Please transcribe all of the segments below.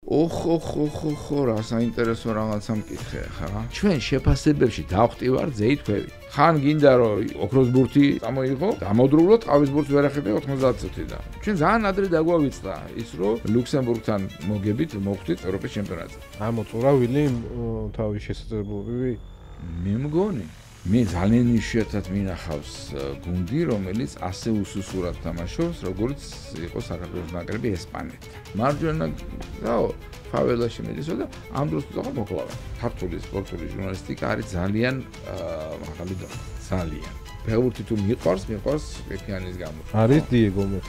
ოხ, რა საინტერესო რაღაცა მკითხე ხა. ჩვენ შეფასებებში დავხტივართ ზეითქვევით. ხან გინდა რომ ოქროს ბურთი წამოიღო, დამოდრულოთ ყავის ბურთს ვერ ახერხებია 90 წუთიდან. ჩვენ ძალიან ადრე დაგვავიწყდა ის რომ ლუქსემბურგთან მოგებით მოხვდით ევროპის ჩემპიონატზე. მოწურავილი თავის შესაძლებლობები მე მგონი მე ძალიან იშვიათად მინახავს გუნდი, რომელიც ასე უსუსურად თამაშობს, როგორც იყო საქართველოს ნაკრები ესპანეთთან. მარჯვენა ფაველაში მედისო და ამ დროს თვითონ მოკლავა. ქართული სპორტული ჟურნალისტიკა არის ძალიან მაღალი დონე. ძალიან. ფეხბურთი თუ მიყვარს ექიანის გამო. არის დიეგო მე.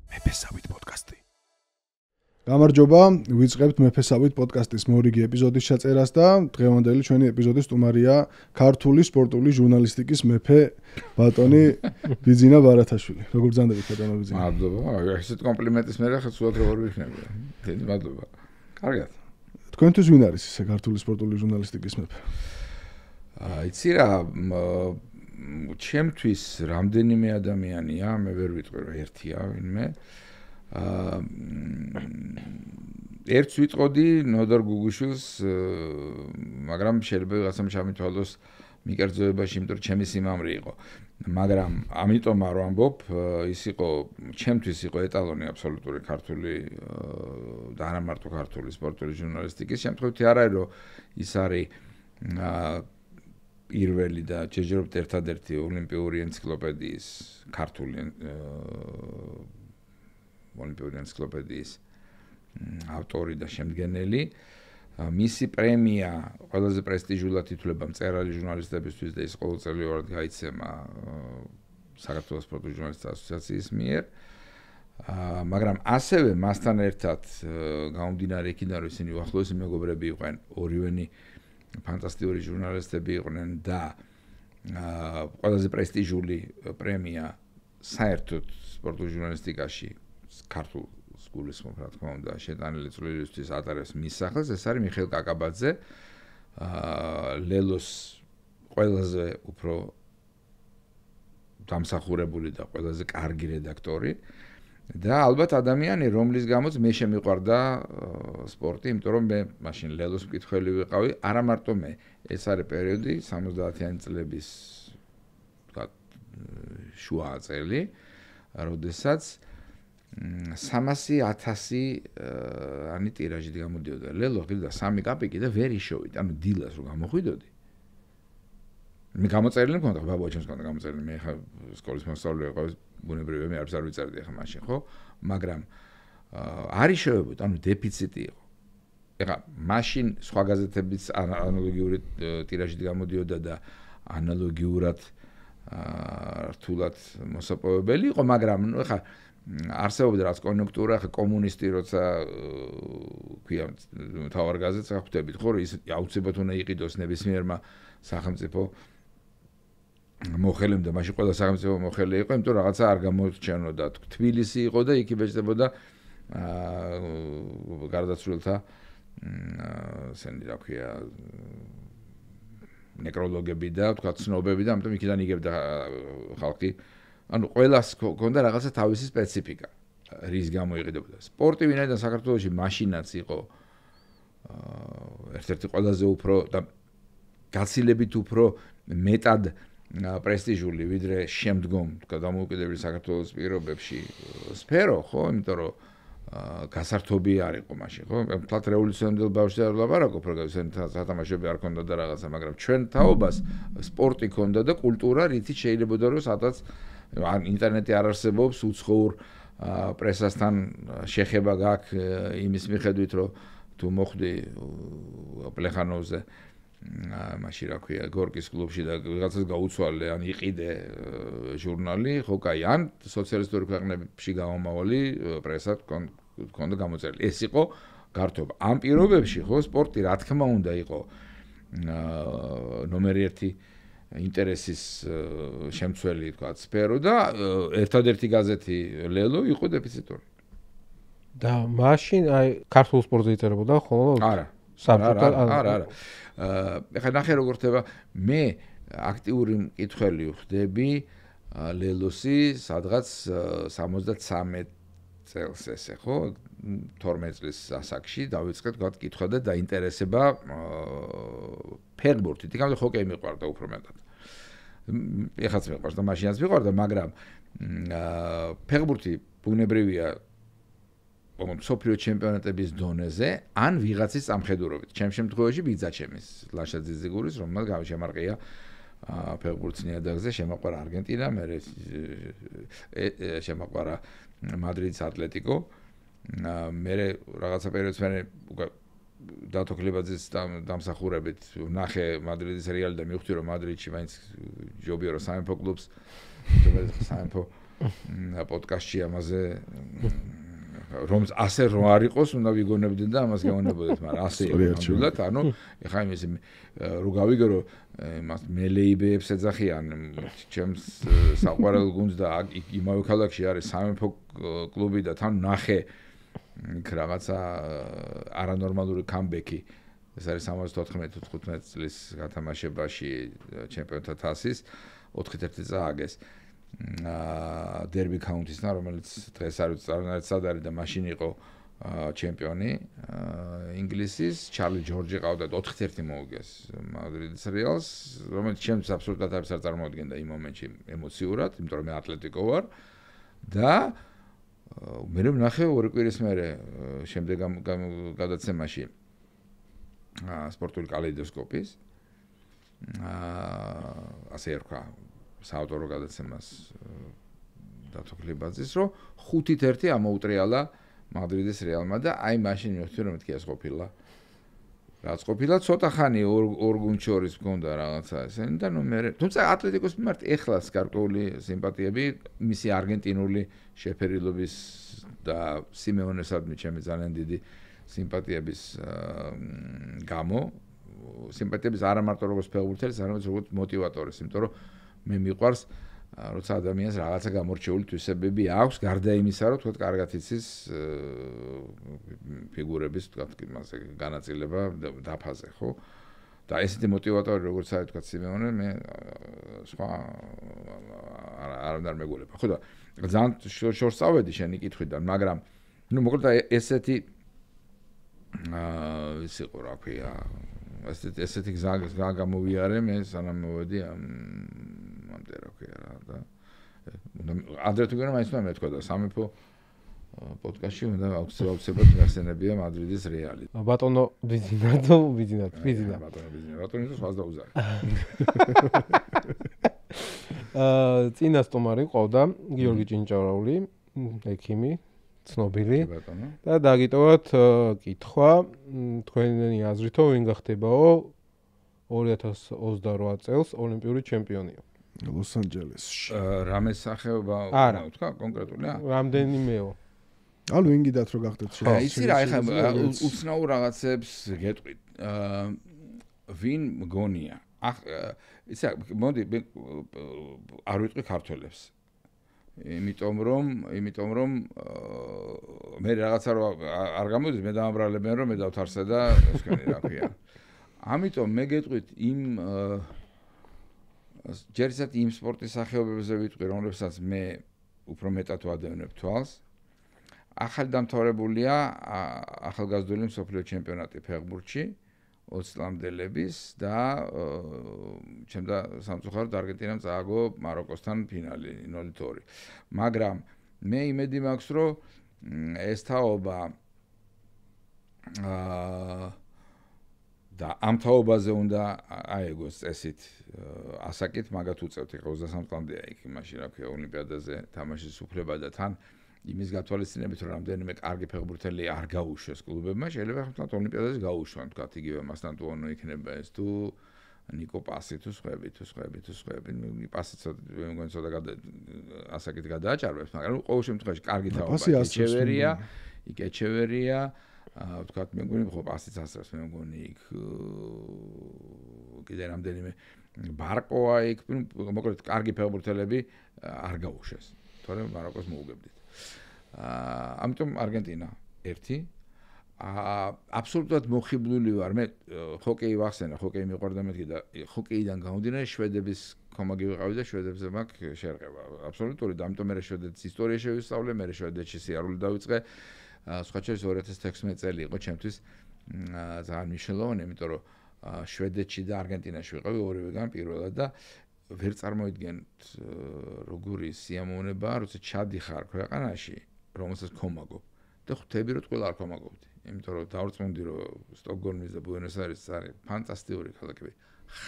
მეფესავით პოდკასტი. გამარჯობა, ვიწყებთ მეფესავით პოდკასტის მორიგი ეპიზოდის ჩაწერას და დღევანდელი ჩვენი ეპიზოდის სტუმარია ქართული სპორტული ჟურნალისტიკის მეფე ბატონი ბიძინა ბარათაშვილი. როგორ გძანდებით ბატონო ბიძინა? მადლობა, ესეთ კომპლიმენტის მერე ხა სულად როგორ ვიქნები. დიდი მადლობა. კარგად. თქვენთვის ვინ არის ესე ქართული სპორტული ჟურნალისტიკის მეფე? იცი რა, ჩემთვის რამდენიმე ადამიანია, მე ვერ ვიტყვი რომ ერთია ვინმე. ერთს ვიტყოდი ნოდარ გუგუშვილს, მაგრამ შეიძლება ვიღაცამ ჩამითვალოს მიკერძოებაში, იმიტომ რომ ჩემი სიმამრი იყო. მაგრამ ამიტომ არ ვამბობ, ის იყო ჩემთვის იყო ეტალონი აბსოლუტური ქართული და არა მარტო ქართული სპორტული ჟურნალისტიკის. შემთხვევით არ არის რომ ის არის პირველი და ჯერჯერობით ერთადერთი ოლიმპიური ენციკლოპედიის ქართული ოლიმპიური ენციკლოპედიის ავტორი და შემდგენელი. მისი პრემია ყველაზე პრესტიჟულად ითვლება მწერალი ჟურნალისტებისთვის და ის ყოველწლიურად გაიცემა საქართველოს სპორტული ჟურნალისტთა ასოციაციის მიერ. მაგრამ ასევე მასთან ერთად გამომდინარე იქიდან რომ ისინი უახლოესი მეგობრები იყვნენ, ორივენი ფანტასტიკური ჟურნალისტები იყვნენ და ყველაზე პრესტიჟული პრემია საერთოდ სპორტულ ჟურნალისტიკაში ქართულ გულისხმობ რა თქმა უნდა შეტანილი წვლილისთვის ატარებს მის სახელს. ეს არის მიხეილ კაკაბაძე, ლელოს ყველაზე უფრო დამსახურებული და ყველაზე კარგი რედაქტორი და ალბათ ადამიანი, რომლის გამოც მე შემიყვარდა სპორტი, იმიტომ რომ მე მაშინ ლელოს მკითხველი ვიყავი, არა მარტო მე. ეს არის პერიოდი 70-იანი წლების თქვა შუა წელი, როდესაც 300,000 ანი ტირაჟი გამოდიოდა. ლელო ღირდა 3 კაპიკი და ვერ იშოვით. ანუ დილას რო გამოხვიდოდი. მე გამოწერილი მქონდა, ბაბუა ჩემს მქონდა გამოწერილი. მე ხა სკოლის მასწავლებელი ვიყავი, ბუნებრივია მე არც არ ვიწერდი ხა მაშინ, ხო? მაგრამ არ იშოვებოდ, ანუ დეფიციტი იყო. ეხა მაშინ სხვა გაზეთებიც ანალოგიური ტირაჟით გამოდიოდა და ანალოგიურად რთულად მოსაპოვებელი იყო, მაგრამ ნუ ეხა არსებობდა რაც კონიუნქტურა, ხა კომუნისტი როცა ქვია თავარ გაზეთს ხვდებით, ხო, ის აუცილებლად უნდა იყიდოს ნებისმიერმა სახელმწიფო მოხელემ და მაშინ ყველა სახელმწიფო მოხელე იყო, იმიტომ რაღაცა არ გამოჩენოდა. თბილისი იყო და იქ იბეჭდებოდა გარდაცვლილთა სენდი რა ქვია ნეკროლოგები და თქვა ცნობები და ამიტომ იქიდან იგებდა ხალხი. ანუ ყველას ჰქონდა რაღაცა თავისი სპეციფიკა, რის გამო იყიდებოდა. სპორტი ვინაიდან საქართველოში მაშინაც იყო ერთ-ერთი ყველაზე უფრო და გაცილებით უფრო მეტად პრესტიჟული ვიდრე შემდგომ დამოუკიდებელი საქართველოს პირობებში სფერო, ხო, იმიტომ რომ გასართობი არ იყო მაშინ, ხო? თლათ რევოლუციამდელ ბავშვზე არ ვლაპარაკობ, რომ სათამაშოები არ ქონდა და რაღაცა, მაგრამ ჩვენ თაობას სპორტი ქონდა და კულტურა, რითიც შეიძლებოდა რომ სადაც ინტერნეტი არ არსებობს, უცხოურ პრესასთან შეხება გაქვს იმის მიხედვით, რომ თუ მოხვდი პლეხანოვზე მაშინ რა ქვია გორკის კლუბში და რაღაცას გაუცვალე, ან იყიდე ჟურნალი, ხო, კაი, ან სოციალისტური ქვეყნებში გამომავალი პრესა ქონდა გამოწერილი. ეს იყო გართობა. ამ პირობებში, ხო, სპორტი რა თქმა უნდა იყო ნომერი 1 ინტერესის შემცველი, თქვა, სფერო და ერთადერთი გაზეთი ლელო იყო დეფიციტური. და მაშინ აი ქართულ სპორტზე იწერებოდა ხოლმე? არა. არა. ეხლა ნახე როგორ ხდება, მე აქტიური მკითხველი ვხდები ლელოსი სადღაც 73 წელს ესე ხო 12 წლის ასაკში დავიწყეთ თქვა კითხვა და დაინტერესება ფეხბურთით. იქამდე ჰოკეი მიყვარდა უფრო მეტად. ეხაც მიყვარს და მაშინაც მიყვარდა, მაგრამ ფეხბურთი ბუნებრივია მსოფლიო ჩემპიონატების დონეზე ან ვიღაცის სამხედრობით. ჩემ შემთხვევაში ბიძაჩემის ლაშა ძიძიგურის, რომელმაც გამშემარყია ფეხბურთის ნიადაგზე, შემოყვარა არგენტინა, მერე შემოყვარა მადრიდის ატლეტიკო. მერე რაღაცა პერიოდს მერე დათო ქლებაძის დამსახურებით ნახე მადრიდის რეალი და მივხვდი რომ მადრიდში მაინც ჯობია რომ სამეფო კლუბს სამეფო პოდკასტში ამაზე რომ ასე რომ არ იყოს უნდა ვიგონებდეთ და ამას გავონებოდეთ, მაგრამ ასე ნამდვილად, ანუ ეხლა იმის რო გავიგო რომ იმას მელეიბეებს ეძახიან ჩემს საყვარელ გუნდს და იმავე ქალაქში არის სამეფო კლუბი და თან ნახე იქ რაღაცა არანორმალური კამბექი. ეს არის 74-15 წლის გათამაშებაში ჩემპიონთა თასის 4-1 წააგეს. დერბი კაუნთისთან, რომელიც დღეს არის წარმატებით სად არის და მაშინ იყო ჩემპიონი ინგლისის, ჩარლი ჯორჯი ყავდა 4-1 მოუგეს მადრიდის რეალს, რომელიც ჩემს აბსოლუტურად არ წარმოადგენდა იმ მომენტში ემოციურად, იმიტომ რომ მე ატლეტიკო ვარ და მე ვნახე ორი კვირის მერე შემდეგ გადაცემაში სპორტული კალეიდოსკოპის ასე ერქვა საავტორო გადაცემას დათო ქლებაძის, რომ 5-1 ამოუტრიალა მადრიდის რეალმა და აი მაშინ მივხვდი რომ მეთქი ეს ყოფილა. რაც ყოფილა ცოტა ხანი ორ გუნდს შორის მქონდა რაღაცა ესენი და ნუ მე თუმცა ატლეტიკოს მიმართ ეხლაც გარკვეული სიმპათიები მისი არგენტინული შეფერილობის და სიმეონესადმი ჩემი ძალიან დიდი სიმპათიების გამო სიმპათიების არა მარტო როგორც ფეხბურთელის, არამედ როგორც მოტივატორის, იმიტომ რომ მე მიყვარს როცა ადამიანს რაღაცა გამორჩეული თვისებები აქვს, გარდა იმისა, რომ თქვა კარგად იცის ფიგურების თქვა იმაზე განაწილება დაფაზე, ხო? და ესეთი მოტივატორი როგორც არის თქვა სიმეონე, მე სხვა არ მეგულება. ხო და ძალიან შორს წავედი შენი კითხვიდან, მაგრამ ნუ მოკლედ ესეთი ის იყო რა ქვია, ესეთი გზა გამოვიარე მე სანამ მოვედი ამდე რა ქვია რა და ადრე თუ გენა მაინც უნდა მეთქვა და სამეფო პოდკასტში უნდა აუცილებლად გახსენებია მადრიდის რეალი. ბატონო ბიზნად. ბატონო ის ვას დაუზარი. წინა სტომარი ყავდა გიორგი ჭინჭარაული, ექიმი, ცნობილი და დაგიტოვოთ კითხვა თქვენი აზრითო ვინ გახდებაო 2028 წელს ოლიმპიური ჩემპიონია ლოს-ანჯელესში. რამე სახეობა თქვა კონკრეტულია? რამდენიმეო. ანუ ვინ გიდათ რომ გახდეთ შეიძლება? იცი რა, ეხლა უცნაურ რაღაცებს გეტყვით. ვინ მგონია? იცი, მოდი არ ვიტყვი ქართველებს. იმიტომ რომ მე რაღაცა რომ არ გამოდის, მე დამაბრალებენ რომ მე დავთარსე და ესქენი რა ქვია. ამიტომ მე გეტყვით იმ ჯერისად იმ სპორტის სახეობებზე ვიტყვი, რომლებსაც მე უფრო მეტად ვადევნებ თვალს. ახალი დამთავრებულია ახალგაზრდული მსოფლიო ჩემპიონატი ფეხბურთში 20 წლამდელების და ჩემდა სამწუხაროდ არგენტინამ წააგო მაროკოსთან ფინალი 0-2. მაგრამ მე იმედი მაქვს, რომ ეს თაობა და ამ თაობაზე უნდა აეგოს წესით ასაკით მაგათ უწევთ, ეხლა 23 წლამდეა იქ იმაში რა ქვია ოლიმპიადაზე თამაშის უფლება და თან იმის გათვალისწინებით რომ რამდენიმე კარგი ფეხბურთელი არ გაუშვეს კლუბებმა, შეიძლება ხმთათ ოლიმპიადაზე გაუშვან, თქვა იგივე მასთან თუ ონო იქნება ეს თუ ნიკო პასი თუ სხვები. პასი მე მგონი ცოტა ასაკით გადააჭარბებს, მაგრამ ყოველ შემთხვევაში კარგი თაობა ეჩევერია, თქვა მე მგონი ხო პასიც ასწრებს, მე მგონი იქ კიდე რამდენიმე ბარკოა იქ, მოკლედ კარგი ფეხბურთელები არ გაუშვეს, თორემ მაროკოს მოუგებდით. ამიტომ არგენტინა 1, აბსოლუტურად მოხიბლული ვარ. მე ჰოკეი ვახსენა, ჰოკეი მიყვარდა მეთქი და ჰოკეიდან გამომდინარე შვედების კომაგი ვიყავი და შვედებზე მაქვს შერყება. აბსოლუტური და ამიტომ მე შვედეთის ისტორია შევისწავლე, მე შვედეთში სიარული დავიწყე. სხვა შორის 2016 წელი იყო ჩემთვის ძალიან მნიშვნელოვანი, იმიტომ რომ შვედეთში და არგენტინაში ვიყავი ორივეგან პირველად და ვერ წარმოიდგენთ როგორი სიამოვნება, როცა ჩადიხარ ქვეყანაში, რომელსაც ქომაგობ და ხვდები რომ ყველა არ ქომაგობდი. იმიტომ რომ დავრწმუნდი რომ სტოკგოლმის და ბუენოს-აირესის არის ფანტასტიკური ქალაქები.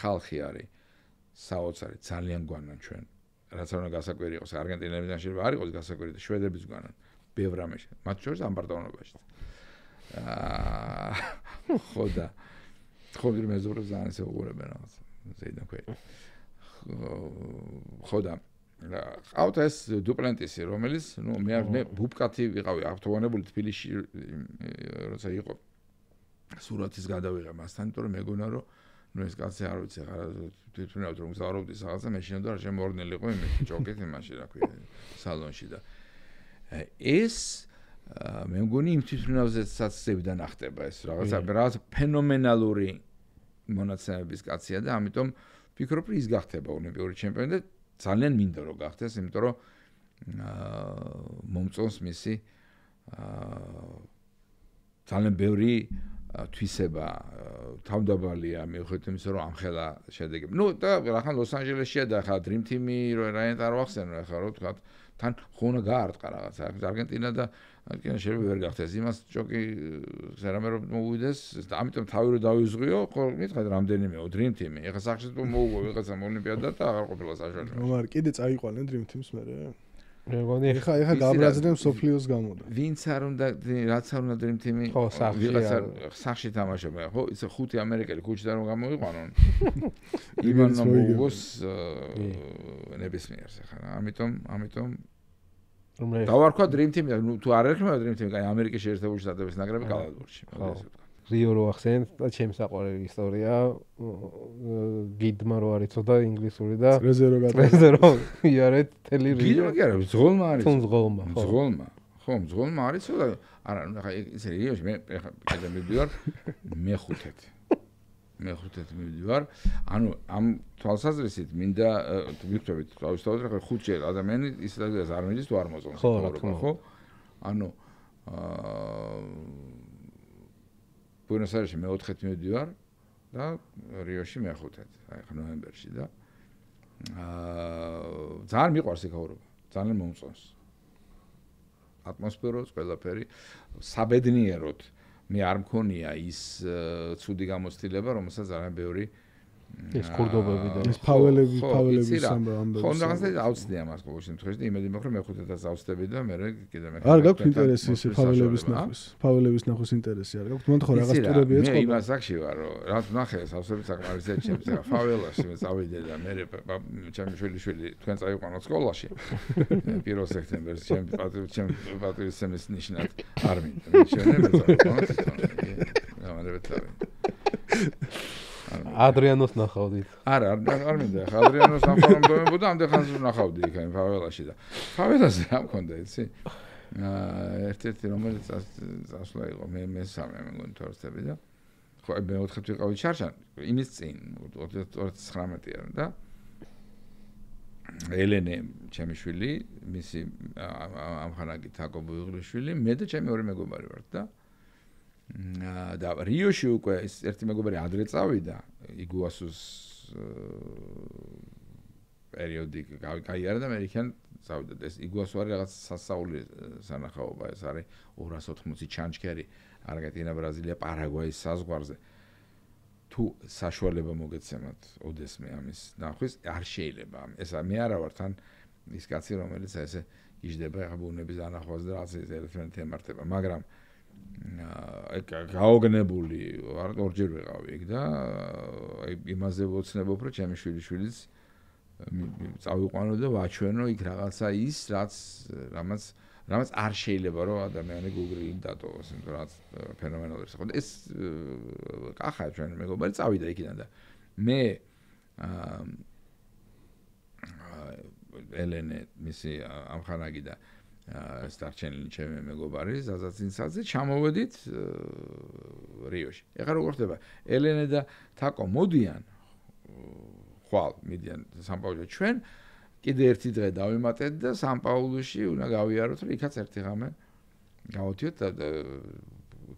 ხალხი არის საოცარი, ძალიან გვანან ჩვენ. რაც არ უნდა გასაკვირი იყოს, არგენტინელებიდან შეიძლება არ იყოს გასაკვირი და შვედებიც გვანან. ბევრ რამეში. მათ შორის ამ პარტავნობაში. ხო და ხო მეზობლებს ძალიან ისე უყურებენ რაღაც. ზეიდან ქვე. ხო და ყავთ ეს დუპლენტისი, რომელიც, მე ბუბკათი ვიყავი, ავტოვანებული თბილისში, როცა იყო სურათის გადავიღე მასთან, იმიტომ რომ მეგონა რომ ეს კაცი არ ვიცი, თვითონავთ რომ გზავრობდი რაღაცა, მე შინოდა რა შემორნილიყო იმით, ჯოკეთ იმაში, რა ქვია, სალონში და ეს მე მგონი იმ თვითონავზეცაც ზევიდან ახტება ეს რაღაც ფენომენალური მონაცემების კაცია და ამიტომ ვფიქრობ, ის გახდება ოლიმპიური ჩემპიონი და ძალიან მინდა რომ გახდეს, იმიტომ რომ მომწონს მისი ძალიან ბევრი თვისება თავდაბალია მიუხედავად იმისა, რომ ამხელა შედეგები. და რახან ლოს-ანჯელესშია და ხა Dream Team-ი რაიანტ არ ვახსენო, ხა რომ თქვა თან ხო უნდა გაარტყა რაღაცა. არგენტინა და არგენტინა შეიძლება ვერ გახდეს. იმას ჯოკი ზერამე რომ მოვიდეს და ამიტომ თავი რომ დავიზღვიო, ხო მითხარ რამდენიმეო Dream Team-ი. ეხლა სახში თუ მოუგო ვიღაცამ ოლიმპიადა და აღარ ყოფილა საშუალო. მაგრამ კიდე წაიყვანენ Dream Team-ს მერე. მე მგონი ეხა გაბრაზდნენ სოფლიოს გამო და ვინც არ უნდა რაც არ უნდა Dream Team-ი ვიღაცა სახში თამაშობენ, ხო? ისე 5 ამერიკელი ქუჩიდან რომ გამოიყვანონ. იმან მოუგოს ნებისმიერს ახლა. ამიტომ დავარქვა Dream Team-ი, თუ არ ერქმევა Dream Team-ი, აი ამერიკის შეერთებული შტატების ნაკრები კალათბურთში. რიო რო ახსენეთ და ჩემს საყვარელი ისტორია გიდმა რო არის ცოტა ინგლისური და რეზერვო იარეთ თელი რიო. გიდმა კი არა, ზღოლმა არის. ზღოლმა, ხო. ზღოლმა არის ცოტა. არა, ხა ისე რიოში მე ხა კიდე მივდივარ მეხუთეთ. მეხუთეთ მივდივარ. ანუ ამ თვალსაზრისით მინდა ვიქცევით, თავისთავად ხა ხუთჯერ ადამიანი ისე არ მიდის თუ არ მოწონს ხო? ანუ ბუენოს-აირესში მე-4-ით მივდივარ და რიოში მე-5-ით, აი ხა ნოემბერში და ძალიან მიყვარს იქაურობა, ძალიან მომწონს. ატმოსფეროც, ყველაფერი საბედნიეროდ მე არ მქონია ის ცუდი გამოცდილება, რომელსაც ძალიან ბევრი ეს ქურდობები და ეს ფაველების ამბები. ხო, რაღაცა აუცდია მას ყოველ შემთხვევაში და იმედი მაქვს რომ მე-5-ეთაც ავწდები და მე კიდე მე არ გაქვს ინტერესი ეს ფაველების ნახვის ინტერესი არ გაქვს. მანდ ხო რაღაც ტურები ეწყობა. მე იმას აქში ვარ რომ რაც ნახე სავსები საკმარისია ჩემს ახლა ფაველაში მე წავიდე და მე ჩემი შვილი თქვენ წაიყვანოთ სკოლაში. 1 სექტემბერს ჩემ პატრიოტიზმის ნიშნად არ მინდა. მე შევეძებთ. ადრიანოს ნახავდით. არა, არ მინდა. ხა ადრიანოს ნახავდა, ამდენ ხანს ნახავდი იქ აი ფაველაში და ფაველაზე რა მქონდა, იცი? ერთ-ერთი რომელიც წასვლა იყო მე-3 მე მგონი თორსები და ხო მე-4-ით ვიყავი ჩარჩან, იმის წინ 2019-ია და ელენე ჩემი შვილი, მისი ამხანაგი თაკო ბუიღლიშვილი, მე და ჩემი ორი მეგობარი ვართ და რიოში უკვე ეს ერთი მეგობარი ადრე წავიდა იგუასუს პერიოდი გაიარა და მე იქან წავიდა ეს იგუასუ არის რაღაც სასაული სანახაობა ეს არის 280 ჩანჩქერი არგენტინა ბრაზილია პარაგვაის საზღვარზე თუ საშუალება მოგეცემათ ოდესმე ამის ნახვის არ შეიძლება ეს მე არა ვარ თან ის კაცი რომელიც ესე იждდება ხა ბუნების დანახვაზე და რაღაც ერთმანეთს ემართება მაგრამ გაოგნებული ორჯერ ვიყავი იქ და იმაზე ვოცნებობ რომ ჩემი შვილიშვილიც წავიყვანო და ვაჩვენო იქ რაღაცა ის რამაც არ შეიძლება რომ ადამიანი Google-ი დატოვოს იმიტომ რაც ფენომენალური ხო ეს კახა ჩვენ მეგობარი წავიდა იქიდან და მე ელენე მისი ამხანაგი და ეს დარჩენილი ჩემი მეგობარი ზაზაცინცაძე ჩამოვედით რიოში. ეხლა როგორ ხდება? ელენე და თაკო მოდიან ხვალ მიდიან სან-პაულუში ჩვენ კიდე ერთი დღე დავიმატეთ და სან-პაულუში უნდა გავიაროთ რომ იქაც ერთი ღამე გავთიოთ და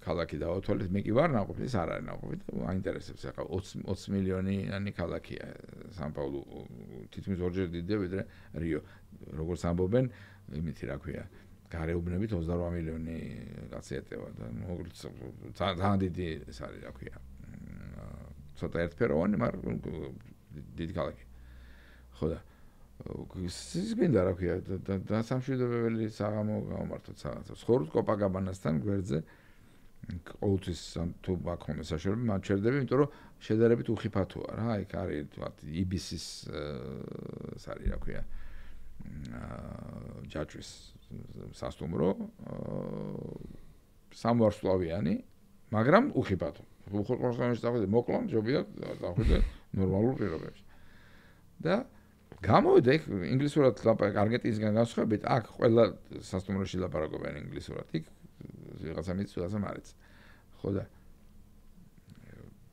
ქალაქი დავათვალეთ მე კი ვარ ნაყოფი ეს არ არის ნაყოფი და აინტერესებს ეხლა 20 მილიონიანი ქალაქია სან-პაულუ თითქმის ორჯერ დიდია ვიდრე რიო როგორც ამბობენ იმითი რა ქვია გარეუბნებით 28 მილიონი კაცი ეტევა და ძალიან დიდი ეს არის რა ქვია ცოტა ერთფეროვანი მაგრამ დიდი ქალაქი ხო და ის გინდა რა ქვია და სამშვიდობებელი საღამო გავმართოთ სადაც ხორთ კოპაკაბანასთან გვერდზე ყოველთვის თუ აქ ხომ საშუალება მათ შედები იმიტომ რომ შედარებით უხიფათოა რა იქ არის თქვათ იბისის ეს არის რა ქვია ჯაჭვის სასტუმრო სამვარსკვლავიანი მაგრამ უხიფათო უხურყურს დახვიდე მოკლან ჯობია დახვიდე ნორმალურ პირობებში და გამოვიდა იქ ინგლისურად არგენტინისგან განსხვავებით აქ ყველა სასტუმროში ლაპარაკობენ ინგლისურად იქ ვიღაცა მის ვიღაცა მარიც ხო და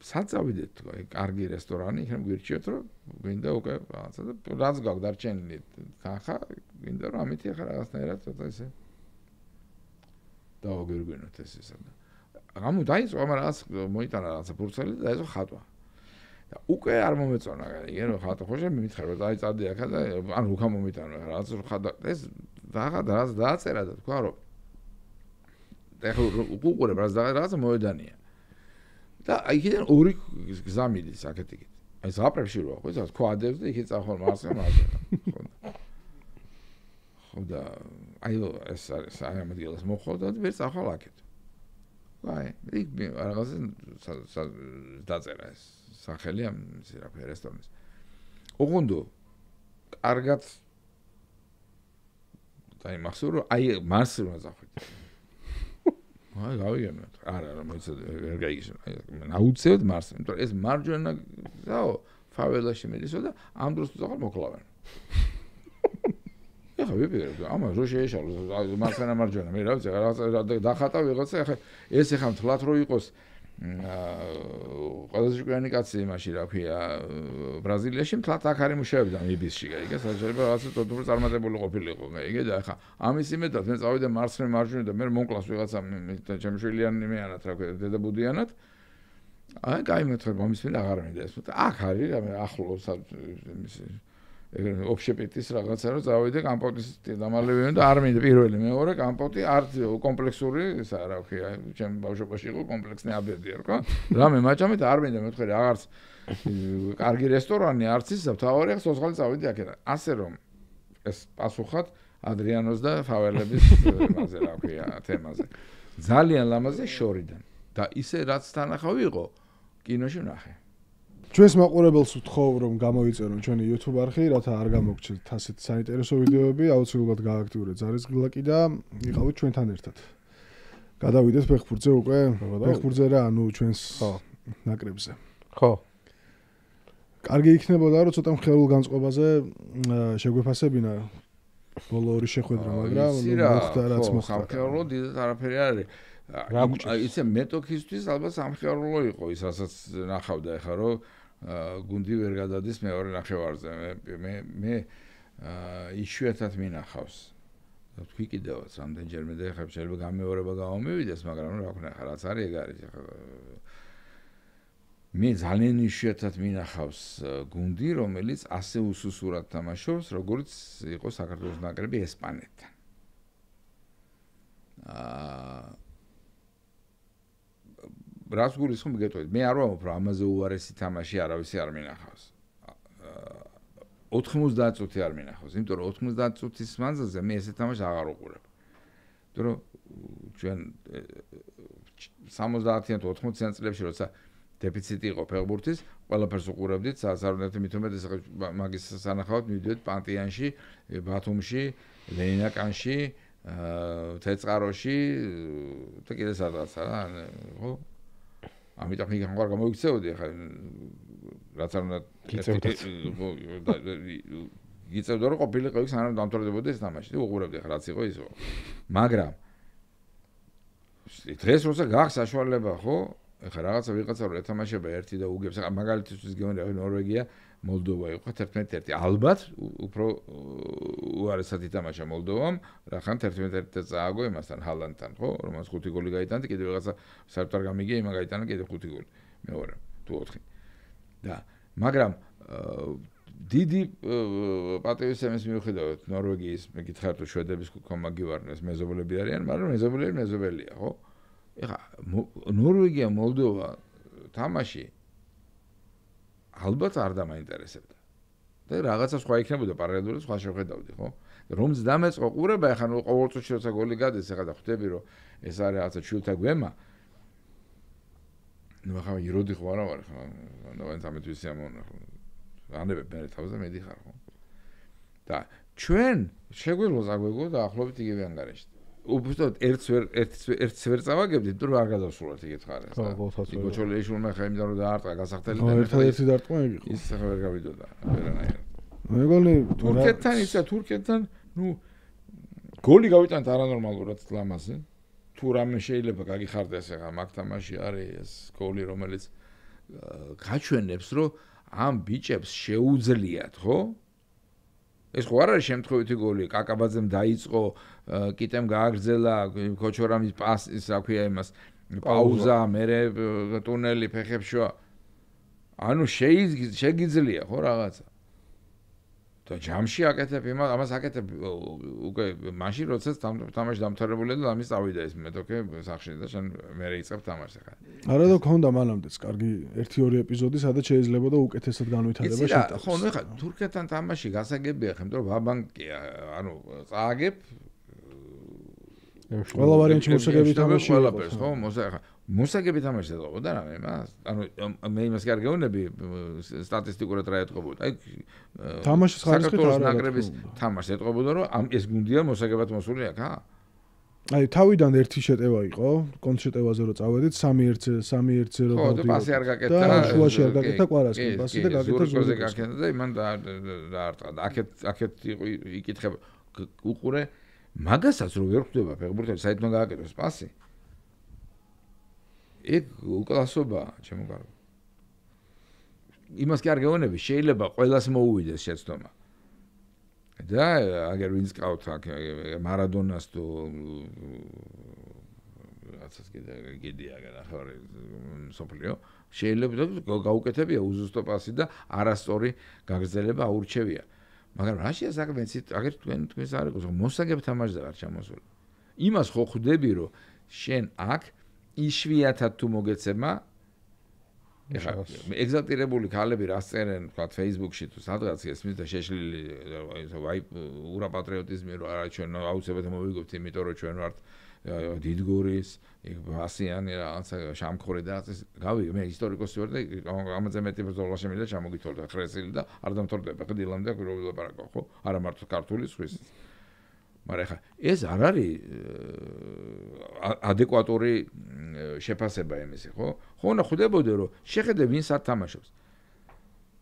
საწავიდეთ თქვა კარგი რესტორანი იქნებ გვირჩიოთ რომ გვინდა უკვე რაღაცა და რაც გაქვს დარჩენილი ხახა გვინდა რომ ამით ახლა რაღაცნაირად ცოტა ესე დავაგერგვინოთ ეს ისა და გამო დაიწყო მაგრამ რაღაც მოიტანა რაღაცა ფურცელი და დაიწყო ხატვა და უკვე არ მომეწონა იგი რომ ხატვა ხო შემი მითხარ რომ დაიწადე ახლა და ანუ უკან მომიტანა რაღაც ხატვა ეს რაღაც დააწერა და თქვა რომ ეხლა უყურებ რაღაცა მოედანია და იქიდან ორი გზა მიდის აქეთ იქით აი ზღაპრებში როა ხო ეს ქვადებს და იქით წახვალ მარსზე ხო და აი ეს არის აი ამ ადგილას მოხდა და ვერ წახვალ აქეთ აი იქ რაღაცა დაწერა ეს სახელი ამ რა ქვია რესტორნის ოღონდ კარგად დაიმახსოვრე აი მარსზე უნდა წახვიდე აი გავიგებთ არა მოიცადე ვერ გაიგისო აი აუცილებლად მარსზე იმიტომ ეს მარჯვენა ზაო ფაველაში მიდისო და ამ დროს თუ წახვარ მოკლავენ ეხა ვიპირებ ამა რო შეეშალო მარცხენა მარჯვენა მე რა ვიცი რაღაცა დახატა ვიღაცა ეხა ეს ეხა მთლად რო იყოს ყველაზე ჭკვიანი კაცი იმაში რა ქვია ბრაზილიაში მთლად აქ არის მუშაობდა იბისში გაიგე შეიძლება რაღაცა თვითონ წარმატებული ყოფილიყო გაიგე და ეხა ამის იმედად მე წავიდე მარცხენა მარჯვენა და მე მომკლავს ვიღაცა ჩემი შვილიანი მეანათ რა ქვია დედაბუდიანად აი კაი მე თქვა მომის მე აღარ მინდა ეს აქ არის ახლო ოფშეპიტის რაღაცა რომ წავიდე კამპოტის დამალევენ და არ მინდა პირველი მეორე კამპოტი არ კომპლექსური ისა რა ქვია ჩემ ბავშვობაში იყო კომპლექსნი აბედია რა რამე მაჭამეთ არ მინდა მე თქვა აღარც კარგი რესტორანი არც ისა თავარი სოცხალი წავიდე აქედან ასე რომ ეს პასუხად ადრიანოს და ფაველების იმაზე რა ქვია თემაზე ძალიან ლამაზე შორიდან და ისე რაც თანახავი იყო კინოში ვნახე ჩვენს მაყურებელს ვთხოვ რომ გამოიწერონ ჩვენი YouTube არხი, რათა არ გამოგჩნდეთ ასეთ საინტერესო ვიდეოები, აუცილებლად გააქტიურეთ ზარისგლაკი და იყავით ჩვენთან ერთად. გადავიდეთ ფეხბურთზე უკვე, ფეხბურთზე რა, ანუ ჩვენს ნაკრებზე. ხო. კარგი იქნებოდა რომ ცოტა მხეულ განწყობაზე შეგვეფასებინა ბოლო ორი შეხვედრა, მაგრამ მოხდა რაც მოხდა. სამხეულო დიდად არაფერი არ არის. იცი მეტოქისთვის ალბათ სამხეულო იყო ის რასაც ნახავდა ახლა რომ გუნდი ვერ გადადის მეორე ნახევარზე მე იშვიათად მინახავს და თქვი კიდევაც რამდენჯერმე და ახლა შეიძლება გამეორება გამომივიდეს მაგრამ რა ვქნა ახლა რაც არის ეგ არის ახლა მე ძალიან იშვიათად მინახავს გუნდი რომელიც ასე უსუსურად თამაშობს როგორც იყო საქართველოს ნაკრები ესპანეთთან რას გულისხმობ გეტყვით მე არ ვამბობ რომ ამაზე უარესი თამაში არავისი არ მინახავს 90 წუთი არ მინახავს იმიტომ რომ 90 წუთის მანძილზე მე ესე თამაში აღარ უყურებ იმიტომ რომ ჩვენ 70-იან თუ 80-იან წლებში როცა დეფიციტი იყო ფეხბურთის ყველაფერს უყურებდით საერთოდ მithumet ეს მაგის სანახავად მივიდეთ პანტიანში ბათუმში ლენინაკანში თეწყაროში და კიდე სადღაცა რა ხო ამიტომ იქ აღარ გამოიქცეოდი ახლა რაც არ უნდა გიწევდა რომ ყოფილიყო იქ სანამ დამთავრდებოდა ეს თამაში. უყურებდი ხა რაც იყო ისო. მაგრამ დღეს როცა გაქვს საშუალება, ხო? ეხლა ვიღაცა რომ ეთამაშება ერთი და უგებს, მაგალითისთვის გეუბნები ნორვეგია, მოლდოვა იყო 11-1. ალბათ უფრო უარესად ითამაშა მოლდოვამ, რახან 11-1 წააგო იმასთან ჰალანდთან, ხო? რომელსაც 5 გოლი გაიტანა, კიდევ ვიღაცა საერთოდ არ გამიგია, იმან გაიტანა კიდევ 5 გოლი. მეორე თუ 4. და მაგრამ დიდი პატივისცემის მიუხედავად ნორვეგიის მეკითხა თუ შვედების კომაგივარნეს მეზობლები არიან, მაგრამ მეზობელია, ხო? ეხა ნორვეგია მოლდოვა თამაში ალბათ არ დამაინტერესებდა. და რაღაცა სხვა იქნებოდა პარალელურად სხვა შეხედავდი, ხო? რომც დამეწყო ყურება, ეხა ნუ ყოველ წუთში როცა გოლი გადის, ეხა და ხვდები რომ ეს არის რაღაცა ჩვილთა გვემა. ნუ ახლა იროდი ხო არა ვარ, ხო? და 13 ვისი ამონახო. ანებებ მე თავზე მედიხარ, ხო? და ჩვენ შეგვიძლია აგვეგო და ახლობით იგივე ანგარიშში. უბრალოდ ერთს ვერ წავაგებდით, თუ არ გადავსრულოთ იგივე ხარეს. იქ ჩოლეიშულმა ხა იმდა რომ დაარტყა გასახდელი და ერთადერთი დარტყმა იყო. ის ახლა ვერ გავიდოდა, ვერანაირად. მეგონი თურქეთთან, ნუ გოლი გავიტანთ არანორმალურად ლამაზე. თუ რამე შეიძლება გაგიხარდეს ახლა მაგ თამაში არის ეს გოლი, რომელიც გაჩვენებს, რომ ამ ბიჭებს შეუძლიათ, ხო? ეს ხო არ არის შემთხვევითი გოლი, კაკაბაძემ დაიწყო, კიტემ გააგრძელა, ქოჩორამის პასის, რა ქვია იმას, პაუზა, მერე ტუნელი ფეხებს შუა. ანუ შეგიძლია ხო რაღაცა. და ჯამში აკეთებ ამას აკეთებ უკვე მაშინ როდესაც თამაში დამთავრებულია და ამის წავიდა ეს მეტოქე სახში და შენ მერე იწყებ თამაშს ახლა. არა და გქონდა მანამდეც კარგი 1-2 ეპიზოდი, სადაც შეიძლება და უკეთესად განვითარება შეტყობს. ხო, ნუ ახლა თურქეთთან თამაში გასაგებია, ხომ რომ ვაბანკია, ანუ წააგებ ყველა ვარიანტი მოსაგები თამაში ყველაფერს, ხო? მოსაგები თამაში ეთყობოდა რა მე მას? ანუ მე იმას კი არ გეუბნები სტატისტიკურად რა ეთყობოდა. აი თამაშის ხარისხით არ არის. ნაკრების თამაშს ეთყობოდა, რომ ეს გუნდია მოსაგებად მოსული აქ, ჰა? აი თავიდან ერთი შეტევა იყო, კონტრშეტევაზე რო წავედით 3-1-0 ხო, და პასი არ გაკეთა. და შუაში არ გაკეთა კვარასკი, პასი და გაკეთა ზურიკოზე გაკეთა და იმან დაარტყა. აქეთ იკითხება უყურე მაგასაც რო ვერ ხვდება ფეხბურთელი საერთოდ გააკეთოს პასი. ეგ უკლასობაა, ჩემო კარგო. იმას კი არ გეუბნები, შეიძლება ყველას მოუვიდეს შეცდომა. და აგერ ვინც ყავთ აქ მარადონას თუ რაღაცას კიდია განახარე სოფლიო, შეიძლება გაუკეთებია უზუსტო პასი და არასწორი გაგრძელება აურჩევია. მაგრამ რაშია საქმე, აგერ თქვენს არ იყოს, მოსაგებ თამაშზე არ ჩამოსული. იმას ხო ხვდები, რომ შენ აქ იშვიათად თუ მოგეცემა ეხლა ეგზალტირებული ქალები რას წერენ თქვა Facebook-ში თუ სადღაც ესმის და შეშლილი აი ურაპატრიოტიზმი რო არა ჩვენ აუცილებლად მოვიგებთ იმიტომ რომ ჩვენ ვართ დიდგორის ბასიანი რაღაცა შამქორი და გავიგე მე ისტორიკოსი ვარ და ამაზე მეტი ბრძოლა შემიძლია ჩამოგითხოვდა ხრესილი და არ დამთავრდება ხდილამდე რო ვილაპარაკო ხო არა მარტო ქართული სხვის მაგრამ ეხლა ეს არ არის ადეკვატური შეფასება იმისი, ხო? ხო, უნდა ხვდებოდე, რომ შეხედე ვინც არ თამაშობს.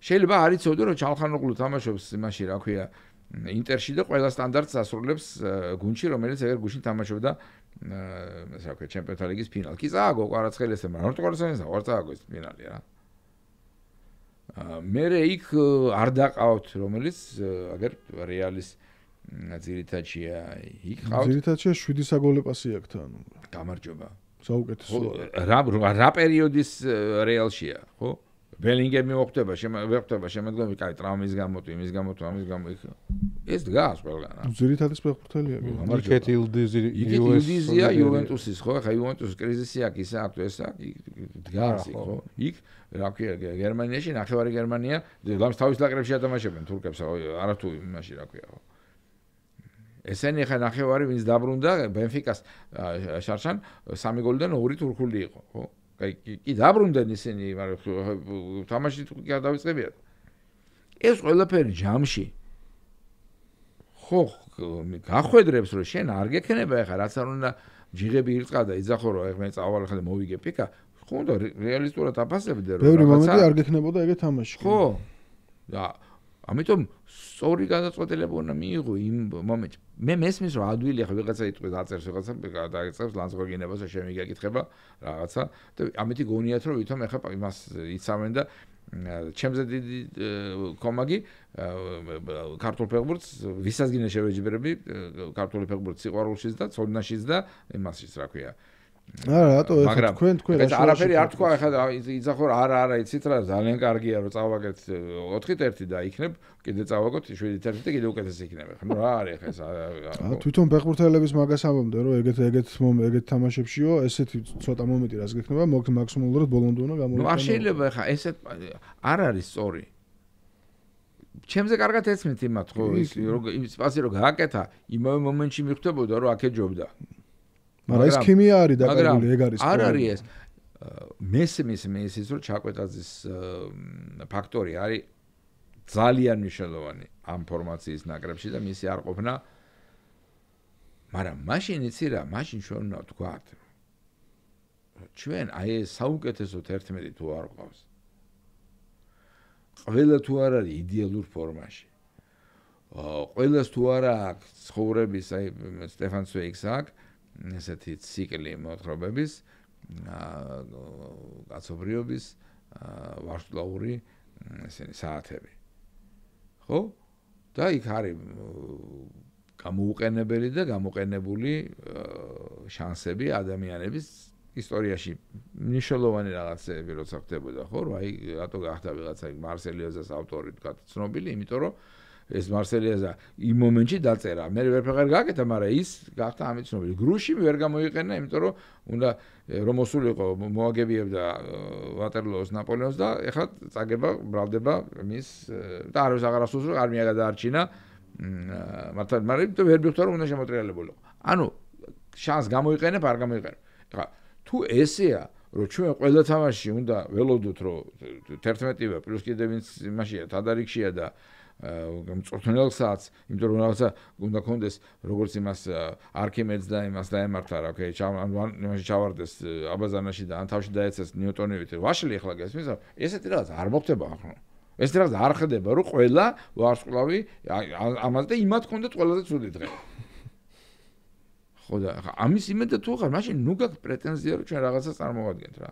შეიძლება არ იცოდე, რომ ჩალხანოღლუ თამაშობს იმაში, რა ქვია, ინტერში და ყველა სტანდარტს ასრულებს გუნდში, რომელიც ეგერ გუნდში თამაშობდა, ეს რა ქვია, ჩემპიონთა ლიგის ფინალი. კი წააგო კვარაცხელიას, მაგრამ თუ კვარაცხელიას არ წააგო ეს ფინალი რა. მერე იქ არ დაყავთ, რომელიც აგერ რეალის ძირითადშია იქ ყავთ. ძირითადშია 7 საგოლე პასი აქვს თან. გამარჯობა. საუკეთესო. რა პერიოდის რეალშია, ხო? ბელინგემი მოხდება, შეხვდება შემდგომი, კაი, ტრამვის გამო, იმის გამო, ამის გამო იქ. ეს დგას ყველგან. ძირითადის ფეხბურთელია. იქეთ ილდიზია იუვენტუსის, ხო? ხა იუვენტუსის კრიზისი აქ ისე აქ ეს აქ დგას იქ, ხო? იქ რა ქვია, გერმანიაში, ნახევარი გერმანია, ლამს თავის ნაკრებში ათამაშებენ თურქებს, არა თუ იმაში რა ქვია, ხო? ესენი ხა ნახევარი ვინც დაბრუნდა ბენფიკას შარშან 3 გოლიდან 2 თურქული იყო, ხო? კი დაბრუნდნენ ისინი, მაგრამ თამაში თუ კი არ დავიწყებიათ. ეს ყველაფერი ჯამში. ხო, გახვედრებს რომ შენ არ გექნება ახლა რაც არ უნდა ჯიღები ირწყა და იძახო რომ ახლა მე წავალ ახლა მოვიგე პიკა. ხო უნდა რეალისტურად აფასებდე რომ ბევრი მომენტი არ გექნებოდა ეგეთ თამაში. ხო. და ამიტომ სწორი გადაწყვეტილება უნდა მიიღო იმ მომენტში. მე მესმის რომ ადვილი ახლა ვიღაცა იტყვის აწერს ვიღაცა დაეწევს ლანძღოგინებას შემიგეკითხება რაღაცა და ამეთი გონიათ რომ ვითომ ახლა იმას იცავენ და ჩემზე დიდი კომაგი ქართულ ფეხბურთს ვისაც გინდა შევეჯიბრები ქართული ფეხბურთის სიყვარულშიც და ცოდნაშიც და იმასიც რა ქვია არა რატო ეხლა თქვენ ეს არაფერი არ თქვა ეხლა იძახო არა იცით რა ძალიან კარგია რომ წავაგეთ 4-1 და იქნებ კიდე წავაგოთ 7-1 და კიდე უკეთესი იქნება ხო რა არის ეხლა ეს თვითონ ფეხბურთელების მაგას ამბობდე რომ ეგეთ თამაშებშიო ესეთი ცოტა მომენტი რაც გექნება მაქსიმალურად ბოლომდე უნდა გამოიყენო ნუ არ შეიძლება ეხლა ესეთ არ არის სწორი ჩემზე კარგად ეცმით იმათ ხო ის პასი რომ გააკეთა იმავე მომენტში მიხვდებოდა რომ აქეჯობდა მაგრამ ეს ქიმია არის დაკარგული ეგ არის არ არის ეს მესმის ის რომ ჩაკვეტაძის ფაქტორი არის ძალიან მნიშვნელოვანი ამ ფორმაციის ნაკრებში და მისი არ ყოფნა მაგრამ მაშინ იცი რა მაშინ ჩვენ უნდა ვთქვათ ჩვენ აი ეს საუკეთესო 11 თუ არ ყავს ყველა თუ არ არის იდეალურ ფორმაში ყველას თუ არა აქვს ცხოვრების აი სტეფან სვეიქს აქვს ესეთი ციკლი მოთხრობების კაცობრიობის ვარსკვლავური ესენი საათები ხო და იქ არის გამოუყენებელი და გამოყენებული შანსები ადამიანების ისტორიაში მნიშვნელოვანი რაღაცები როცა ხდებოდა ხო რა აი რატო გახდა ვიღაცა მარსელიოზას ავტორი თქვა ცნობილი იმიტომ რომ ეს მარსელიოზა იმ მომენტში დაწერა მე ვერაფერ გააკეთა მაგრამ ის გახდა ამით ცნობილი გრუში ვერ გამოიყენა იმიტომ რომ უნდა რომ მოსულიყო მოაგებიებდა ვატერლოოს ნაპოლეონს და ეხლა წაგება ბრალდება მის და არავის აღარ ასულს რომ არმია გადაარჩინა მაგრამ ვერ მიხდა რომ უნდა შემოტრიალებულიყო ანუ შანს გამოიყენებ არ გამოიყენებ ეხლა თუ ესეა რომ ჩვენ ყველა თამაში უნდა ველოდოთ რომ 11-ია პლუს კიდე ვინც იმაშია თადარიგშია და მწვრთნელსაც იმიტომ რომ რაღაცა უნდა კონდეს როგორც იმას არქიმედს და იმას დაემართა რა ოკეი იმაში ჩავარდეს აბაზანაში და ან თავში დაეცეს ნიუტონივით ვაშლი ახლა გესმის ესეთი რაღაც არ მოხდება ახლა ეს რაღაც არ ხდება რომ ყველა ვარსკვლავი ამას და იმათ კონდეთ ყველაზე ცუდი დღე ხო და ამის იმედა თუ ხარ მაშინ ნუ გაქვს პრეტენზია რომ ჩვენ რაღაცას წარმოვადგენთ რა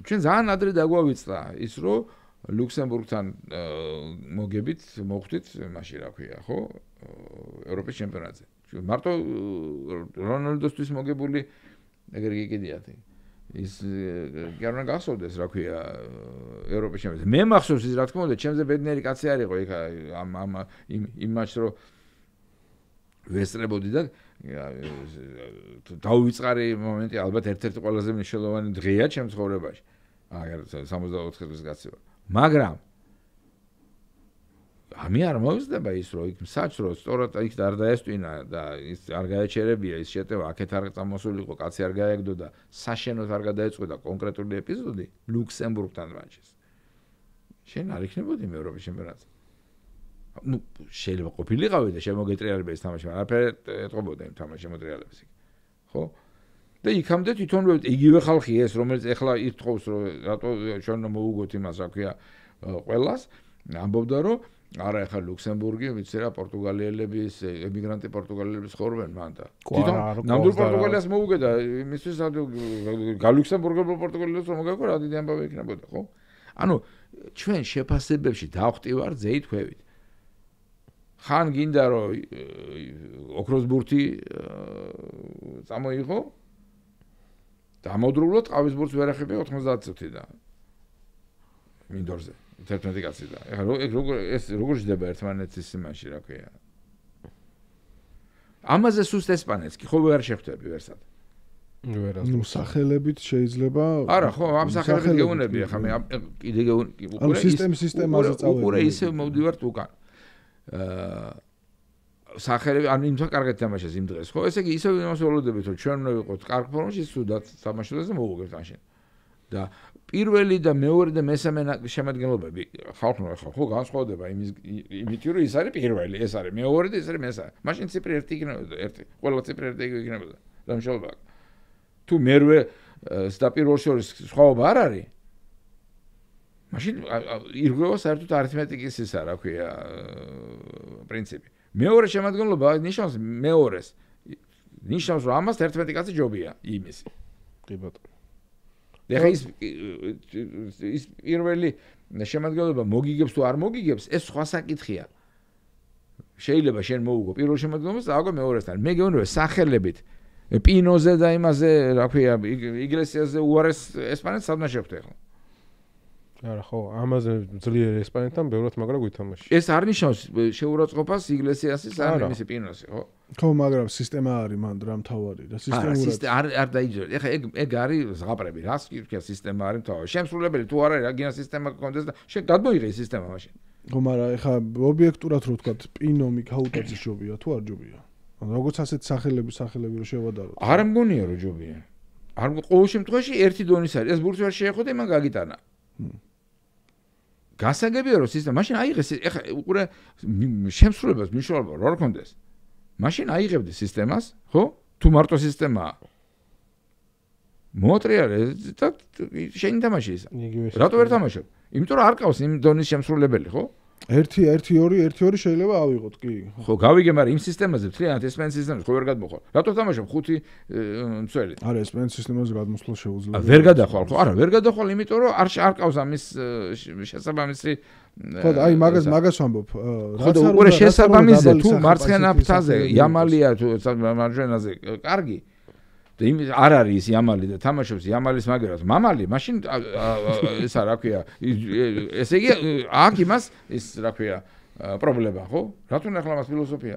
ჩვენ ძალიან ადრე დაგვავიწყდა ის რომ ლუქსემბურგთან მოგებით მოხვდით მაშინ რა ქვია ხო ევროპის ჩემპიონატზე მარტო რონალდოსთვის მოგებული ეგრე გიგედიათი ის გერმან გახსოვდეს რა ქვია ევროპის ჩემპიონატზე მე მახსოვს ის რა თქმა უნდა ჩემზე ბედნიერი კაცი არისო იქ იმ მატჩს რომ ვესწრებოდი და დაუვიწყარი მომენტი ალბათ ერთ-ერთი ყველაზე მნიშვნელოვანი დღეა ჩემ ცხოვრებაში აგერ 64 წლის გაცემა მაგრამ ამი არ მოვიზდება ის რომ იქ საჭრო სწორად იქ არ დაესტვინა და ის არ გაეჩერებია ის შეტევა აქეთ არ წამოსულიყო კაცი არ გაეგდო და საშენოდ არ გადაეწყვეტა კონკრეტული ეპიზოდი ლუქსემბურგთან მატჩის შენ არ იქნებოდი ევროპის ჩემპიონატზე ну შეიძლება ყოფილიყავი და შემოგეტრიალება ეს თამაში მაგრამ არაფერი ეთყობოდა იმ თამაშს შემოტრიალებს იქ ხო და იქამდე თვითონ იგივე ხალხი ეს რომელიც ეხლა ითხოვს რომ რატო ჩვენ მოუგოთ იმას რა ქვია ყველას ამბობდა რომ არა ეხლა ლუქსემბურგი ვიცი რა პორტუგალიელების ემიგრანტი პორტუგალიელების ხორვენ მან და თვითონ ნამდვილ პორტუგალიას მოუგე და იმისთვის გალუქსემბურგებულ პორტუგალიელებს რომ მოგაკო რა დიდი ამბავი იქნებოდა ხო ანუ ჩვენ შეფასებებში დავხტივარ ზეით ხვევით ხან გინდა რომ ოქროს ბურთი წამოიღო დამოდრულად ყავის ბურთს ვერ ახებია 90 წუთიდან მინდორზე 11 კაცი და ეხლა ეს როგორ ჯდება ერთმანეთის იმაში რა ქვია ამაზე სუსტ ესპანეთს კი ხო ვერ შეხვდები ვერსად ნუ სახელებით შეიძლება არა ხო ამ სახელებით გეუნები ახლა მე კიდე ანუ სისტემაზე წავედი უყურე ისე მოვდივართ უკან სახელები ან იმთან კარგად თამაშეს იმ დღეს ხო ესე იგი ისევ იმას ველოდებით რომ ჩვენ უნდა ვიყოთ კარგ ფორმაში სუდად თამაშობდეს და მოუგებთ მაშინ და პირველი და მეორე და მესამე შემადგენლობები ხალხმა ხო განსხვავდება იმით რომ ის არის პირველი ეს არის მეორე და ეს არის მესამე მაშინ ციფრი ერთი იქნებოდა ერთი ყველა ციფრი ერთი იქნებოდა რა მშობა თუ მერვე და პირველ შორის სხვაობა არ არის მაშინ ირღვევა საერთოდ არითმეტიკის ისა რა ქვია პრინციპი. მეორე შემადგენლობა ნიშნავს მეორეს. ნიშნავს რომ ამას 11 კაცი ჯობია იმისი. კი ბატონო. ეხლა ის პირველი შემადგენლობა მოგიგებს თუ არ მოგიგებს, ეს სხვა საკითხია. შეიძლება შენ მოუგო პირველ შემადგენლობას და აგო მეორესთან. მე გეუბნები სახელებით პინოზე და იმაზე, რა ქვია, იგლესიაზე უარეს ესპანეთს სადმა შევხვდე ხო? არა ხო, ამაზე ძლიერ ესპანეთთან ბევრად მაგრა გვითამაში. ეს არ ნიშნავს შეურაცხყოფას იგლესიასის ან იმისი პინოსი, ხო? ხო, მაგრამ სისტემა არის მან რა მთავარი და სისტემურად არ დაიჯერეთ. ეხლა ეგ არის ზღაპრები, რას კი სისტემა არის მთავარი. შემსრულებელი თუ არა, რა გინა სისტემა გქონდეს და შენ გადმოიღე ეს სისტემა მაშინ. ხო, მაგრამ ეხლა ობიექტურად რო ვთქვა, პინომი ქაუტაძის ჯობია თუ არ ჯობია? როგორც ასეთ სახელები რო შევადაროთ. არ მგონია რომ ჯობია. არ ყოველ შემთხვევაში ერთი დონის არის. ეს ბურთს ვერ შეეხო და იმან გაგიტანა. გასაგებია რომ სისტემა მაშინ აიღეს ეხლა უყურე შემსრულებას მნიშვნელობა რა რქონდეს მაშინ აიღებდი სისტემას ხო თუ მარტო სისტემაა მოატრიალე და შენ თამაში ისა რატო ვერ თამაშობ იმიტომ რომ არ ყავს იმ დონის შემსრულებელი ხო 1-2 შეიძლება ავიღოთ კი ხო გავიგე მაგრამ იმ სისტემაზე მთლიანად ესპანეთის სისტემაზე ხო ვერ გადმოხვალ რატო თამაშობ 5 მცველი არა ესპანეთის სისტემაზე გადმოსვლა შეუძლია ვერ გადახვალ ხო არა ვერ გადახვალ იმიტომ რომ არ ყავს ამის შესაბამისი ხო აი მაგას ვამბობ ხო უყურე შესაბამისზე თუ მარცხენა ფრთაზე იამალია თუ მარჯვენაზე კარგი და იმ არ არის იამალი და თამაშობს იამალის მაგერას მამალი მაშინ ესა რა ქვია ესე იგი აქ იმას ის რა ქვია პრობლემა ხო რატო ნახლა მას ფილოსოფია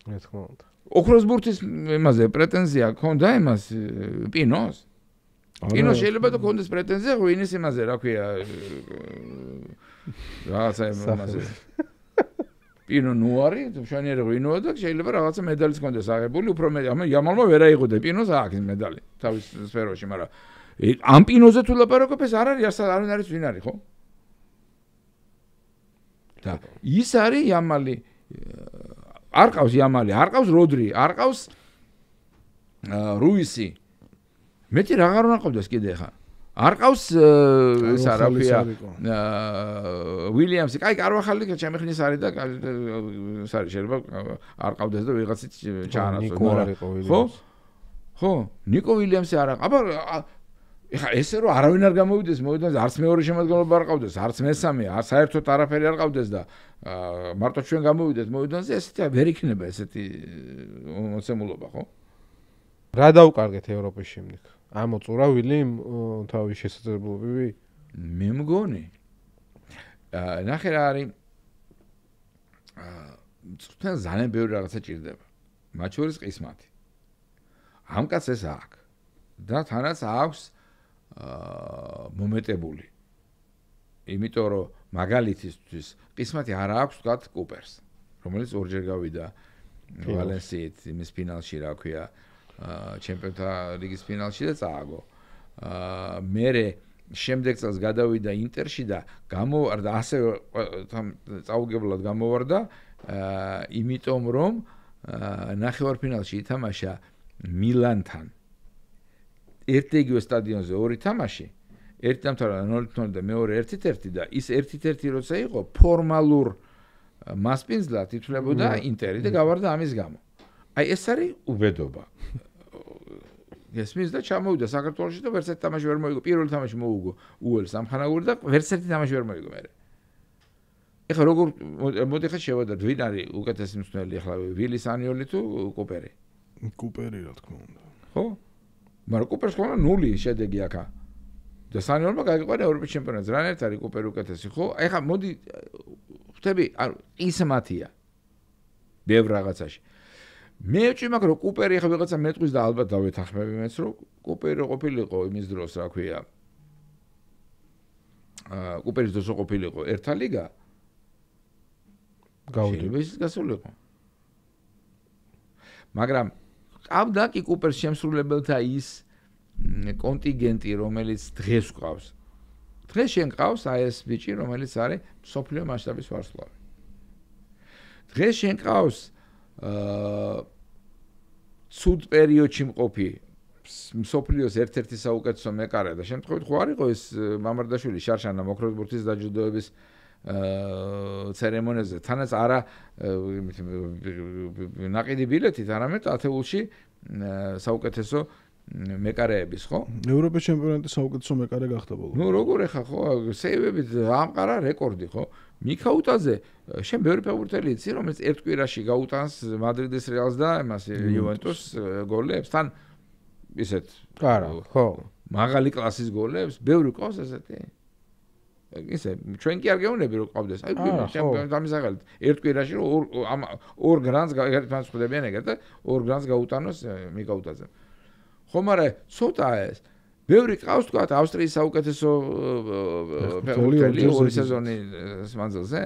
რა თქმა უნდა ოქროს ბურთის იმაზე პრეტენზია ქონდა იმას პინოს შეიძლება და ქონდეს პრეტენზია ხო ინის იმაზე რა ქვია რაღაცა იმაზე პინო ნუარი, მშვენიერი ღვინოა და შეიძლება რაღაცა მედალიც კონდეს აღებული, უფრო მე იამალმა ვერ აიღო და პინოს აქვს მედალი თავის სფეროში, მაგრამ ამ პინოზე თუ ლაპარაკობ ეს არ არის არ არის ვინ არის ხო? და ის არის იამალი არ ყავს იამალი, არ ყავს როდრი, არ ყავს რუისი. მეტი აღარ უნდა ყავდეს კიდე ხა. არ ყავს ისა რა ქვია უილიამსი, კაი კარვახალი ჩემი ხნის არის და ეს არის შეიძლება არ ყავდეს და ვიღაცით ჩაანაცვლოს. ხო, ნიკო უილიამსი არა. აბა ეხა ესე რომ არავინ არ გამოვიდეს მოვიდეს არც მეორე შემადგენლობა არ ყავდეს, არც მესამე, საერთოდ არაფერი არ ყავდეს და მარტო ჩვენ გამოვიდეს მოვიდეს ესეთი ვერ იქნება ესეთი მოცემულობა, ხო? რა დაუკარგეთ ევროპის შემდეგ? ამოწურა ვილიმ თავის შესაძლებლობები? მე მგონი. ნახე რა არის თან ძალიან ბევრი რაღაცა ჭირდება. მათ შორის ყისმათი. ამ კაცს ეს აქვს. და თანაც აქვს მომეტებული. იმიტომ რომ მაგალითისთვის ყისმათი არ აქვს თქვათ კუპერს, რომელიც ორჯერ გავიდა ვალენსიით იმის ფინალში რა ქვია ჩემპიონთა ლიგის ფინალში და წააგო. მერე შემდეგ წელს გადავიდა ინტერში და გამოვარდა ასე წაუგებლად გამოვარდა იმიტომ რომ ნახევარფინალში ითამაშა მილანთან. ერთ-იგივე სტადიონზე ორი თამაში, ერთი დამთავრდა 0-0 და მეორე 1-1 და ის 1-1 როცა იყო ფორმალურ მასპინძლად ითვლებოდა ინტერი და გავარდა ამის გამო. აი ეს არის უბედობა. ესმის და ჩამოვიდა საქართველოში და ვერცერთი თამაში ვერ მოიგო. პირველი თამაში მოუგო უელს სამხანაგური და ვერცერთი თამაში ვერ მოიგო მე. ეხლა როგორ მოდი ხა შევადართ ვინ არის უკეთესი მსმენელი ეხლა ვილის ანიოლი თუ კუპერი? კუპერი რა თქმა უნდა. ხო? მაგრამ კუპერს ხონა 0 შედეგი აქა. და სანიოლმა გაიყვანა ევროპის ჩემპიონატზე. რანაირად არის კუპერი უკეთესი, ხო? ეხლა მოდი ხვდები, ის მათია. ბევრ რაღაცაში. მე ვჭი მაგრამ კუპერი ახლა ვიღაცა მეტყვის და ალბათ დავეთანხმები მეც რომ კუპერი ყოფილიყო იმის დროს რა ქვია კუპერის დროს ყოფილიყო ერთა ლიგა გავიდა ის გასულიყო მაგრამ ყავდა კი კუპერს შემსრულებელთა ის კონტინგენტი რომელიც დღეს ყავს დღეს შენ ყავს აი ეს ბიჭი რომელიც არის სოფლიო მასშტაბის ვარსკვლავი დღეს შენ ყავს ცუდ პერიოდში მყოფი მსოფლიოს ერთ-ერთი საუკეთესო მეკარე და შემთხვევით ხო არ იყო ეს მამარდაშვილი შარშანა მოქროსბურთის დაჯილდოების ცერემონიაზე თანაც არა ნაყიდი ბილეთით, არამედ ათეულში საუკეთესო მეკარეების, ხო? ევროპის ჩემპიონატის საუკეთესო მეკარე გახდა ბოლოს. ნუ როგორ ეხა ხო, სეივებით ამყარა რეკორდი, ხო? მიქაუტაძე, შენ ბევრი ფეხბურთელი იცი, რომელიც ერთ კვირაში გაუტანს მადრიდის რეალს და იმას იუვენტუს გოლებს, თან ისეთ არა, ხო. მაღალი კლასის გოლებს, ბევრი ყავს ესეთი. ისე ჩვენ კი არ გეუბნები რომ ყავდეს. აი დამისაღალით ერთ კვირაში ორ გრანს ერთმანეთს ხვდებიან ეგრე და ორ გრანს გაუტანოს მიკაუტაძე. ხო, მაგრამ ცოტაა ეს. ბევრი ყავს თქვა ავსტრიის საუკეთესო ფეხბურთელი ორი სეზონის მანძილზე.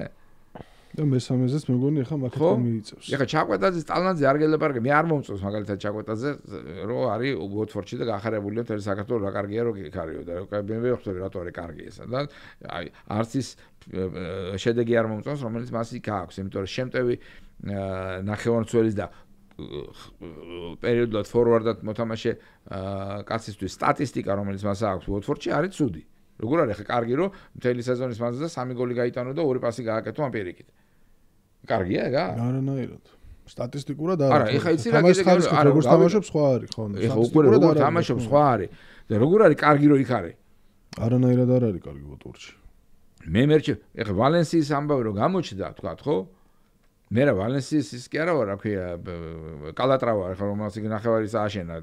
და მესამეზეც მეგონი ახლა მაგათთან მიიწევს. ეხლა ჩაკვეტაძის ტალანტზე არ გელაპარაკე, მე არ მომწონს მაგალითად ჩაკვეტაძე, რომ არის უოტფორდში და გახარებულია მთელი საქართველო რა კარგია რომ იქარიო და მე ვიხსოვე რატო არის კარგი ესა და აი არც ის შედეგი არ მომწონს, რომელიც მას იქ აქვს, იმიტომ რომ შემტევი ნახევარმცველის და პერიოდულად ფორვარდად მოთამაშე კაცისთვის სტატისტიკა რომელიც მას აქვს უოტფორდში არის ცუდი. როგორ არის ხა კარგი რომ მთელი სეზონის მანძილზე 3 გოლი გაიტანო და 2 პასი გააკეთო ამ პირიქით. კარგია ეგა? არანაირად. სტატისტიკურად არა. არა, ეხა იცი რა კიდე არა როგორ თამაშობს სხვა არის, ხო? ეხა უკვე როგორ თამაშობს სხვა არის. და როგორ არის კარგი რომ იქ არის? არანაირად არ არის კარგი უოტფორდში. მე მერჩი, ეხა ვალენსიის ამბავი რომ გამოჩნდა, თქვა, ხო? მე რა ვალენსიის ის კი არა ვარ, რა ქვია, კალატრავა, ეხლა რომელსაც იქ ნახევარის ააშენა.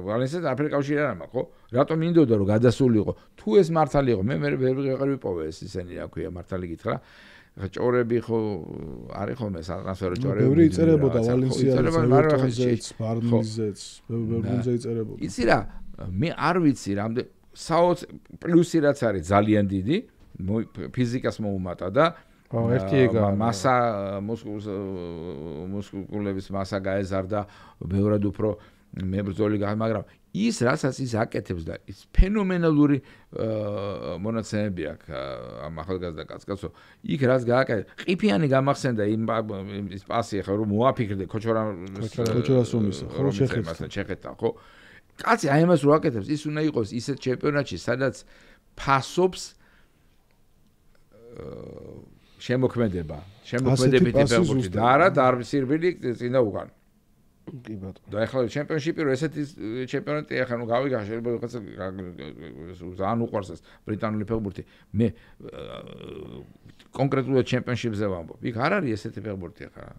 ვალენსიას არაფერი კავშირი არ მაქვს, ხო? რატომ მინდოდა რომ გადასულიყო? თუ ეს მართალი იყო, მე ვერ ვიპოვე ეს ისენი, რა ქვია, მართალი გითხრა. ჭორები ხო არის ხოლმე სატრანსფერო ჭორები. ბევრი იწერებოდა ვალენსიაზეც, ბარნიზეც, ბევრი იწერებოდა. იცი რა, მე არ ვიცი რამდენ საოც პლუსი რაც არის ძალიან დიდი, ფიზიკას მოუმატა და ერთი ეგა მასა მუსკულების მასა გაეზარდა, ბევრად უფრო მებრძოლი გახდა, მაგრამ ის რასაც ის აკეთებს და ის ფენომენალური მონაცემები აქვს ამ ახალგაზრდა კაცკაცო. იქ რაც გააკეთა, ყიფიანი გამახსენდა ის პასი ახლა რომ მოაფიქრდე ქოჩორას რომისა, ხო ჩეხეთთან, ხო? კაცი აი ამას რო აკეთებს, ის უნდა იყოს ისეთ ჩემპიონატში, სადაც ფასობს შემოქმედებითი ფეხბურთი და არა დარბისირბილი წინა უკან. კი ბატონო. და ახლა ჩემპიონშიპი რო ესეთი ჩემპიონატი ახლა ნუ გავიგახ შეიძლება ვიღაცა ძალიან უყვარს ეს ბრიტანული ფეხბურთი. მე კონკრეტულად ჩემპიონშიპზე ვამბობ. იქ არ არის ესეთი ფეხბურთი ახლა.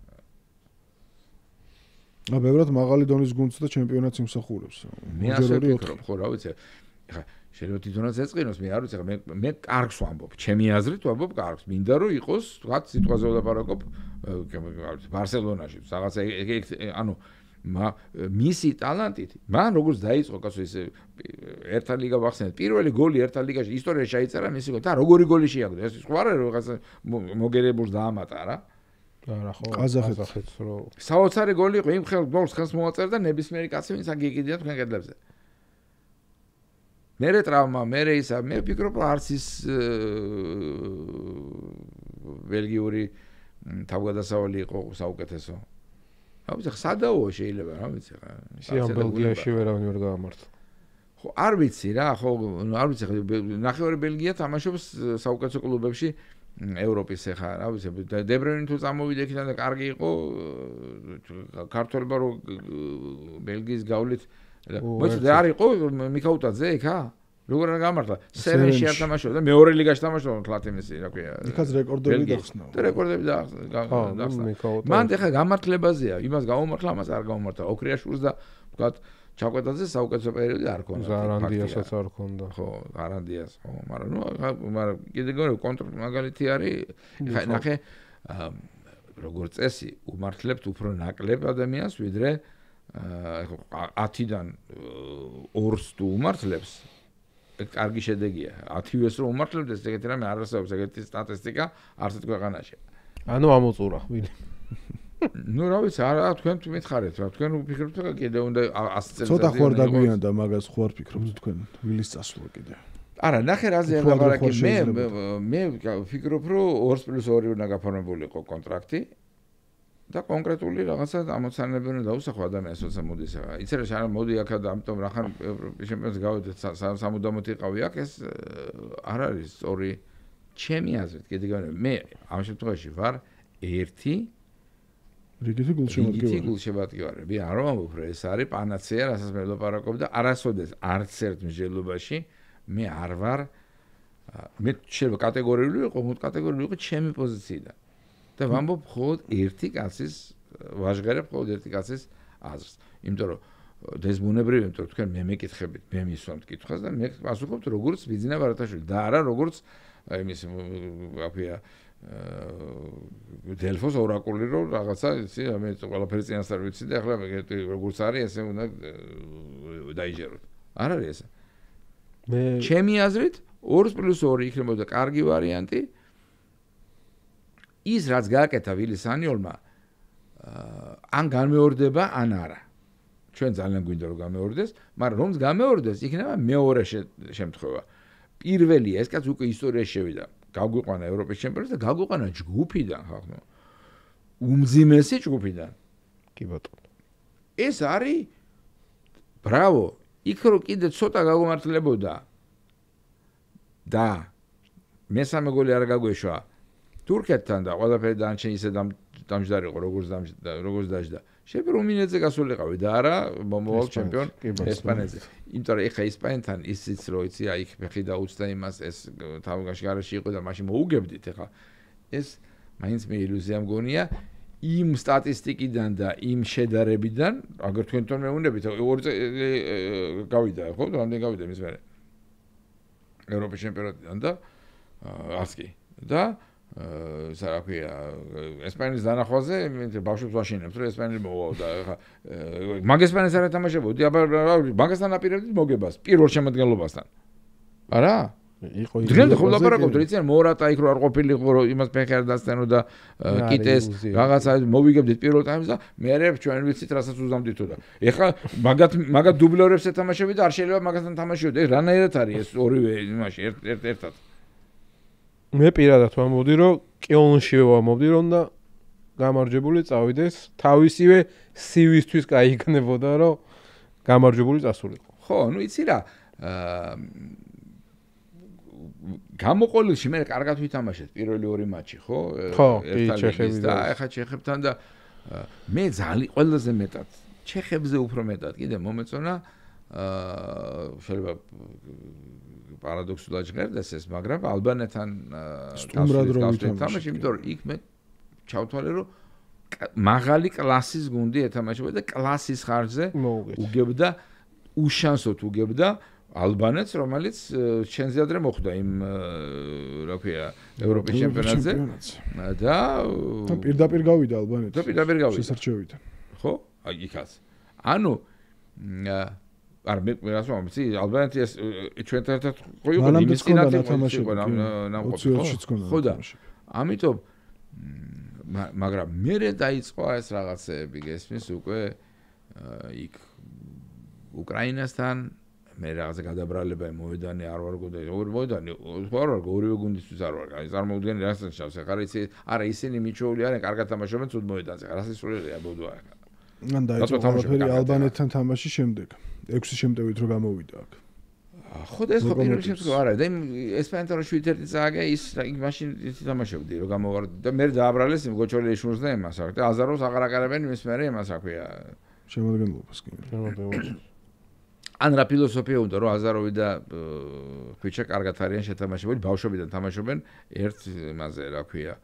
ბევრად მაღალი დონის გუნდს და ჩემპიონატს იმსახურებს. მე ასე ვფიქრობ, ხო, რა ვიცი. ახლა შეიძლება თვითონაც ეწყინოს, მე არ ვიცი, მე კარგს ვამბობ, ჩემი აზრით ვამბობ კარგს. მინდა რომ იყოს, თქვა, სიტყვაზე ვლაპარაკობ ბარსელონაში, რაღაცა ანუ მისი ტალანტით, მან როგორც დაიწყო კაცო ეს ერთა ლიგა ვახსენეთ, პირველი გოლი ერთა ლიგაში ისტორიაში შეიწერა მისი გოლი და როგორი გოლი შეაგდო, ეს სხვა არა რაღაცა მოგერებულს დაამატა რა. არა ხო, ყაზახეთს რო საოცარი გოლი იყო, იმ გოლს ხელს მოაწერდა ნებისმიერი კაცი, ვინც აგიგიდია თქვენ კედლებზე. მერე ტრავმა, მერე ისა, მე ვფიქრობ, რომ არც ის ბელგიური თავგადასავალი იყო საუკეთესო. რა ვიცი, სადაოა შეიძლება, რა ვიცი ხა. ისე ამ ბელგიაში ვერავინ ვერ გაამართლა. ხო, არ ვიცი რა, ხო, არ ვიცი ხა, ნახევარი ბელგია თამაშობს საუკეთესო კლუბებში ევროპის ხა, რა ვიცი, დებრენი თუ წამოვიდა იქიდან და კარგი იყო ქართველებმა რომ ბელგიის გავლით მოიცადე არ იყო მიქაუტაძე იქა? როგორ არ გამართლა? სერენში არ თამაშობდა და მეორე ლიგაში თამაშობდა თლათინესი, რა ქვია. იქაც რეკორდები დახსნა. და რეკორდები დახსნა. მან ეხა გამართლებაზეა, იმას გაუმართლა, ამას არ გაუმართლა. ოქრიაშვილს და ვთქვათ, ჩაკვეტაძე საუკეთესო პერიოდი არ ქონდა. გარანდიასაც არ ქონდა. ხო, გარანდიას, ხო, მაგრამ კიდე გონე კონტროლ მაგალითი არის. ეხა ნახე როგორ წესი უმართლებთ უფრო ნაკლებ ადამიანს, ვიდრე 10-დან 2-ს თუ უმართლებს, კარგი შედეგია. 10-ს რომ უმართლებდეს, ეგეთი რამე არ არსებობს, ეგეთი სტატისტიკა არც ქვეყანაში. ანუ ამოწურა, ვინმე. ნუ რა ვიცი, არა თქვენ მითხარით რა, თქვენ ვფიქრობთ რა კიდე უნდა 100 წელიწადში. ცოტა ხوار დაგვიანდა მაგას ხوار ფიქრობთ თქვენ, ვილის წასვლა კიდე. არა, ნახე რაზე ლაპარაკი, მე ვფიქრობ, რომ 2+2 უნდა გაფორმებულიყო კონტრაქტი. და კონკრეტული რაღაცა ამოცანები უნდა დაუსახო ადამიანს, როცა მოდის. იცი რა, შენ მოდი აქ და ამიტომ რახან ჩემპიონს გავედით სამუდამოდ იყავი აქ, ეს არ არის სწორი ჩემი აზრით. კიდე მე ამ შემთხვევაში ვარ ერთი რიგითი გულშემატკივარები. არ ვამბობ, რომ ეს არის პანაცეა, რასაც მე ვლაპარაკობ და არასოდეს არც ერთ მსჯელობაში მე არ ვარ მე შეიძლება კატეგორიული ვიყო, კატეგორიული ვიყო ჩემი პოზიციიდან. და ვამბობ მხოლოდ ერთი კაცის ვაჟღერებ მხოლოდ ერთი კაცის აზრს. იმიტომ რომ დეზბუნებრივი, იმიტომ რომ თქვენ მე მეკითხებით, მე მისვამთ კითხვას და მე პასუხობთ როგორც ბიძინა ბარათაშვილი და არა როგორც იმის აფია დელფოს ორაკული რომ რაღაცა იცი მე ყველაფერი წინასწარ ვიცი და ახლა როგორც არის ესე უნდა დაიჯეროთ. არ არის ესე. მე ჩემი აზრით 2+2 იქნებოდა კარგი ვარიანტი. ის რაც გააკეთა ვილი სანიოლმა ან განმეორდება ან არა. ჩვენ ძალიან გვინდა რომ გამეორდეს, მაგრამ რომც გამეორდეს, იქნება მეორე შემთხვევა. პირველი ეს კაც უკვე ისტორიაში შევიდა. გაგვიყვანა ევროპის ჩემპიონატს და გაგვიყვანა ჯგუფიდან, ხახნო. უმძიმესი ჯგუფიდან. კი ბატონო. ეს არის ბრავო. იქ რო კიდე ცოტა გაგომართლებოდა და მესამე გოლი არ გაგვეშვა. თურქეთთან და ყველაფერი დანარჩენი ისე დამჯდარი იყო როგორც დაждდა. შეიძლება რუმინეთზე გასულიყავი და არა მომავალ ჩემპიონ ესპანეთზე. იმიტომ რომ ეხა ესპანეთთან ისიც რო იცი აი ფეხი დაუწდა იმას ეს თავგანში გარეში იყო და მაშინ მოუგებდით ეხა ეს მაინც მე ილუზია მგონია იმ სტატისტიკიდან და იმ შედარებიდან აგერ თქვენთან მეუნდებით 2 წელი გავიდა ხო რამდენი გავიდა მის მერე ევროპის ჩემპიონატიდან და ასკი და სარაფია ესპანეთის დანახვაზე ბავშვებს ვაშინებთ რომ ესპანელი მოვაო და ხა მაგ ესპანეთს არ ეთამაშებოდი აბა მაგასთან აპირებდით მოგებას პირველ შემადგენლობასთან არა იყო დღემდე ხო ლაპარაკობთ რომ იციან მორატა იქ რო არ ყოფილიყო რომ იმას ფეხი არ დასცენო და კიტეს რაღაცა მოვიგებდით პირველ ტაიმს და მე ჩვენ ვიცით რასაც უზამდითო და ეხლა მაგათ დუბლორებს ეთამაშები და არ შეიძლება მაგასთან თამაშიოთ ეს რანაირად არის ეს ორივე იმაში ერთად მე პირადად ვამბობდი რომ კიონშივე ვამბობდი რომ და გამარჯვებული წავიდეს თავისივე სივისთვის გაიგნებოდა რომ გამარჯვებული წასულიყო ხო ნუ იცი რა გამოყოლილში მე კარგად ვითამაშეთ პირველი 2 მატჩი ხო ერთად და ახლა ჩეხებთან და მე ძალიან ყველაზე მეტად ჩეხებზე უფრო მეტად კიდე მომეწონა შეიძლება პარადოქსულად ჟღერდეს ეს მაგრამ ალბანეთთან სტუმრად რო ვითამაშე იმიტომ რომ იქ მე ჩავთვალე რომ მაღალი კლასის გუნდი ეთამაშებოდა და კლასის ხარჯზე უგებდა უშანსოდ უგებდა ალბანეთს რომელიც ჩვენზე ადრე მოხვდა იმ რა ქვია ევროპის ჩემპიონატზე და პირდაპირ გავიდა ალბანეთს და პირდაპირ გავიდა შესარჩევიდან ხო აი იქაც ანუ არ მე რას ვამბობ ალბანეთი ეს ჩვენთან ერთად ხო იყო იმის წინათ იყო ხო და ამიტომ მაგრამ მერე დაიწყო ეს რაღაცეები გესმის უკვე იქ უკრაინასთან მე რაღაცა გადაბრალება მოვედანი არ ვარ გონდა მოვედანი არ ვარ ორივე გუნდისთვის არ ვარ აი წარმოუდგენი რასაც ჩავს ახლა იცი არა ისინი მიჩვეული არიან კარგად თამაშობენ ცუდ მოვედანზე რა სასურველია ბოდოა ან დაიწყო ყველაფერი ალბანეთთან თამაშის შემდეგ 6 შემტევით რო გამოვიდა აქ ხო და ეს ხო პირველი შემთხვევა არა და ესპანეთთან რო 7-1 წააგე ის მაშინ იცი თამაშობდი რო გამოვარდი და მე დააბრალეს იმ გოჩოლი შურს და იმას აქ და აზაროს აღარ აკარებენ მის მერე იმას აქვია შემოადგენლობას კი ან რა ფილოსოფია უნდა რომ აზაროვი და ხვიჩა კარგად არიან შეთამაშებული ბავშვებიდან თამაშობენ ერთ იმაზე რა ქვია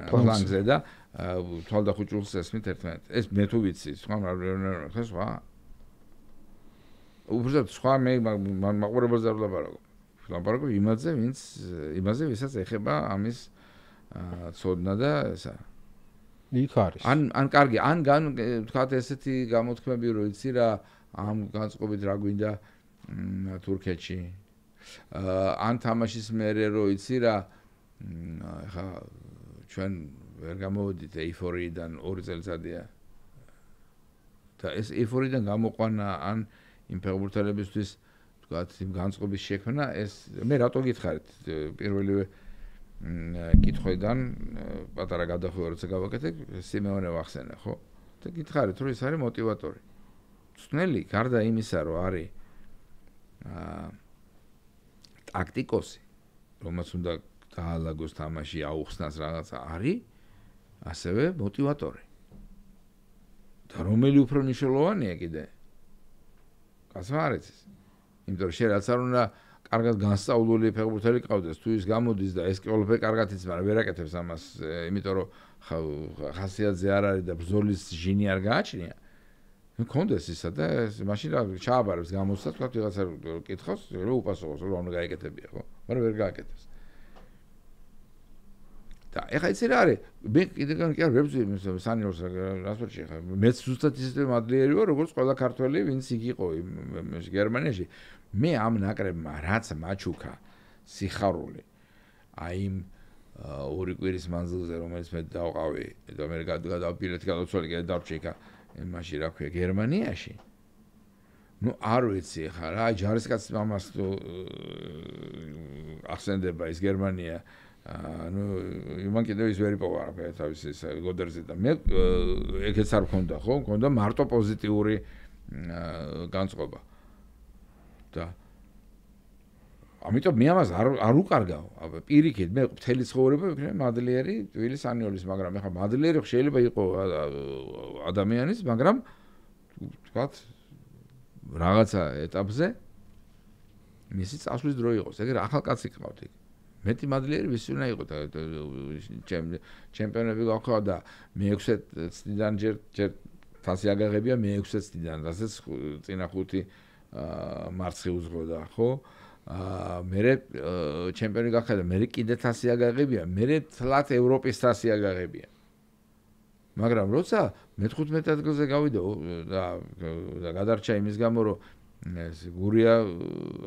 პლანზე და თვალდახუჭულს ესმით ერთმანეთს ეს მე თუ ვიცი სხვა რა სხვა უბრალოდ სხვა მე მაყურებელს არ ვლაპარაკობ იმაზე ვინც იმაზე ვისაც ეხება ამის ცოდნა და ესა იქ არის ან კარგი ან თქვათ ესეთი გამოთქმები რომ იცი რა ამ განწყობით რა გვინდა თურქეთში ან თამაშის მერე რო იცი რა ხა ჩვენ ვერ გამოვედით ეიფორიიდან 2 წელიწადია და ეს ეიფორიიდან გამოყვანა ან იმ ფეხბურთელებისთვის თქვათ იმ განწყობის შექმნა ეს მე რატო გითხარით პირველივე კითხვიდან პატარა გადახვევა როცა გავაკეთე, სიმეონე ვახსენე, ხო? და გითხარით, რომ ეს არის მოტივატორი. ცნელი, გარდა იმისა, რომ არის ტაქტიკოსი, რომელსაც უნდა დაალაგოს თამაში, აუხსნას რაღაცა არის, ასევე მოტივატორი. და რომელი უფრო მნიშვნელოვანია კიდე? კაცმა არ იცის. იმიტომ რომ შენ რაც არ უნდა კარგად განსწავლული ფეხბურთელი ყავდეს, თუ ის გამოდის და ეს ყველაფერი კარგად იცის, მაგრამ ვერ აკეთებს ამას, იმიტომ რომ ხასიათზე არ არის და ბრძოლის ჟინი არ გააჩნია. მქონდეს ისა და მაშინ რა ჩააბარებს გამოსცა, თქვა ვიღაცა კითხავს, რომ უპასუხოს, რომ უნდა გაეკეთებია, ხო? მაგრამ ვერ გააკეთებს. და ეხლა იცი რა არის? მე კიდე კი არ ვებძვი სანიორს რასპორტში ხა. მეც ზუსტად ისეთი მადლიერი ვარ, როგორც ყველა ქართველი, ვინც იქ იყო გერმანიაში. მე ამ ნაკრებმა რაც მაჩუქა სიხარული აი იმ ორი კვირის მანძილზე, რომელიც მე დავყავი და მე გადავპილეთი გადავცვალე კიდე დავჭიქა იმაში რა ქვია გერმანიაში. ნუ არ ვიცი ხა რა ჯარისკაცის მამას თუ ახსენდება ის გერმანია ну, იმან კიდევ ის ვერ იპოვა რა თავის ეს გოდერზე და მე ეგეც არ მქონდა ხო? მქონდა მარტო პოზიტიური განწყობა. და ამიტომ მე ამას არ უკარგავ. პირიქით მე მთელი ცხოვრება ვიქნები მადლიერი თბილისის სანიოლის, მაგრამ ეხლა მადლიერი შეიძლება იყოს ადამიანის, მაგრამ თქვათ რაღაცა ეტაპზე მისი წასვლის დრო იყოს. ეგრე ახალკაცი ყავთ იქ. მეტი მადლიერი ვის უნდა იყოს და ჩემპიონები გავხდა და მე-6 წლიდან ჯერ თასი აგაღებია მე-6 წლიდან, რასაც წინა 5 მარცხი უძღოდა, ხო? მერე ჩემპიონი გავხდა და მერე კიდე თასი აგაღებია, მერე თლათ ევროპის თასი აგაღებია. მაგრამ როცა მე-15 ადგილზე გავიდა და გადარჩა იმის გამო, რომ გურია,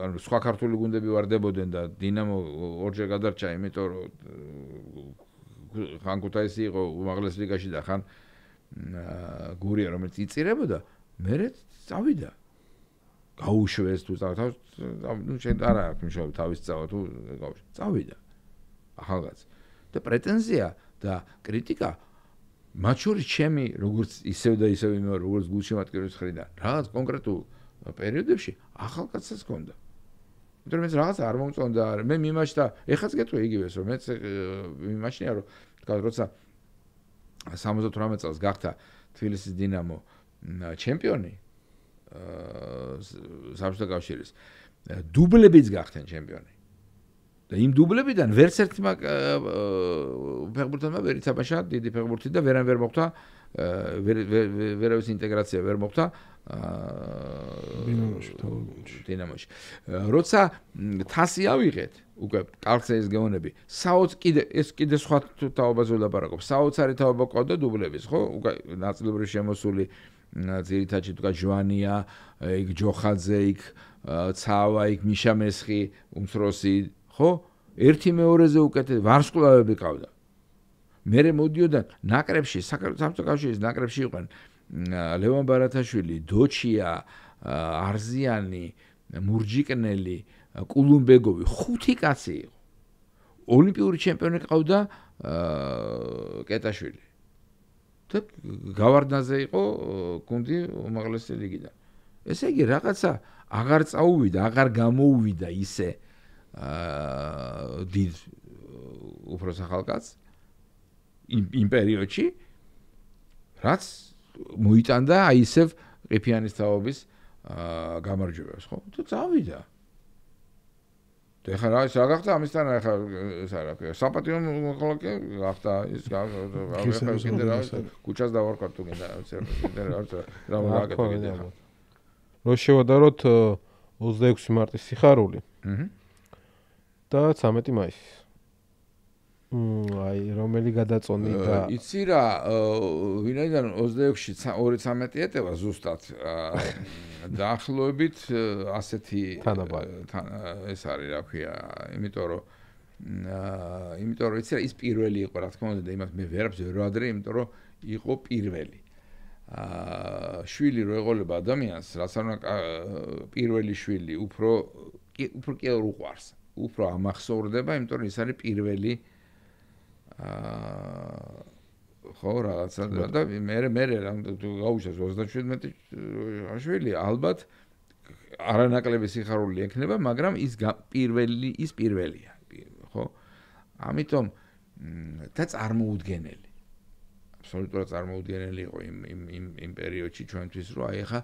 ანუ სხვა ქართული გუნდები ვარდებოდნენ და დინამო ორჯერ გადარჩა, იმიტომ რომ ხან ქუთაისი იყო უმაღლეს ლიგაში და ხან გურია, რომელიც იწირებოდა, მერე წავიდა. გაუშვეს თუ ნუ შენ არა აქვს მნიშვნელობა თავის წავა თუ წავიდა ახალგაზრდა და პრეტენზია და კრიტიკა მათ შორის ჩემი როგორც ისევ და ისევ იმეორ როგორც გულშემატკივრის მხრიდან რაღაც კონკრეტულ პერიოდებში ახალგაზრდას ჰქონდა. იმიტომ რომ ეს რაღაც არ მომწონდა, მე მიმაჩნდა, ეხაც გეტყვი იგივეს, რომ მეც მიმაჩნია, რომ თქვა როცა 78 წელს გახდა თბილისის დინამო ჩემპიონი საბჭოთა კავშირის დუბლებიც გახდნენ ჩემპიონი. და იმ დუბლებიდან ვერც ერთმა ფეხბურთელმა ვერ ითამაშა დიდი ფეხბურთი და ვერან ვერ მოხდა ვერავის ინტეგრაცია ვერ მოხდა დინამოში. როცა თასი ავიღეთ, უკვე კალხზე ის გეონები, ეს კიდე სხვა თაობაზე ვლაპარაკობ. საოცარი თაობა ყავდა დუბლების, ხო? უკვე ნაწილობრივ შემოსული ძირითადად თქვა ჟვანია, იქ ჯოხაძე, იქ ცავა, იქ მიშა მესხი, უმცროსი, ხო? ერთი მეორეზე უკეთე ვარსკვლავები ყავდა. მერე მოდიოდა ნაკრებში, საბჭოთა კავშირის ნაკრებში იყვნენ ლევან ბარათაშვილი, დოჩია, არზიანი, მურჯიკნელი, კულუმბეგოვი, 5 კაცი იყო. ოლიმპიური ჩემპიონი ყავდა კეტაშვილი. და გავარდნაზე იყო გუნდი უმაღლესი ლიგიდან. ესე იგი რაღაცა აღარ წაუვიდა, აღარ გამოუვიდა ისე დიდ უფროს ახალკაცს იმ პერიოდში, რაც მოიტანდა აი ისევ ყიფიანის თაობის გამარჯვებას, ხო? და წავიდა. და ეხლა რა გახდა ამისთან, ეხლა რა ქვია, საპატიო მოქალაქე გახდა ის კიდე რა კუჩას დავარქვათ თუ კიდე რა ვაკეთე კიდე ხა. რო შევადაროთ 26 მარტის სიხარული და 13 მაისის. აი რომელი გადაწონი და იცი რა, ვინაიდან 26-ში 2-13 ეტევა ზუსტად დაახლოებით ასეთი ეს არის რა ქვია, იმიტომ რომ იცი რა, ის პირველი იყო რა თქმა უნდა და იმას მე ვერაფერს ვერ ვადრე, იმიტომ რომ იყო პირველი. შვილი რო ეყოლება ადამიანს, რაც არ უნდა პირველი შვილი უფრო კი არ უყვარს, უფრო ამახსოვრდება, იმიტომ რომ ის არის პირველი ხო რაღაცა და მე გაუშვას 37 შვილი ალბათ არანაკლები სიხარული ექნება, მაგრამ ის პირველია, ხო? ამიტომ და წარმოუდგენელი. აბსოლუტურად წარმოუდგენელი იყო იმ პერიოდში ჩვენთვის, რომ აი ახლა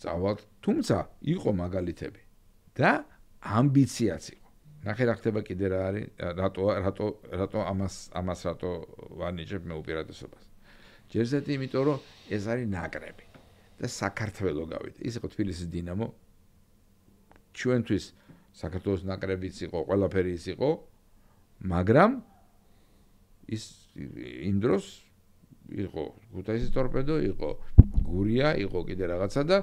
წავალთ, თუმცა იყო მაგალითები და ამბიციაც იყო. ნახე რა ხდება კიდე რა არის, რატო ამას რატო ვანიჭებ მე უპირატესობას. ჯერზეთი იმიტომ რომ ეს არის ნაკრები და საქართველოს გავიდა. ის იყო თბილისის დინამო. ჩვენთვის საქართველოს ნაკრებიც იყო, ყველაფერი ის იყო, მაგრამ ის იმ დროს იყო ქუთაისის ტორპედო, იყო გურია, იყო კიდე რაღაცა და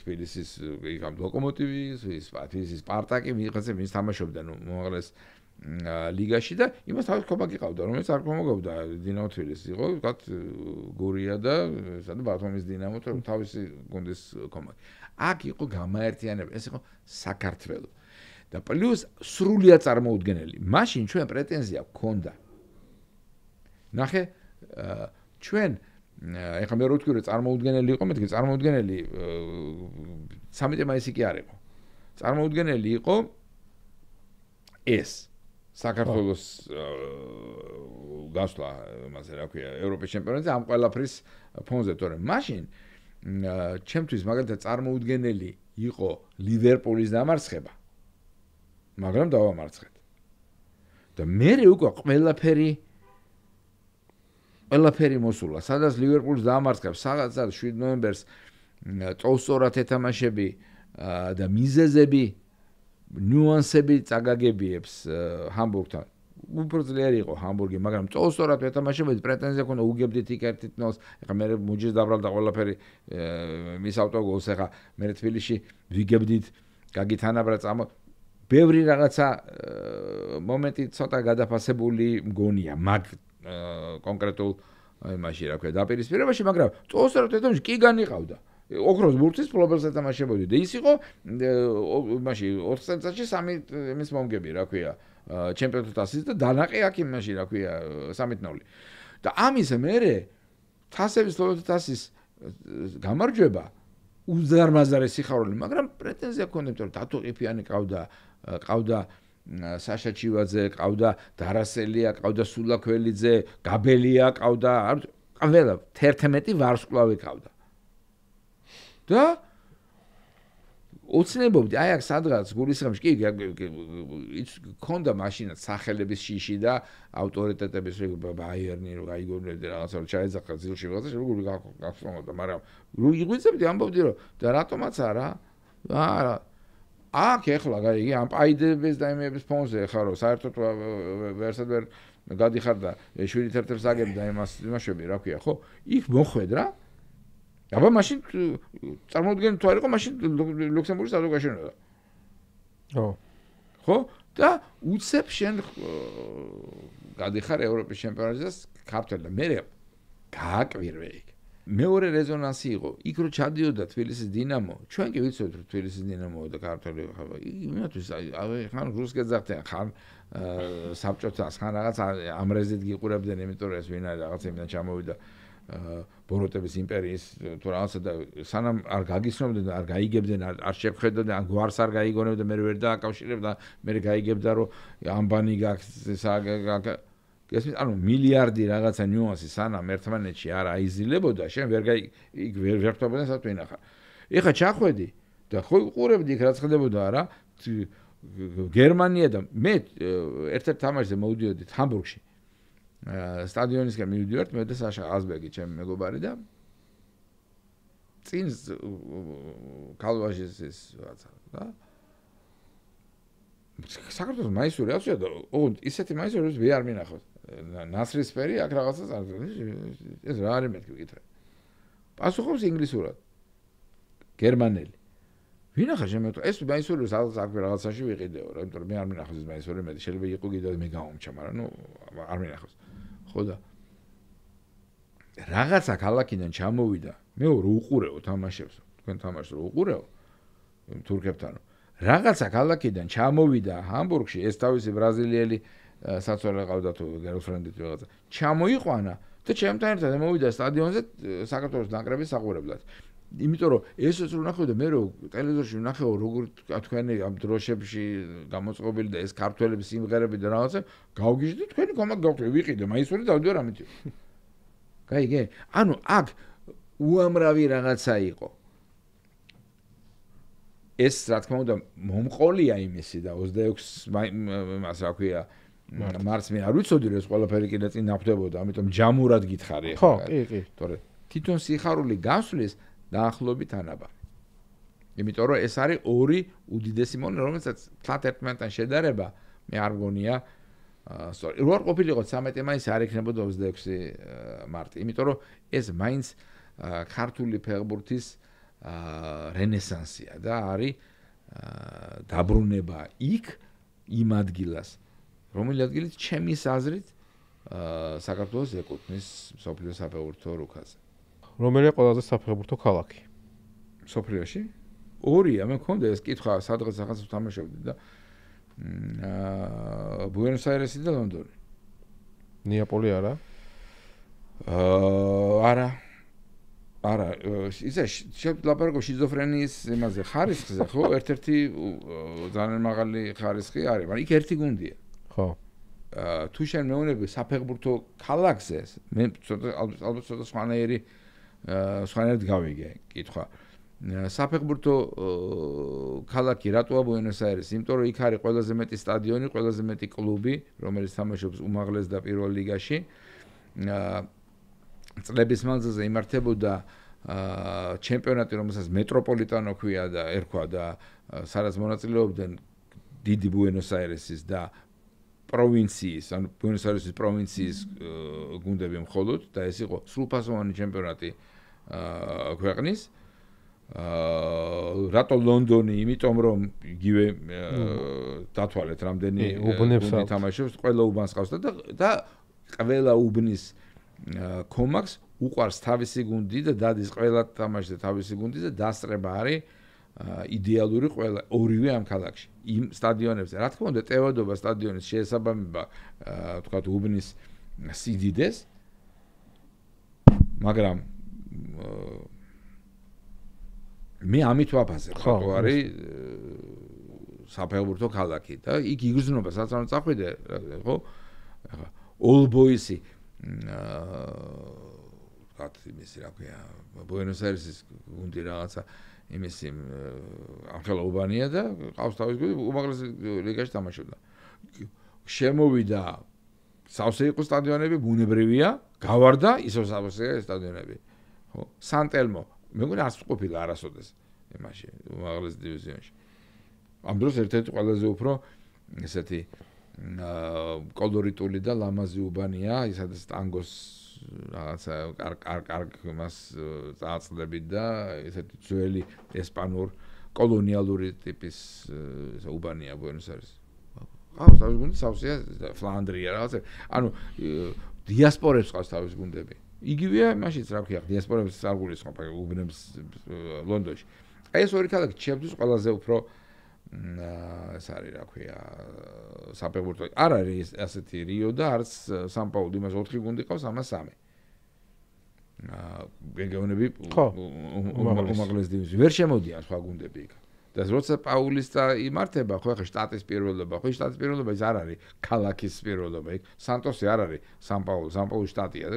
თბილისის იქამ ლოკომოტივის, ის სპარტაკი, ვიღაცა ვის თამაშობდა ნუ მომაღლეს ლიგაში და იმას თავის კომაკი ყავდა, რომელიც არ მომგავდა დინამო თბილისი, იყო ვთქვათ გურია და სადაც ბათუმის დინამო თავისი გუნდის კომაკი. აქ იყო გამაერთიანება, ეს იყო საქართველო. და პლუს სრულიად წარმოუდგენელი. მაშინ ჩვენ პრეტენზია გქონდა. ნახე ჩვენ ეხლა მე რო ვთქვი რომ წარმოუდგენელი იყო, მეთქი წარმოუდგენელი 13 მაისი კი არ იყო. წარმოუდგენელი იყო ეს საქართველოს გასვლა, მასე რა ქვია, ევროპის ჩემპიონატზე ამ ყველაფრის ფონზე, თორემ მაშინ ჩემთვის მაგალითად წარმოუდგენელი იყო ლივერპულის დამარცხება. მაგრამ დავამარცხეთ. და მე უკვე ყველაფერი მოსულა. სადაც ლივერპულს დაამარცხებს, სადაც 7 ნოემბერს წოლსწორად ეთამაშები და მიზეზები, ნიუანსები წაგაგებიებს ჰამბურგთან. უფრო ძლიერი იყო ჰამბურგი, მაგრამ წოლსწორად ეთამაშებოდი, პრეტენზია ქონდა უგებდით იქ ერთით ნოს. ეხლა მე მუჯის დაბრალდა ყველაფერი მის ავტოგოლს, ეხლა მე თბილისში ვიგებდით, გაგითანაბრა წამო ბევრი რაღაცა მომენტი ცოტა გადაფასებული მგონია მაგ კონკრეტულ იმაში რა ქვია დაპირისპირებაში, მაგრამ წოლსწორად ეთამაში კი განიყავდა. ოქროს ბურთის ფლობელს ეთამაშებოდი და ის იყო იმაში 4 წელიწადში 3 იმის მომგები რა ქვია ჩემპიონთა თასის და დანაყი აქ იმაში რა ქვია 3-0. და ამის მერე თასების ფლობელთა თასის გამარჯვება უზარმაზარი სიხარული, მაგრამ პრეტენზია ქონდა, იმიტომ რომ დათო ყიფიანი ყავდა საშა ჩივაძე, ყავდა დარასელია, ყავდა სულა ქველიძე, გაბელია ყავდა, ყველა 11 ვარსკვლავი ყავდა. და ოცნებობდი, აი აქ სადღაც გულისხმში კი ქონდა მაშინაც სახელების შიში და ავტორიტეტების ბაიერნი რო გაიგონებდი რაღაცა რომ ჩაეძახა ძილში რაღაცა როგორი გახსოვდა, მაგრამ რო იღვიძებდი ამბობდი რომ და რატომაც არა? არა. აქ ეხლა იგი ამ პაიდების და იმების ფონზე ხარ რომ საერთოდ ვერსად ვერ გადიხარ და 7-1-ს აგები და იმაშები რა ქვია, ხო? იქ მოხვედრა. აბა მაშინ წარმოუდგენელი თუ არ იყო, მაშინ ლუქსემბურგის საზოგადოებაშენოდა. ხო? და უცებ შენ გადიხარ ევროპის ჩემპიონატზე ქართველი და მე გააკვირვე იქ. მეორე რეზონანსი იყო, იქ რო ჩადიოდა თბილისის დინამო, ჩვენ კი ვიცოდით რომ თბილისის დინამოა და ქართველი ხარ. იმათთვის ხან რუსკეძახდნენ, ხან საბჭოთას, ხან რაღაც ამრეზით გიყურებდნენ, იმიტომ რომ ეს ვინ არის რაღაც იმიდან ჩამოვიდა ბოროტების იმპერიის თუ რაღაცა და სანამ არ გაგიცნობდნენ და არ გაიგებდნენ, არ შეფხედოდნენ, ან გვარს არ გაიგონებდნენ, მე ვერ დააკავშირებდა, მე გაიგებდა რომ ამბანი გაქვს ესმის, ანუ მილიარდი რაღაცა ნიუანსი სანამ ერთმანეთში არ აიზილებოდა, შენ ვერ ვერტობდნენ სადაც ვინახარ. ეხლა ჩახვედი და ხო უყურებდი იქ რაც ხდებოდა არა, გერმანია და მე ერთ-ერთ თამაშზე მოვიდიოდი ჰამბურგში. სტადიონისკენ მივიდივართ მე და საშა აზბეგი, ჩემი მეგობარი და წინ კალვაშის ეს რაღაცა და საქართველოს მაისური აცია და ისეთი მაისური ვი არ მინახავს. ნასრისფერი აქ რაღაცა ეს რა არის მეთქი ვიკითხე. პასუხობს ინგლისურად. გერმანელი. ვინახა შემეთქვა ეს მაისური სადაც აქ რაღაცაში ვიყიდეო რა, იმიტომ რომ მე არ მინახავს ეს მაისური, მე შეიძლება იყო კიდევ მე გამომჩა, მაგრამ ნუ არ მინახავს. ხო და რაღაცა ქალაქიდან ჩამოვიდა, მე რო უყურეო თამაშებს, თქვენ თამაშს რო უყურეო თურქებთან. რაღაცა ქალაქიდან ჩამოვიდა ჰამბურგში ეს თავისი ბრაზილიელი საცოლე ყავდა თუ girlfriend-ით რაღაცა. ჩამოიყვანა და ჩემთან ერთად მოვიდა სტადიონზე საქართველოს ნაკრების საყურებლად. იმიტომ რომ ესეც რო ნახევ და მე რო ტელევიზორში ნახევ როგორ თქვენი ამ დროშებში გამოწყობილი და ეს ქართველების სიმღერები და რაღაცა გავგიჟდი თქვენი კომაკ გავხდე ვიყიდე მაისური დავდივარ ამით. გაიგე? ანუ აქ უამრავი რაღაცა იყო. ეს რა თქმა უნდა მომყოლია იმისი და 26 მას რა ქვია მარტს მე არ ვიცოდი რომ ეს ყველაფერი კიდე წინ ნახდებოდა, ამიტომ ჯამურად გითხარი ხო, კი. თორე თვითონ სიხარული გასვლის დაახლოებით ანაბარი. იმიტომ რომ ეს არის ორი უდიდესი მონე, რომელსაც თათ ერთმანეთთან შედარება მე არ მგონია სწორი. რო არ ყოფილიყო 13 მაისი არ იქნებოდა 26 მარტი. იმიტომ რომ ეს მაინც ქართული ფეხბურთის რენესანსია და არის დაბრუნება იქ იმ ადგილას, რომელი ადგილით ჩემის აზრით საქართველოს ეკუთვნის მსოფლიო საფეხბურთო რუქაზე. რომელია ყველაზე საფეხბურთო ქალაქი? მსოფლიოში? ორია, მე მქონდა ეს კითხვა, სადღაც ახაც ვთამაშობდი და ბუენოს-აირესი და ლონდონი. ნეაპოლი არა? არა, ისე შევლაპარაკო შიზოფრენიის იმაზე ხარისხზე, ხო, ერთ-ერთი ძალიან მაღალი ხარისხი არის, მაგრამ იქ ერთი გუნდია. ხო. თუ შენ მეუბნები საფეხბურთო ქალაქზე, მე ალბათ ცოტა სხვანაირად გავიგე კითხვა. საფეხბურთო ქალაქი რატოა ბუენოს-აირესი? იმიტომ რომ იქ არის ყველაზე მეტი სტადიონი, ყველაზე მეტი კლუბი, რომელიც თამაშობს უმაღლეს და პირველ ლიგაში. წლების მანძილზე იმართებოდა ჩემპიონატი, რომელსაც მეტროპოლიტანო ქვია და ერქვა და სადაც მონაწილეობდნენ დიდი ბუენოს-აირესის და პროვინციის, ანუ ბუენოს-აირესის პროვინციის გუნდები მხოლოდ და ეს იყო სრულფასოვანი ჩემპიონატი ქვეყნის. რატო ლონდონი? იმიტომ რომ იგივე დათვალეთ რამდენი გუნდი თამაშობს, ყველა უბანს ყავს და ყველა უბნის კომაკს უყვარს თავისი გუნდი და დადის ყველა თამაშზე თავისი გუნდი და დასწრება არის იდეალური ყველა ორივე ამ ქალაქში. იმ სტადიონებზე, რა თქმა უნდა, ტევადობა სტადიონის შეესაბამება თქვათ უბნის სიდიდეს, მაგრამ მე ამით ვაფასებ, ხო არის საფეხბურთო ქალაქი და იქ იგრძნობა საწარმო წახვიდე, ხო? ახლა All Boys-ი ვთქვათ იმისი რა ქვია, ბუენოს-აირესის გუნდი რაღაცა იმისი ახლა უბანია და ყავს თავის გუნდი უმაღლეს ლიგაში თამაშობდა. შემოვიდა სავსე იყო სტადიონები, ბუნებრივია, გავარდა ისევ სავსეა სტადიონები. ხო? სანტელმო მე მგონი არც ყოფილა არასოდეს იმაში უმაღლეს დივიზიონში. ამ დროს ერთ-ერთი ყველაზე უფრო ესეთი კოლორიტული და ლამაზი უბანია, ისაც ტანგოს რაღაცა კარგ მას წააწყდებით და ესეთი ძველი ესპანურ კოლონიალური ტიპის უბანია ბუენოს-აირესი. ყავს თავის გუნდი სავსეა ფლანდრია რაღაცა. ანუ დიასპორებს ყავს თავის გუნდები. იგივეა მაშინც რა ქვია, დიასპორებს არ გულისხმობ უბნებს ლონდონში. აი ეს ორი ქალაქი ჩემთვის ყველაზე უფრო ეს არის რა ქვია საფეხბურთო. არ არის ასეთი რიო და არც სან-პაულუ, იმას 4 გუნდი ყავს, ამას 3. გეგეონები უმაღლეს დივიზიონში ვერ შემოდიან სხვა გუნდები იქ. და როცა პაულის იმართება, ხო ახლა შტატის პირველობა, ხო შტატის პირველობა ის არ არის ქალაქის პირველობა, იქ სანტოსი არ არის სან-პაულუ, სან-პაულუ შტატია და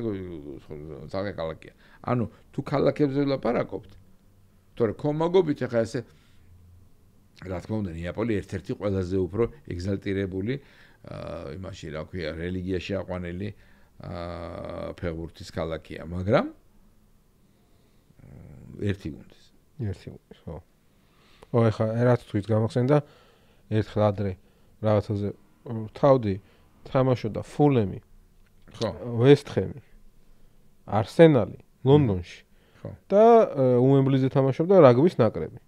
ძალიან ქალაქია. ანუ თუ ქალაქებზე ვლაპარაკობთ, თორე კომაგობით ახლა ესე რა თქმა უნდა ნეაპოლი ერთ-ერთი ყველაზე უფრო ეგზალტირებული იმაში რა ქვია რელიგიაში აყვანილი ფეხბურთის ქალაქია, მაგრამ ერთი გუნდის. ხო. ეხლა რაც თქვით გამახსენდა ერთხელ ადრე რაღაცაზე თავდი თამაშობდა ფულემი, ხო, ვესტჰემი, არსენალი ლონდონში. ხო. და უემბლიზე თამაშობდა რაგბის ნაკრები.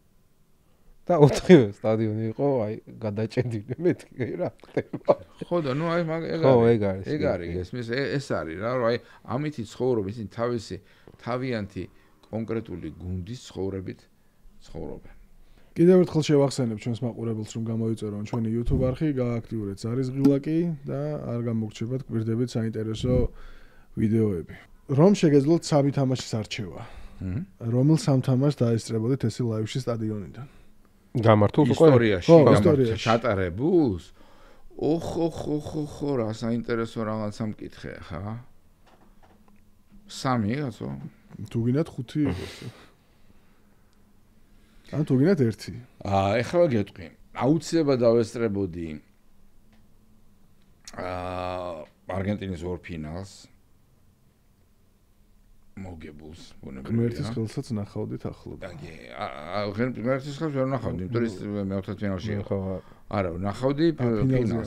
და 4-ვე სტადიონი იყო, აი, გადაჭედილი მეთქი რა ხდება. ხო და ნუ აი ეგ არის, ეს არის რა, აი ამითი ცხოვრობ, ისინი თავისი თავიანთი კონკრეტული გუნდის ცხოვრებით ცხოვრობენ. კიდევ ერთხელ შევახსენებ ჩვენს მაყურებელს, რომ გამოიწერონ ჩვენი YouTube არხი, გააქტიურეთ ზარის ღილაკი და არ გამოგრჩებათ გვერდებით საინტერესო ვიდეოები. რომ შეგეძლოთ 3 თამაშის არჩევა. რომელ 3 თამაშს დაესწრებოდეთ ესე ლაივში სტადიონიდან? გამართულ ისტორიაში, ისტორიაში. ჩატარებულს? ხო, რა საინტერესო რაღაცა მკითხე ხა? 3 კაცო? თუ გინდათ 5 იყოს. ან თუ გინდათ 1. ეხლა გეტყვი. აუცილებლად დავესწრებოდი არგენტინის 2 ფინალს. მოგებულს, ბუნებრივია. ღმერთის ხელსაც ნახავდით ახლობ. ღმერთის ხელს ვერ ნახავდი, იმიტომ რომ მეოთხე ფინალში იყო. ხო. არა, ნახავდი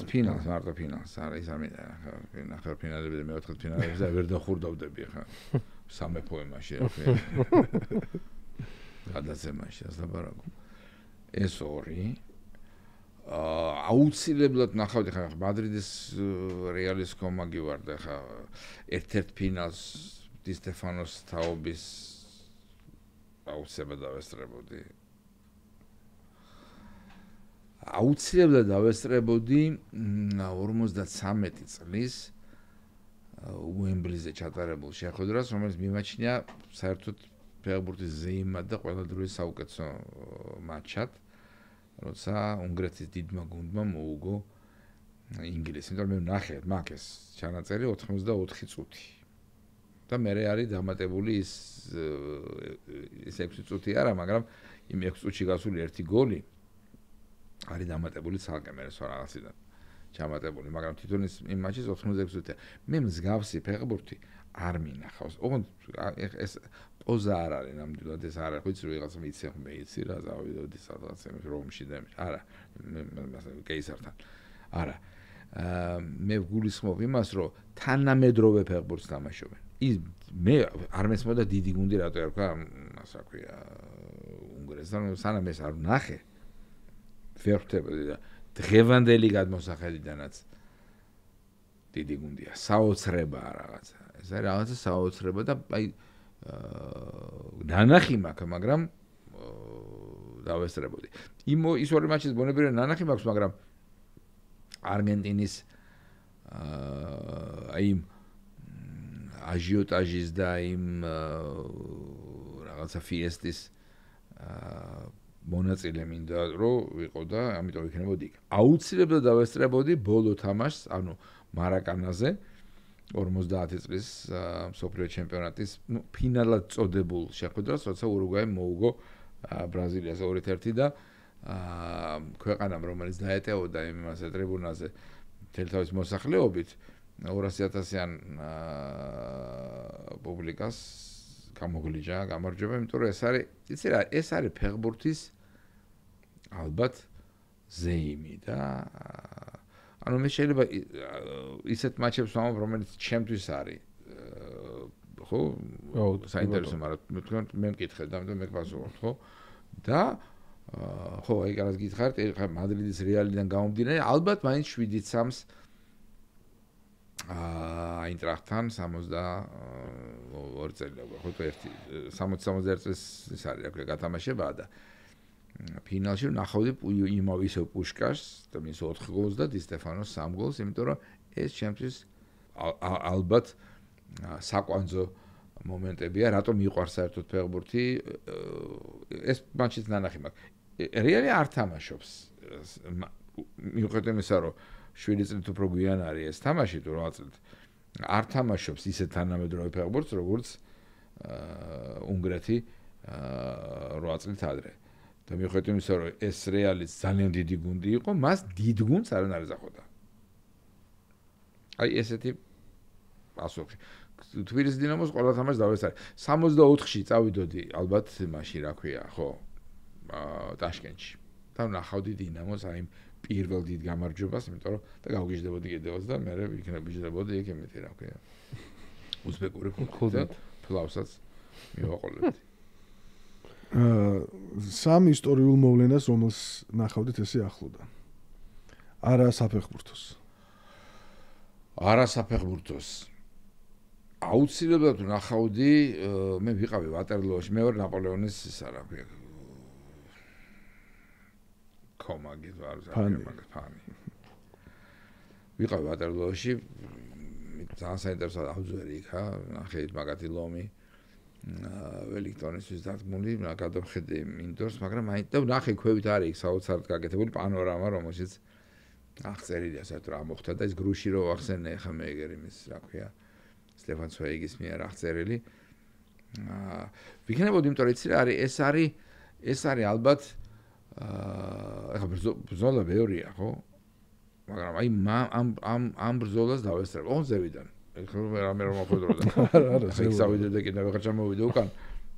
ფინალს, მარტო ფინალს. არა, ის არ მინდა. ნახევარ ფინალები და მეოთხე ფინალები და ვერ დახურდავდები ხა. სამეფო ემაში რა ქვია. გადაცემაში ასლაბარაკო. ეს 2 აუცილებლად ნახავდი ხა მადრიდის რეალის კომაგი ვარ და ხა ერთ-ერთ ფინალს დი სტეფანოს თაობის აუცილებლად დავესწრებოდი. აუცილებლად დავესწრებოდი 53 წლის უემბლიზე ჩატარებულ შეხვედრას, რომელიც მიმაჩნია საერთოდ ფეხბურთის ზეიმად და ყველა დროის საუკეთესო მატჩად, როცა უნგრეთის დიდმა გუნდმა მოუგო ინგლისს. იმიტომ რომ მე ვნახე მაგ ეს ჩანაწერი 84 წუთი. და მე არის დამატებული ის 6 წუთი არა, მაგრამ იმ 6 წუთში გასული ერთი გოლი არის დამატებული ცალკე მე სხვა რაღაციდან ჩამატებული, მაგრამ თვითონ იმ მატჩის 86 წუთია. მე მსგავსი ფეხბურთი არ მინახავს. ოღონდ ეს პოზა არ არის ნამდვილად, ეს არ არის, ხო იცი რომ ვიღაცა მიცი ხო მე იცი რა დავიდოდი სადღაც რომში და არა, მე კეისართან. არა. მე ვგულისხმობ იმას, რომ თანამედროვე ფეხბურთს თამაშობენ. ის მე არ მესმოდა დიდი გუნდი რატო არ ვქვა, ასე რა ქვია, უნგრეთთან, სანამ ეს არ ვნახე. ვერ ხვდებოდი და დღევანდელი გადმოსახედიდანაც დიდი გუნდია, საოცრებაა რაღაცა. ეს არის რაღაცა საოცრება და აი ნანახი მაქვს, მაგრამ დავესწრებოდი. ის 2 მატჩის ბუნებრივია ნანახი მაქვს, მაგრამ არგენტინის აი აჟიოტაჟის და იმ რაღაცა ფიესტის მონაწილე მინდა რომ ვიყო და ამიტომ ვიქნებოდი. აუცილებლად დავესწრებოდი ბოლო თამაშს, ანუ მარაკანაზე 50 წლის მსოფლიო ჩემპიონატის ფინალად წოდებულ შეხვედრას, როცა ურუგვაიმ მოუგო ბრაზილიას 2-1 და ქვეყანამ, რომელიც დაეტეოდა იმასე ტრიბუნაზე თელთავის მოსახლეობით 200,000-იან პუბლიკას გამოგლიჯა, გამარჯვება, იმიტომ რომ ეს არის, იცი რა, ეს არის ფეხბურთის ალბათ ზეიმი და ანუ მე შეიძლება ისეთ მატჩებს ვამბობ, რომელიც ჩემთვის არის ხო? საინტერესო, მაგრამ თქვენ მე მკითხეთ და ამიტომ მე გპასუხობ, ხო? და ხო, აი რაღაც გითხარით, მადრიდის რეალიდან გამომდინარე, ალბათ მაინც 7-3-ს აინტრახტთან 62 წელი აქვს, ხო, 60-61 წელს ის არის, რა ქვია, გათამაშებაა და ფინალში ვნახავდი იმავე ისევ პუშკაშს და მის 4 გოლს და დი სტეფანოს 3 გოლს, იმიტომ რომ ეს ჩემთვის ალბათ საკვანძო მომენტებია, რატომ მიყვარს საერთოდ ფეხბურთი, ეს მატჩიც ნანახი მაქვს. რეალი არ თამაშობს. მიუხედავად იმისა, რომ 7 წლით უფრო გვიან არის ეს თამაში თუ 8 წლით. არ თამაშობს ისე თანამედროვე ფეხბურთს, როგორც უნგრეთი 8 წლით ადრე. და მიუხედავად იმისა, რომ ეს რეალის ძალიან დიდი გუნდი იყო, მას დიდ გუნდს არანაირ არ ეძახოდა. აი ესეთი პასუხი. თბილისის დინამოს ყველა თამაშს დავესწარი. 64-ში წავიდოდი ალბათ მაშინ რა ქვია, ხო? ტაშკენტში. და ვნახავდი დინამოს აი პირველ დიდ გამარჯვებას, იმიტომ რომ და გავგიჟდებოდი კიდევაც და მე ვიქნებიჯდებოდი იქ იმეთი რა ქვია. უზბეკური ხუთი ფლავსაც მივაყოლებდი. სამ ისტორიულ მოვლენას, რომელს ნახავდით ესე ახლოდან. არა საფეხბურთოს. არა საფეხბურთოს. აუცილებლად ვნახავდი, მე ვიყავი ვატერლოოში, მე ვარ ნაპოლეონის ისა რა ქვია. კომაგი ვარ ფანი. ფანი. ვიყავ ვატერლოოში ძალიან საინტერესო აღძვერი იქა, ნახე მაგათი ლომი. ველინგტონისთვის დადგმული, გადავხედე მინდორს, მაგრამ და ნახე ქვევით არის საოცრად გაკეთებული პანორამა, რომელშიც აღწერილია საერთოდ რა მოხდა და ეს გრუში რო ახსენე ხა მე ეგერ იმის, რა ქვია, სტეფან ცვეიგის მიერ აღწერილი. ვიქნებოდი, იმიტომ რომ იცი რა არის, ეს არის ალბათ ეხა ბრძოლა ბევრია, ხო? მაგრამ აი ამ ბრძოლას დავესწრებ, ოღონდ ეხლა მე რომ მოხდოდა. არა, იქ წავიდე და კიდევ ვიღაც ჩამოვიდე უკან.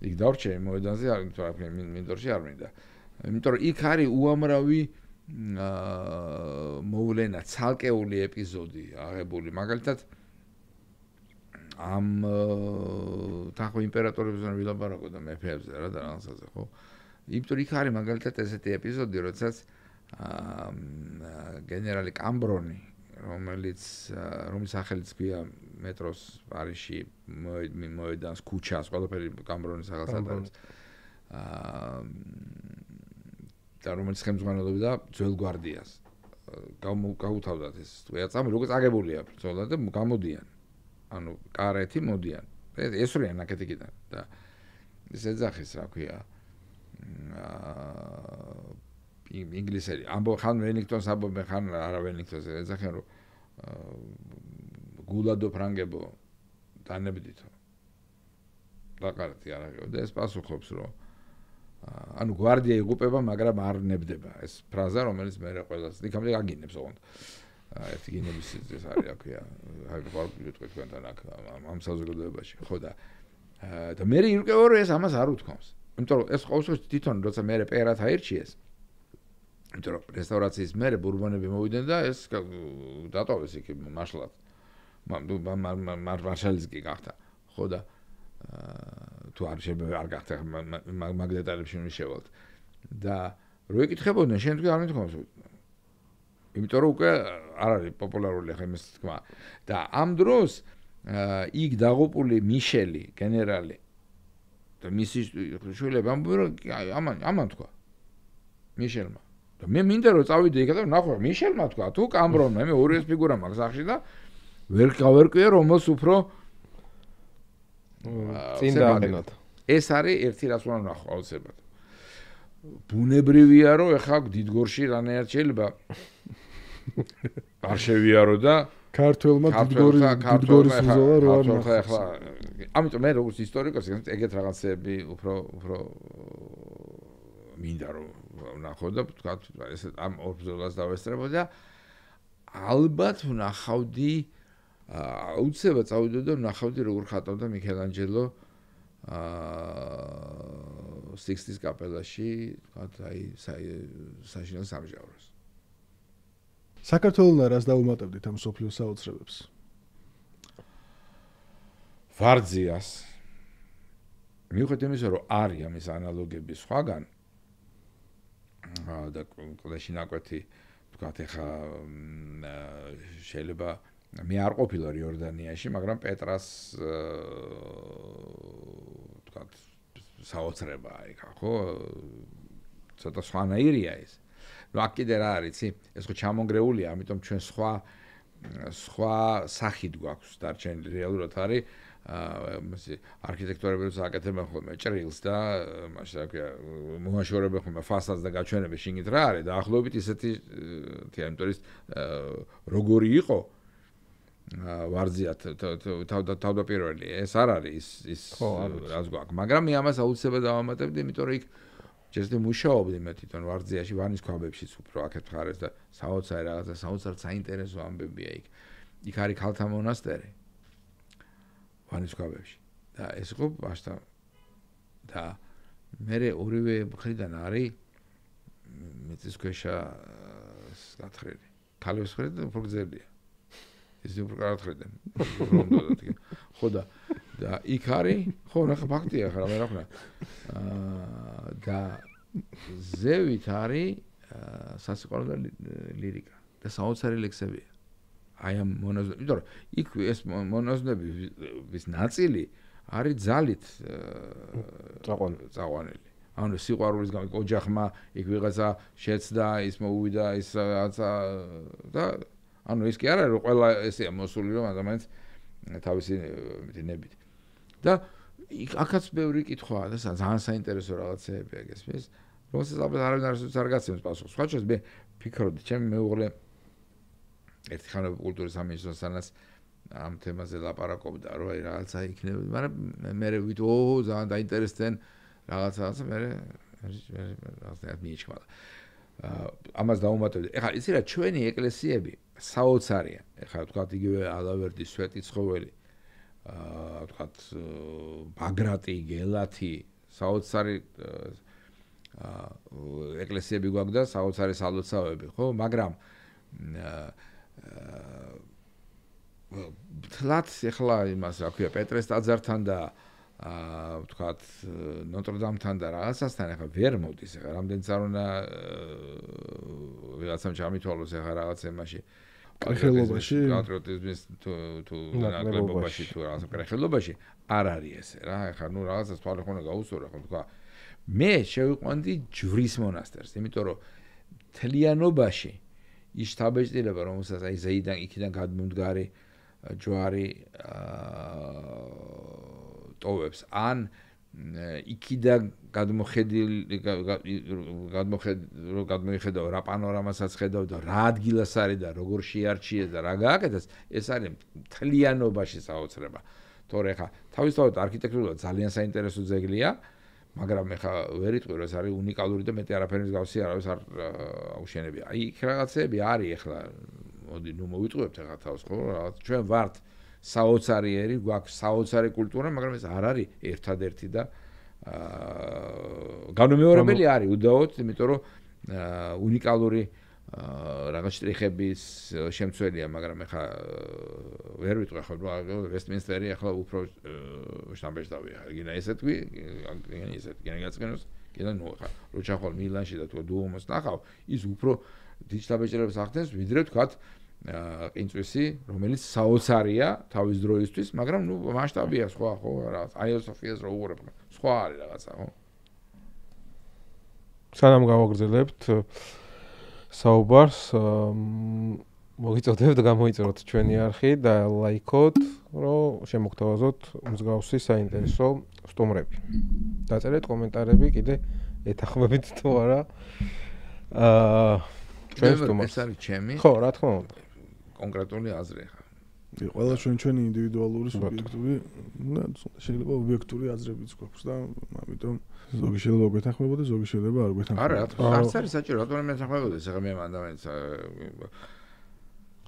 იქ დავრჩე მოედანზე, იმიტომ რომ მინდორში არ მინდა. იმიტომ რომ იქ არის უამრავი მოვლენა, ცალკეული ეპიზოდი აღებული. მაგალითად ამ თახო იმპერატორებზე ვილაპარაკო და მეფეებზე რა და რაღაცაზე, ხო? იმიტომ იქ არის მაგალითად ესეთი ეპიზოდი, როდესაც გენერალი კამბრონი რომელიც სახელიც ქვია მეტროს პარიზში მოედანს ქუჩას ყველაფერი კამბრონის სახელსაც არის და რომელიც ხელმძღვანელობდა ძველ გვარდიას გაუთავდათ ეს ეწამი როგორც აგებულია ბრძოლა და გამოდიან ანუ კარეთი მოდიან ესვრიან აკეთებიდან და ეს ეძახის რა ქვია ინგლისელი ამბობ ხან ველინგტონს ამბობენ ხან არა ველინგტონს ეძახიან რომ გულადო ფრანგებო დანებდითო დაყარეთი არაღებო და ეს პასუხობს რომ ანუ გვარდია იღუპება მაგრამ არ ნებდება ეს ფრაზა რომელიც მე ყველას იქამდე აგინებს ოღონდ ერთი გინების ეს არის რა ქვია ჰაიპერპარკი თქვენთან აქ ამ საზოგადოებაში ხო და მე ირკვევა რომ ეს ამას არ უთქვამს იმიტომ რომ ეს ყოველთვის თვითონ როცა მე პერათ აირჩიეს იმიტომ რომ რესტავრაციის მერე ბურბონები მოვიდნენ და ეს დატოვეს იქ მაშლად მარშალის კი გახდა ხო და თუ არ გახდა მაგ დეტალებში მიშევალთ და რო ეკითხებოდნენ შენ თქვი არ მithქვამს იმიტომ რომ უკვე არ არის პოპულარული ხა იმის თქმა და ამ დროს იქ დაღუპული მიშელი გენერალი და მისი შვილები ამბობენ რომ ამან თქვა მიშელმა და მე მინდა რომ წავიდე იქ და ნახო მიშელმა თქვა თუ კამბრონმა მე ორი ეს ფიგურა მაქვს სახში და ვერ გავერკვია რომელს უფრო წინ დააყენოთ ეს არის ერთი რაც უნდა ნახო აუცილებლად ბუნებრივია რომ ეხლა დიდგორში რანაირად შეიძლება არ შევიარო და ქართველმა დიდგორის ბრძოლა რო არ ნახო ეხლა ამიტომ მე როგორც ისტორიკოსი ეგეთ რაღაცები უფრო მინდა რომ ნახო და თქვა ეს ამ ორ ბრძოლას დავესწრებოდი და ალბათ ვნახავდი აუცილებლად წავიდე და ვნახავდი როგორ ხატავდა მიქელანჯელო 60-ის კაპელაში თქვა აი საშინელ სამჟავროს საქართველოს რას დაუმატებდით ამ სოფლიოს საოცრებებს ვარძიას მიუხედავად იმისა რომ არის ამის ანალოგები სხვაგან და კლაში ნაკვეთი თქვათ ეხა შეიძლება მე არ ყოფილვარ იორდანიაში მაგრამ პეტრას თქვათ საოცრება იქა ხო ცოტა სხვანაირია ეს ნუ აქ კიდე რა არის იცი ეს ხო ჩამონგრეულია ამიტომ ჩვენ სხვა სახით გვაქვს დარჩენილი რეალურად არის არქიტექტორები როცა აკეთებენ ხოლმე ჭრილს და მაშინ რა ქვია მოაშორებენ ხოლმე ფასადს და გაჩვენებენ შიგნით რა არის და ახლობით ისეთი თეატრების როგორი იყო ვარძია თავდაპირველი ეს არ არის ის რაც გვაქვს მაგრამ მე ამას აუცილებლად დავამატებდი იმიტომ რომ იქ ჯერ მუშაობდი მე თვითონ ვარძიაში ვანის ქვაბებშიც უფრო აქეთ ხარეს და საოცარი რაღაცა საოცარ საინტერესო ამბებია იქ იქ არის ქალთა მონასტერი ვანის ქვაბებში და ეს იყო ბაშთა და მე ორივე მხრიდან არის მიწისქვეშა გათხრილი ქალების მხრიდან უფრო გრძელია ის უფრო გათხრიდან ხო და იქ არის ხო ნახე ფაქტია ხარ მე რა ხნა და ზევით არის სასიყვარულო ლირიკა და საოცარი ლექსებია აი ამ მონაზვნები, იმიტომ რომ იქ ეს მონაზვნების ნაწილი არის ძალით წაყვანილი. ანუ სიყვარულის გამო ოჯახმა იქ ვიღაცა შეცდა, ის მოვიდა, ის რაღაცა და ანუ ის კი არა რომ ყველა ესეა მოსული რომ ადამიანს თავისი ნებით. და აქაც ბევრი კითხვაა და ძალიან საინტერესო რაღაცეებია გესმის. რომელსაც ალბათ არავინ არ გაცემს პასუხს. სხვა შეს მე ფიქრობდი, ჩემი მეუღლე ერთი ხანები კულტურის სამინისტროსთანაც ამ თემაზე ლაპარაკობდა, რომ აი რაღაცა იქნება, მაგრამ მე ვით ძალიან დაინტერესდნენ რაღაცა მე რაღაცა მიიჩქმა. ამას დაუმატებდი. ეხლა იცი რა ჩვენი ეკლესიები საოცარია. ეხლა თქვა იგივე ალავერდის სვეტიცხოველი თქვა ბაგრატი, გელათი, საოცარი ეკლესიები გვაქვს და საოცარი სალოცავები, ხო? მაგრამ თლაც ეხლა იმას რა ქვია პეტრეს ტაძართან და ვთქვათ ნოტრდამთან და რაღაცასთან ეხლა ვერ მოდის ეხლა რამდენიც არ უნდა ვიღაცამ ჩამითვალოს ეხლა რაღაც ემაში კრეხელობაში პატრიოტიზმის თუ ნაკლებობაში თუ რაღაც კრეხელობაში არ არის ესე რა ეხლა ნუ რაღაცას თვალე ხონა გაუსწორა ხო თქვა მე შევიყვანდი ჯვრის მონასტერს იმიტომ რომ თლიანობაში ის შთაბეჭდილება რომელსაც აი ზეიდან იქიდან გადმომდგარი ჯვარი ტოვებს ან იქიდან გადმოიხედავ რა პანორამასაც ხედავ და რა ადგილას არის და როგორ შეარჩიეს და რა გააკეთეს ეს არის თლიანობაში საოცრება თორე ხა თავისთავად არქიტექტურულად ძალიან საინტერესო ძეგლია მაგრამ ეხა ვერ იტყვი რომ ეს არის უნიკალური და მეტი არაფერი მსგავსი არავის არ აუშენებია. აი იქ რაღაცები არის ეხლა მოდი ნუ მოვიტყვებთ ეხლა თავს ხო რაღაც ჩვენ ვართ საოცარიერი გვაქვს საოცარი კულტურა მაგრამ ეს არ არის ერთადერთი და განუმეორებელი არის უდაოდ იმიტომ რომ უნიკალური რაღაც შტრიხების შემცველია მაგრამ ეხლა ვერ ვიტყვი ხო ვესტმინსტერი ეხლა უფრო შტამბეჭდავია გინდა ესე თქვი გინდა ესე გინდა გაწმენოს გინდა ნუ ეხლა რო ჩახვალ მილანში და თუ დუომოს ნახავ ის უფრო დიდ შტამბეჭდებს ახდენს ვიდრე თქვათ ყინწვისი რომელიც საოცარია თავის დროისთვის მაგრამ ნუ მასშტაბია სხვა ხო რაღაც აიო სოფიას რო უყურებ სხვა არის რაღაცა ხო სანამ გავაგრძელებთ საუბარს მოგიწოდებთ გამოიწეროთ ჩვენი არხი და ლაიქოთ რომ შემოგთავაზოთ მსგავსი საინტერესო სტუმრები დაწერეთ კომენტარები კიდე ეთანხმებით თუ არა ჩვენ სტუმარს ეს არის ჩემი ხო რა თქმა უნდა კონკრეტული აზრი ხა ყველა ჩვენი ინდივიდუალური სუბიექტური და შეიძლება ობიექტური აზრებიც გვაქვს და ამიტომ ზოგი შეიძლება გვეთანხმებოდეს ზოგი შეიძლება არ გვეთანხმებოდეს არა არც არის საჭირო რატომ მე თანხმებოდეს ეხლა მე ადამიანს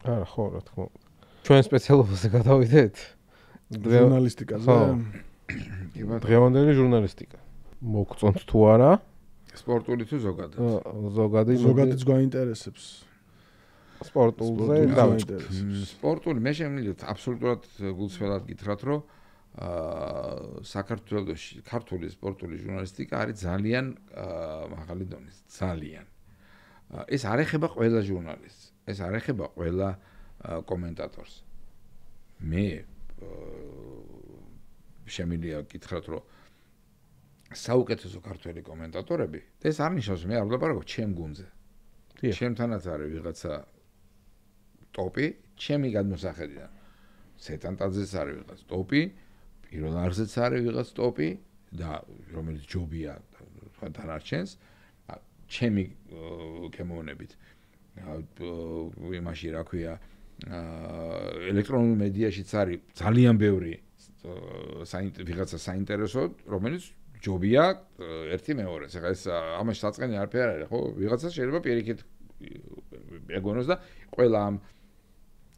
არა ხო რა თქმა უნდა ჩვენ სპეციალობაზე გადავიდეთ ჟურნალისტიკაზე დღევანდელი ჟურნალისტიკა მოგწონთ თუ არა სპორტული თუ ზოგადად ზოგადიც გვაინტერესებს სპორტულზე დავინტერესებს სპორტული მე შემიძლია აბსოლუტურად გულწრფელად გითხრათ რომ საქართველოში ქართული სპორტული ჟურნალისტიკა არის ძალიან მაღალი დონის ძალიან ეს არ ეხება ყველა ჟურნალისტს ეს არ ეხება ყველა კომენტატორს მე შემიძლია გითხრათ რომ საუკეთესო ქართველი კომენტატორები და ეს არ ნიშნავს მე არ ვლაპარაკობ ჩემ გუნდზე ჩემთანაც არის ვიღაცა ტოპი ჩემი გადმოსახედიდან სეტანტაძეც არის ვიღაც ტოპი პირველ არზეც არის ვიღაც ტოპი და რომელიც ჯობია თქვა დანარჩენს ჩემი კემოვნებით იმაში რა ქვია ელექტრონულ მედიაშიც არის ძალიან ბევრი ვიღაცა საინტერესო რომელიც ჯობია ერთი მეორეს ეხლა ეს ამაში საწყენი არაფერი არის ხო ვიღაცა შეიძლება პირიქით ეგონოს და ყველა ამ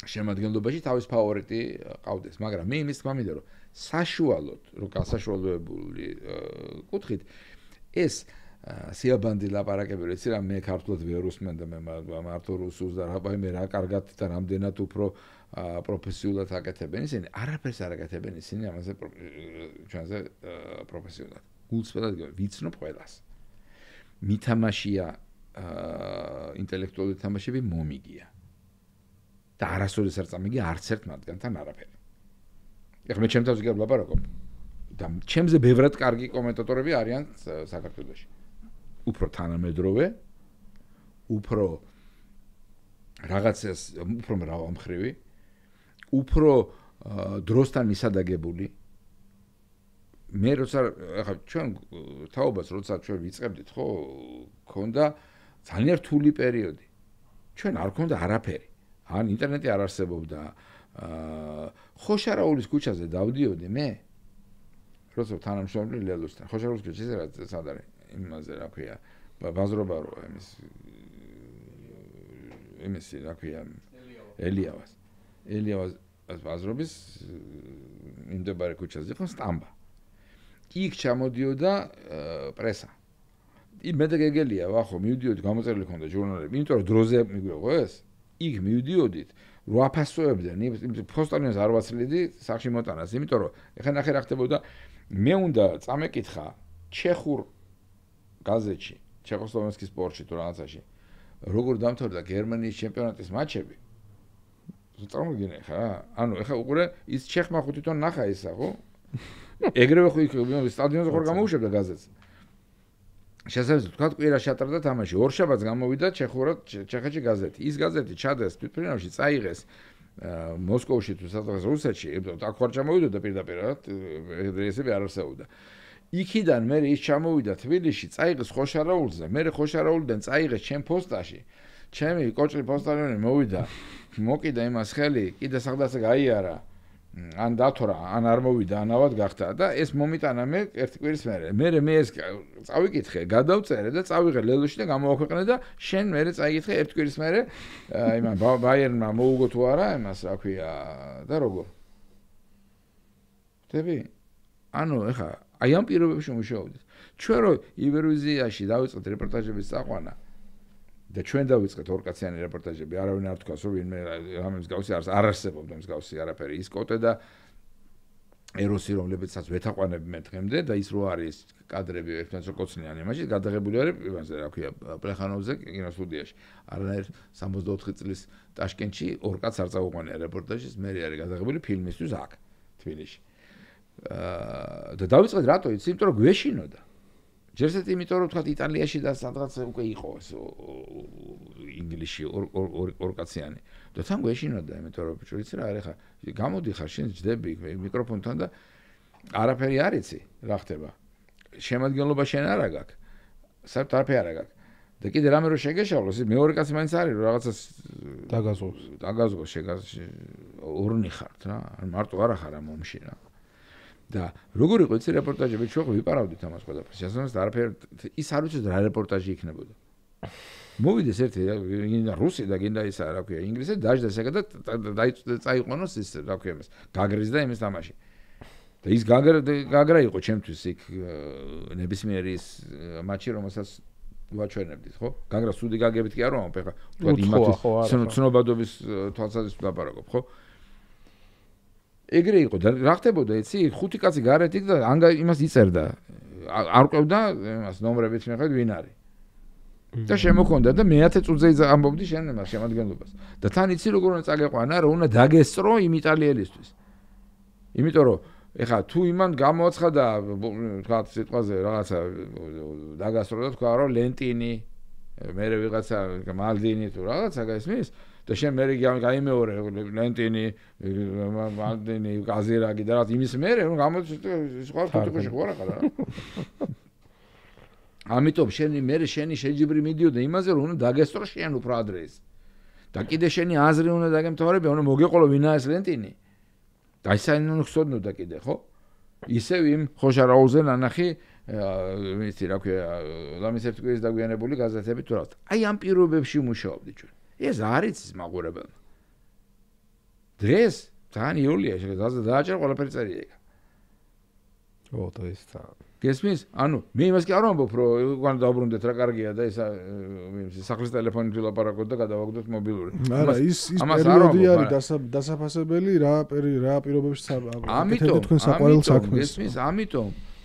შემადგენლობაში თავის ფავორიტი ყავდეს მაგრამ მე იმის თქმა მინდა რომ საშუალოდ რო გასაშუალებული კუთხით ეს სიაბანდი ლაპარაკები როცა რა მე ქართულად ვერ უსმენ და მე მარტო რუსულს და რა მე რა კარგად და რამდენად უფრო პროფესიულად აკეთებენ ისინი არაფერს არ აკეთებენ ისინი ამაზე ჩვენზე პროფესიულად გულწრფელად ვიცნობ ყველას მითამაშია ინტელექტუალური თამაშები მომიგია და არასოდეს არ წამიგია არც ერთ მათგანთან არაფერი ეხლა მე ჩემ თავზე კი ვლაპარაკობ და ჩემზე ბევრად კარგი კომენტატორები არიან საქართველოში. უფრო თანამედროვე, უფრო რაღაცას უფრო მრავალმხრივი, უფრო დროსთან მისადაგებული. მე როცა ახლა ჩვენ თაობას როცა ჩვენ ვიწყებდით, ხო, ქონდა ძალიან რთული პერიოდი. ჩვენ არ ქონდა არაფერი. ან ინტერნეტი არ არსებობდა. ხოშარაულის ქუჩაზე დავდიოდი მე. როცა თანამშრომელი ლელოსთან. ხოშარაულის ქუჩაზე რა სად არის? იმაზე რა ქვია, ბაზრობა რო იმის რა ქვია, ელიავას ბაზრობის იმდებარე ქუჩაზე ხო სტამბა. იქ ჩამოდიოდა პრესა. მე და გეგელია ვახო მივდიოდი გამოწერილი ქონდა ჟურნალები, იმიტომ რომ დროზე მიგვიღო ეს. იქ მივდიოდით, რო აფასოებდნენ, ფოსტანიანს არ ვაცლიდი სახში მოტანას, იმიტომ რომ ეხლა ნახე რა ხდებოდა, მე უნდა წამეკითხა ჩეხურ გაზეთში, ჩეხოსლოვაკიის სპორტში თუ რაღაცაში. როგორ დამთავრდა გერმანიის ჩემპიონატის მატჩები? წარმოგიდგენთ ხა? ანუ ეხლა უყურე ის ჩეხმა ხო თვითონ ნახა ისა, ხო? ეგრევე ხო იქ სტადიონზე ხარ გამოუშვებდა გაზეთს. შესაძლოა თქვა კვირა შეატარდა თამაში. ორშაბათს გამოვიდა ჩეხეთში გაზეთი. ის გაზეთი ჩადეს თვითფრინავში, წაიღეს მოსკოვში თუ სადღაც რუსეთში, აქ ხარ ჩამოვიდა პირდაპირ, ესები არ არსებობდა. იქიდან მე ის ჩამოვიდა თბილისში, წაიღეს ხოშარაულზე, მე ხოშარაულიდან წაიღეს ჩემ პოსტაში. ჩემი კოჭლი პოსტალიონი მოვიდა, მოკიდა იმას ხელი, კიდე საღდასე გაიარა. ან დათორა, ან არ მოვიდა, ანავად გახდა და ეს მომიტანა მე ერთი კვირის მერე. მე ეს წავიკითხე, გადავწერე და წავიღე ლელოში და გამოვაქვეყნე და შენ მერე წაიკითხე ერთი კვირის მერე იმან ბაიერნმა მოუგო თუ არა იმას რა ქვია და როგორ. ხტები? ანუ ეხა აი ამ პირობებში მუშაობდით. ჩვენ რო ივერვიზიაში დავიწყეთ რეპორტაჟების წაყვანა და ჩვენ დავიწყეთ ორკაციანი რეპორტაჟები, არავინ არ თქვას, რომ ვინმე რამე მსგავსი არ არსებობდა მსგავსი არაფერი. ის კოტე და ეროსი, რომლებიცაც ვეთაყვანები მე დღემდე და ის რო არის კადრები ერთმანეთს რო კოცნიან იმაში, გადაღებული არის იმაზე, რა ქვია, პლეხანოვზე კინოსტუდიაში. არანაირ 64 წლის ტაშკენტში ორ კაცს არ წაუყვანია რეპორტაჟის, მე არის გადაღებული ფილმისთვის აქ, თბილისში. და დავიწყეთ რატო იცი, იმიტომ რომ გვეშინოდა. ჯერსეთ იმიტომ რომ თქვა იტალიაში და სადღაც უკვე იყო ეს ინგლისში ორკაციანი. და თან გვეშინოდა, იმიტომ რომ ბიჭო იცი რა არის ხა, გამოდიხარ შენ ჯდები მიკროფონთან და არაფერი არ იცი რა ხდება. შემადგენლობა შენ არა გაქვს. საერთოდ არაფერი არა გაქვს. და კიდე რამე რო შეგეშავლოს, მეორე კაცი მაინც არის რომ რაღაცას დაგაზღოს ორნი ხართ რა. მარტო არა ხარ ამ ომში რა. და როგორ იყო ეს რეპორტაჟები, ჩვენ ვიპარავდით ამას ყველაფერს. შესაძლოა არაფერი ის არ ვიცით რა რეპორტაჟი იქნებოდა. მოვიდეს ერთი გინდა რუსი და გინდა ისა რა ქვია ინგლისზე დაждდა ეგა და წაიყვანოს ის რა ქვია ეს გაგრის და იმის თამაში. და ის გაგრა იყო ჩემთვის იქ ნებისმიერი ის მატჩი რომელსაც ვაჩვენებდით, ხო? გაგრა სუდი გაგებით კი არ ვამბობ, ეხლა თქვა იმათი ცნობადობის თვალსაზრისით ლაპარაკობ, ხო? ეგრე იყო და რა ხდებოდა იცი? ხუთი კაცი გარეთ იქ და იმას იწერდა. არ ყვევდა იმას ნომრებით მიხედვით ვინ არის. და შემოქონდა და მე 10 წუთზე ამბობდი შენ იმას შემადგენლობას. და თან იცი როგორ უნდა წაგეყვანა, რომ უნდა დაგესწრო იმ იტალიელისთვის. იმიტომ რომ ეხლა თუ იმან გამოაცხადა თქვა სიტყვაზე რაღაცა დაგასწრო და თქვა რომ ლენტინი, მერე ვიღაცა მალდინი თუ რაღაცა გაისმის და შენ მერე გაიმეორე ლენტინი, მალდინი, გაზირაგი და რაღაც იმის მერე რომ სხვა ფოტოში ხო არა ხარ. ამიტომ შენი მერე შენი შეჯიბრი მიდიოდა იმაზე რომ უნდა დაგესწრო შენ უფრო ადრე ის. და კიდე შენი აზრი უნდა დაგემთავრებია, უნდა მოგეყოლო ვინა ეს ლენტინი. და ისინი ხსოდნოდა კიდე, ხო? ისევ იმ ხოშარაულზე ნანახი ვიცი რა ქვია, ლამის ერთი კვირის დაგვიანებული გაზეთები თუ რაღაც. აი ამ პირობებში მუშაობდი ჩვენ. ეს არის ის მაყურებელმა. დღეს თან იულია შეგაძა დააჭერ ყველაფერი წერია იქ. ო და ეს თან. გესმის? ანუ მე იმას კი არ ვამბობ, რომ უკან დავბრუნდეთ რა კარგია და ეს სახლის ტელეფონით ვილაპარაკოთ და გადავაგდოთ მობილური. არა, ის პერიოდი არის დასაფასებელი რა პირობებში აკეთებთ თქვენ საყვარელ საქმეს. გესმის?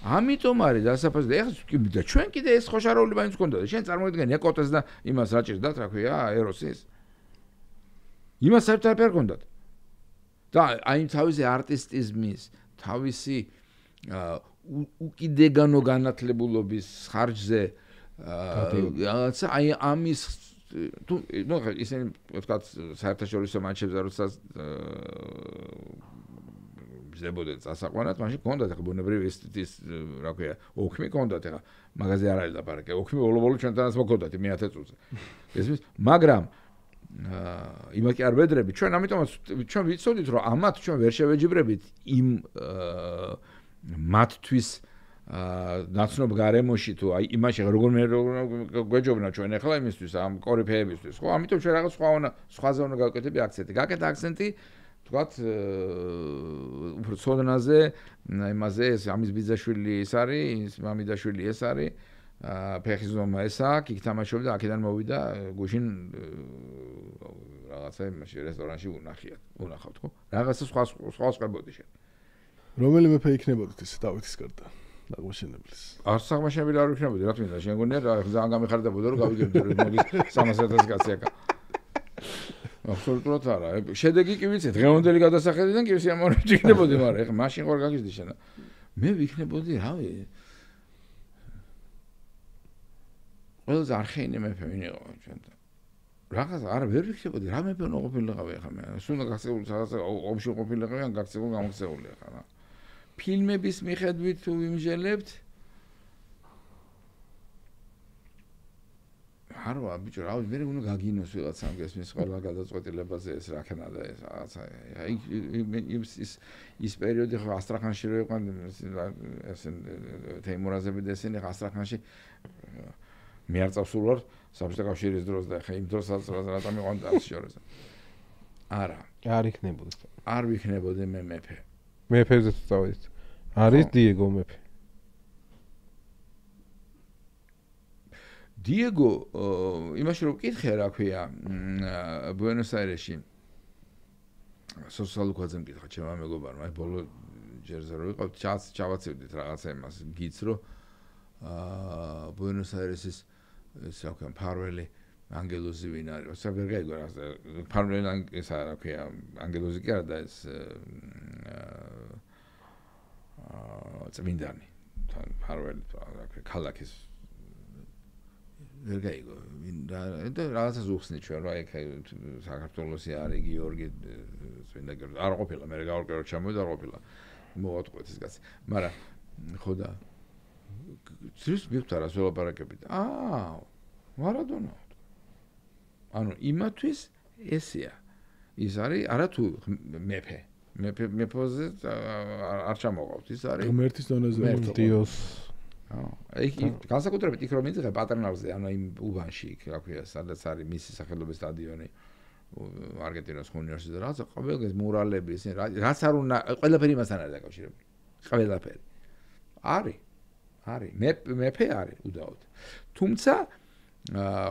ამიტომ არის დასაფასებელი. ეხლა და ჩვენ კიდე ეს ხოშარაული მაინც გქონდა. შენ წარმოგიდგენი ეკოტეს და იმას რა ჭირდათ, რა ქვია, ეროსის. იმას საერთოდ არ გქონდათ. და აი თავისი არტისტიზმის, თავისი უკიდეგანო განათლებულობის ხარჯზე რაღაცა აი ამის თუ ნუ ისინი ვთქვათ საერთაშორისო მატჩებზე როდესაც ზებოდეთ წასაყვანად, მაშინ გქონდათ ახლა ბუნებრივი ის რა ქვია, ოქმი გქონდათ ახლა მაგაზე არ არის ლაპარაკი. ოქმი ბოლო-ბოლო ჩვენთანაც მოქონდათ 1000 წუთზე. ესმის, მაგრამ იმათ კი არ ვედრებით, ჩვენ ამიტომაც ჩვენ ვიცოდით, რომ ამათ ჩვენ ვერ შევეჯიბრებით იმ მათთვის ნაცნობ გარემოში თუ აი იმაში როგორ გვეჯობნა ჩვენ ახლა იმისთვის ამ კორიფეებისთვის, ხო? ამიტომ ჩვენ რაღაც სხვაზე უნდა გავკეთები აქცენტი. გაკეთე აქცენტი ვთქვათ, უფრო ცოდნაზე, იმაზე ეს ამის ბიძაშვილი ეს არის, მამიდაშვილი ეს არის, ფეხის ზომა ეს აქვს, იქ თამაშობდა, აქედან მოვიდა, გუშინ რაღაცა იმაში რესტორანში უნახავთ, ხო? რაღაცა სხვა სხვებოდი შენ. რომელი მეფე იქნებოდით ეს დავითის გარდა? აღმაშენებლის. არც აღმაშენებელი არ იქნებოდი, რა თქმა უნდა, შენ გონია ძალიან გამიხარდებოდა რომ გავიგებდი რომ მოგის 300,000 კაცი აქა. აბსოლუტურად არა. შედეგი კი ვიცი, დღევანდელი გადასახედიდან კი სიამოვნებაში იქნებოდი, მაგრამ ეხლა მაშინ ხარ გაგიზდი შენ. მე ვიქნებოდი, რავი. ყველაზე არხეინი მეფე ვინ იყო ჩვენთან. რაღაც არ ვერ ვიქნებოდი, რა მეფე უნდა ყოფილიყავი ეხლა მე. სულ გაქცეული რაღაცა ომში ყოფილიყავი ან გაქცეული გამოქცეული ეხლა რა. ფილმების მიხედვით თუ ვიმჟელებთ არა ბიჭო რა ვიცი მე უნდა გაგინოს ვიღაცამ გესმის ყველა გადაწყვეტილებაზე ეს რაკენა და ეს რაღაცა ის პერიოდი ხო ასტრახანში რო იყო ეს თეიმურაზები და ესენი ასტრახანში მე არ წავსულ ვარ საბჭოთა კავშირის დროს და ხა იმ დროსაც რა მიყვანდა ამ შორეზე არა არ იქნებოდი არ ვიქნებოდი მე მეფე მეფეზე წავედით არის დიეგო მეფე დიეგო იმაში რომ ვკითხე რა ქვია ბუენოს-აირესში სოციალურქვაძე მკითხა ჩემმა მეგობარმა აი ბოლო ჯერზე რო ვიყავ ჩავაცივდით რაღაცა იმას გიც რომ ბუენოს-აირესის ეს რა ქვია ფარველი ანგელოზი ვინ არის რა ვერ გაიგო რა ფარველი ეს რა ქვია ანგელოზი კი არა და ეს წმინდანი ფარველი რა ქვია ქალაქის ვერ გაიგო და რაღაცა ზუხსნი ჩვენ რა იქ საქართველოსი არის გიორგი წმინდა გიორგი არ ყოფილა მე გავარკვევ ჩამოვიდა არ ყოფილა მოვატყვეთ ეს კაცი მაგრამ ხო და ძირს მივთარას ველაპარაკებით მარადონა ანუ იმათვის ესეა ის არის არა თუ მეფეზე არ ჩამოყავთ ის არის ღმერთის დონეზე დიოს აი განსაკუთრებით იქ რომ მიიღე პატერნალზე ანუ იმ უბანში იქ რა ქვია სადაც არის მისი სახელობის სტადიონი არგენტინოს უნივერსიტეტი და რაღაცა ყველგან მურალები ისინი რაც არ უნდა ყველაფერი იმასთან არის დაკავშირებული ყველაფერი არის მეფე არის უდაოდ თუმცა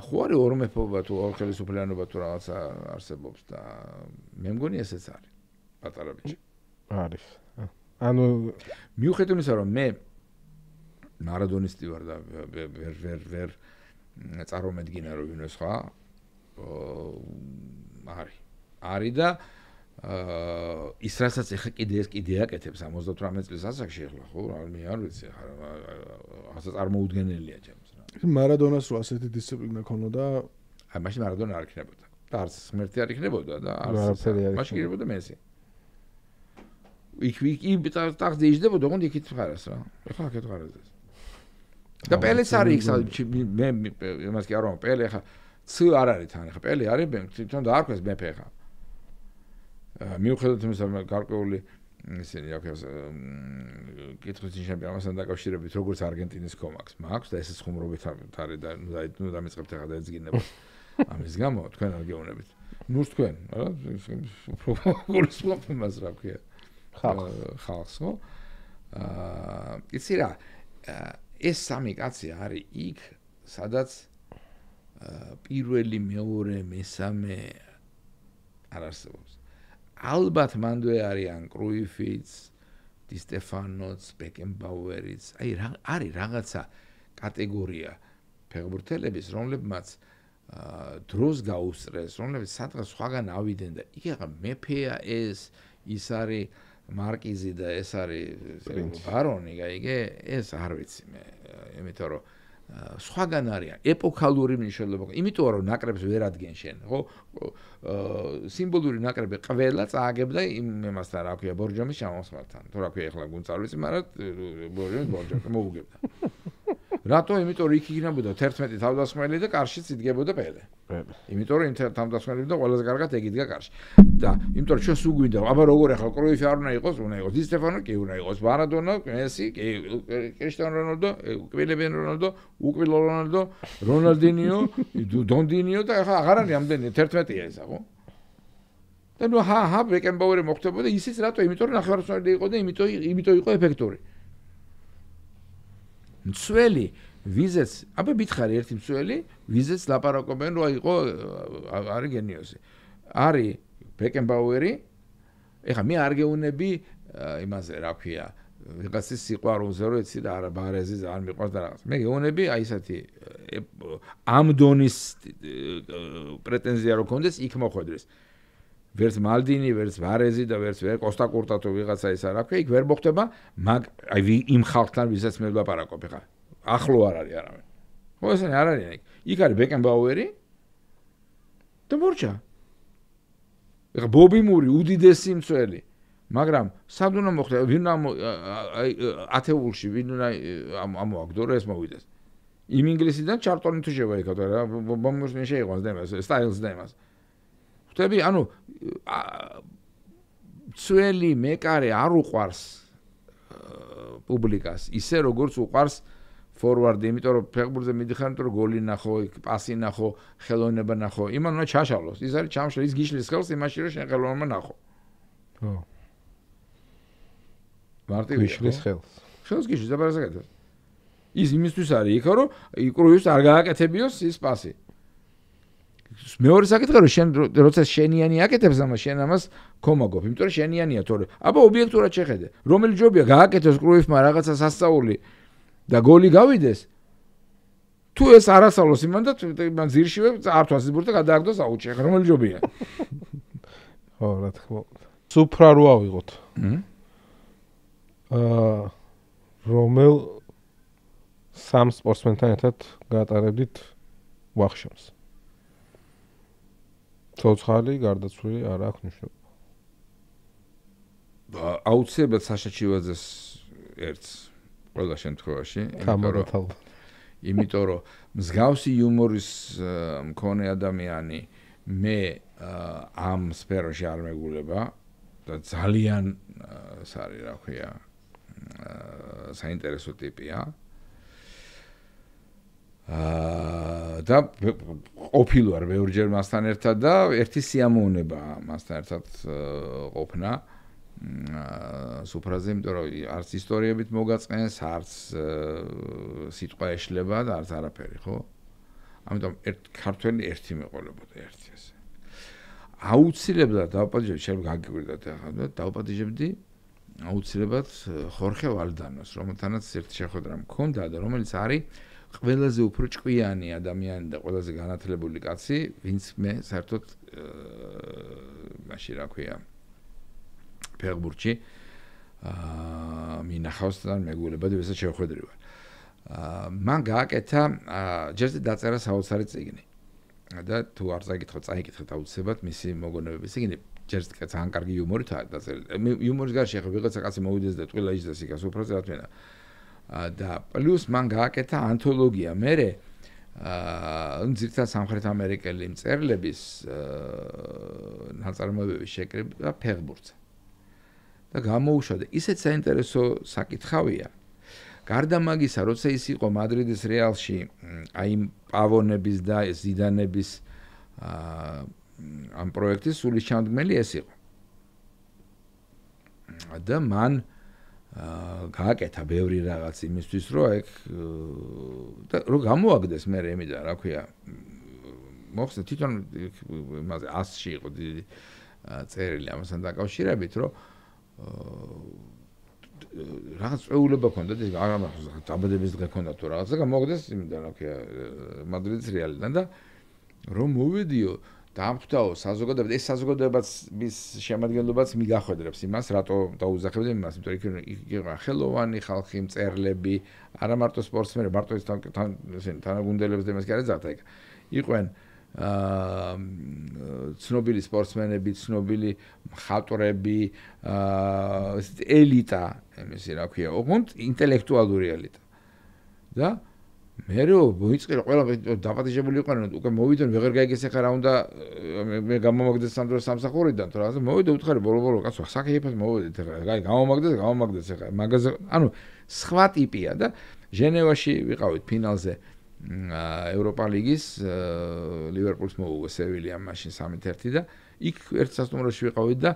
ხო არის ორმეფობა თუ ორხელისუფლიანობა თუ რაღაცა არსებობს და მე მგონი ესეც არის პატარა ბიჭი არის ანუ მიუხედავად იმისა რომ მე მარადონისტი ვარ და ვერ წარმომედგინა რომ ვინმე სხვა არის და ის რასაც ეხა კიდე აკეთებს 78 წლის ასაკში ახლა ხო მე არ ვიცი ახლა ასე წარმოუდგენელია ჩემს რა მარადონას რო ასეთი დისციპლინა ქონოდა აი მაშინ მარადონა არ იქნებოდა და არც ღმერთი არ იქნებოდა და არც მაშინ იქნებოდა მესი იქ ტახტზე იჯდებოდა ოღონდ იქით ხარას რა ახლა აქეთ ხარაზე და პელეც არის მე იმას კი არ ვამბობ პელე ხა ც არ არის თან ხა პელე არის თვითონ დაარქვეს მეფე ხა მიუხედავად იმისა რომ გარკვეული ისინი რა ქვია კითხვის ნიშნები ამასთან დაკავშირებით როგორც არგენტინის კომაქს მაქვს და ესეც ხუმრობით არის და ნუ დამიწყებთ ახლა და ეძგინებთ ამის გამო თქვენ არ გეუბნებით ნურს თქვენ რა გულისხმობ იმას რა ქვია ხალხს ხო იცი რა ეს სამი კაცი არის იქ სადაც პირველი მეორე მესამე არ არსებობს ალბათ მანდვე არიან კრუიფიც დი სტეფანოც ბეკენბაუერიც აი არის რაღაცა კატეგორია ფეხბურთელების რომლებმაც დროს გაუსწრეს რომლებიც სადღაც სხვაგან ავიდნენ და იქ ახლა მეფეა ეს ის არის მარკიზი და ეს არის ბარონი, გაიგე? ეს არ ვიცი მე, იმიტომ რომ სხვაგან არიან ეპოქალური მნიშვნელობა. იმიტომ რომ ნაკრებს ვერ ადგენს შენ, ხო? სიმბოლური ნაკრები ყველა წააგებდა იმასთან, რა ქვია, ბორჯომის შემოსვლასთან. თუ რა ქვია, ეხლა გუნდს არ ვიცი, მაგრამ ბორჯომის მოუგებდა. რატო? იმიტომ რომ იქ იქნებოდა 11 თავდასხმელი და კარშიც იდგებოდა პელე. იმიტომ რომ იმ თავდასხმელი და ყველაზე კარგად ეგ იდგა კარში. და იმიტომ რომ ჩვენ სულ გვინდა, აბა როგორ ახლა კროიფი არ უნდა იყოს, უნდა იყოს დი სტეფანო, კი უნდა იყოს მარადონა, მესი, კი კრისტიანო რონალდო, უკვილებენ რონალდო, უკვილო რონალდო, რონალდინიო, დონდინიო და ახლა აღარ არის ამდენი 11-ია ესა, ხო? და ნუ ბეკენბაუერი მოხდებოდა ისიც რატო? იმიტომ რომ ნახევარმცველი იყო და იმიტომ იყო ეფექტური. მცველი ვიზეც, აბა მითხარი ერთი მცველი, ვიზეც ლაპარაკობენ რომ იყო არის გენიოსი. არის ბეკენბაუერი, ეხლა მე არ გეუნები იმაზე, რა ქვია, ვიღაცის სიყვარულზე რომ იცი და არა ბარეზი ძალიან მიყვარს და რაღაც. მე გეუნები აი ესეთი ამ დონის პრეტენზია რო კონდეს იქ მოხვედრის. ვერც მალდინი, ვერც ბარეზი და ვერც კოსტა კურტატო ვიღაცა ისა რა ქვია, იქ ვერ მოხდება, მაგ აი იმ ხალხთან ვისაც მე ვლაპარაკობ ეხლა. ახლო არ არის არავინ. ხო ესენი არ არიან იქ. იქ არის ბეკენბაუერი და მორჩა. ეხლა ბობი მური უდიდესი მცველი. მაგრამ სად უნდა მოხდეს? ვინ აი ათეულში ვინ უნდა ამოაგდო რომ ეს მოვიდეს. იმ ინგლისიდან ჩარტონი თუ შევაიქოთ რა, ბომბოს მე შეიყვანს და იმას, სტაილს და იმას. ხვდები, ანუ მცველი მეკარე არ უყვარს პუბლიკას, ისე როგორც უყვარს ფორვარდი, იმიტომ რომ ფეხბურთზე მიდიხარ, იმიტომ რომ გოლი ნახო, პასი ნახო, ხელოვნება ნახო, იმან უნდა ჩაშალოს. ის არის ჩამშლი, ის გიშლის ხელს იმაში რომ შენ ხელოვნება ნახო. ხო. მარტივია. გიშლის ხელს. ხელს გიშლის და ბარასაკეთებს. ის იმისთვის არის იქ, რომ კრუის არ გააკეთებიოს ის პასი. მეორე საკითხი რომ შენ როცა შენიანი აკეთებს ამას, შენ ამას კომაგობ, იმიტომ რომ შენიანია თორე. აბა ობიექტურად შეხედე. რომელი ჯობია გააკეთოს კრუიფმა რაღაცა სასწაული და გოლი გავიდეს. თუ ეს არასწავლოს იმან და იმან ძირშივე ართვას იბურდა გადააგდოს აუჩი. ახლა რომელი ჯობია? ხო, რა თქმა უნდა. სუფრა რო ავიღოთ. რომელ სამ სპორტსმენთან ერთად გაატარებდით ვახშამს? ცოცხალი, გარდაცვლილი არ აქვს მნიშვნელობა. აუცილებლად საშა ჩივაძეს ერთს ყველა შემთხვევაში, იმიტომ რომ მსგავსი იუმორის მქონე ადამიანი მე ამ სფეროში არ მეგულება და ძალიან ეს არის რა ქვია საინტერესო ტიპია. და ყოფილვარ ბევრჯერ მასთან ერთად და ერთი სიამოვნება მასთან ერთად ყოფნა სუფრაზე, იმიტომ რომ არც ისტორიებით მოგაწყენს, არც სიტყვა ეშლება და არც არაფერი, ხო? ამიტომ ქართველი ერთი მეყოლებოდა ერთი ესე. აუცილებლად დავაპატიჟებდი, შეიძლება გაგიკვირდათ ახლა და დავაპატიჟებდი აუცილებლად ხორხე ვალდანოს, რომელთანაც ერთი შეხვედრა მქონდა და რომელიც არის ყველაზე უფრო ჭკვიანი ადამიანი და ყველაზე განათლებული კაცი, ვინც მე საერთოდ მაშინ რა ქვია ფეხბურთში მინახავს და მეგულება და ვისაც შევხვედრი ვარ. მან გააკეთა ჯერზე დაწერა საოცარი წიგნი. და თუ არ წაიკითხოთ, წაიკითხეთ აუცილებლად მისი მოგონებების წიგნი. ჯერზე ძალიან კარგი იუმორითაა დაწერილი. იუმორის გარშე ახლა ვიღაცა კაცი მოვიდეს და ტყილა იჯდეს იქ სუფრაზე რა თქმა და პლუს მან გააკეთა ანთოლოგია მერე ძირითადად სამხრეთ ამერიკელი მწერლების ნაწარმოებების შეკრება ფეხბურთზე. და გამოუშვა და ისეთ საინტერესო საკითხავია. გარდა მაგისა, როცა ის იყო მადრიდის რეალში, აი პავონების და ზიდანების ამ პროექტის სულის ჩამდგმელი ეს იყო. და მან გააკეთა ბევრი რაღაც იმისთვის, რომ ეგ და რომ გამოაგდეს მე იმიდან, რა ქვია, მოხსნა თვითონ იმაზე 100-ში იყო დიდი წერილი ამასთან დაკავშირებით, რომ რაღაც წვეულება ქონდა და არა დაბადების დღე ქონდა თუ რაღაცა გამოგდეს იმიდან, რა ქვია, მადრიდის რეალიდან და რომ მოვედიო დაამხდაო საზოგადოება, ეს საზოგადოებაც მის შემადგენლობაც მიგახვედრებს იმას, რატო დაუძახებდი იმას, იმიტომ რომ იქ იყო ხელოვანი ხალხი, მწერლები, არა მარტო სპორტსმენები, მარტო ეს თანაგუნდელებს და იმას კი არ ეძახდა იქ. იყვენ ცნობილი სპორტსმენები, ცნობილი მხატვრები, ელიტა, იმისი რა ქვია, ოღონდ ინტელექტუალური ელიტა. და მე მოიწყირა ყველა დაპატიჟებული იყვნენ, უკვე მოვიდონ, ვეღარ გაიგეს ახლა რა უნდა მე გამომაგდეს სანდრო სამსახურიდან, თუ რაღაცა მოვიდა უთხარი ბოლო კაცო, საკეიფად მოვიდეთ ახლა, გაი გამომაგდეს ახლა, მაგაზე, ანუ სხვა ტიპია და ჟენევაში ვიყავით ფინალზე ევროპა ლიგის ლივერპულს მოუგო სევილიამ მაშინ 3-1 და იქ ერთ სასტუმროში ვიყავით და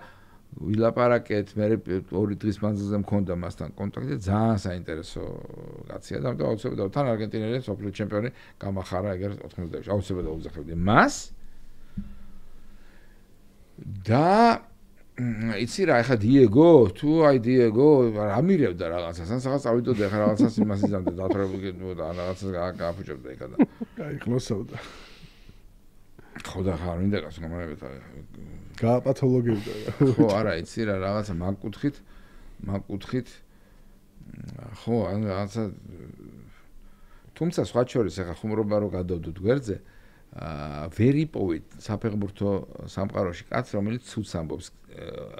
ვილაპარაკეთ, მე ორი დღის მანძილზე მქონდა მასთან კონტაქტი, ძალიან საინტერესო კაცია და ამიტომ აუცილებლად თან არგენტინელი სოფლიო ჩემპიონი გამახარა ეგერ 90-ში. აუცილებლად დაუძახებდი მას. და იცი რა, ეხა დიეგო, თუ აი დიეგო, რა მირევდა რაღაცას, ან რაღაც ავიდოდა ეხა რაღაცას იმას იზამდა დათრებული და რაღაცას გააფუჭებდა ეხა და კაი ხლოსავდა. ხო და ხარ მინდა კაც გამარებეთ გააპათოლოგებდა რა. ხო, არა, იცი რა, რაღაცა მაგკუთხით ხო, ან რაღაცა თუმცა სხვა შორის ეხა ხუმრობა რო გადავდოთ გვერდზე, ვერ იპოვით საფეხბურთო სამყაროში კაც, რომელიც ცუდს ამბობს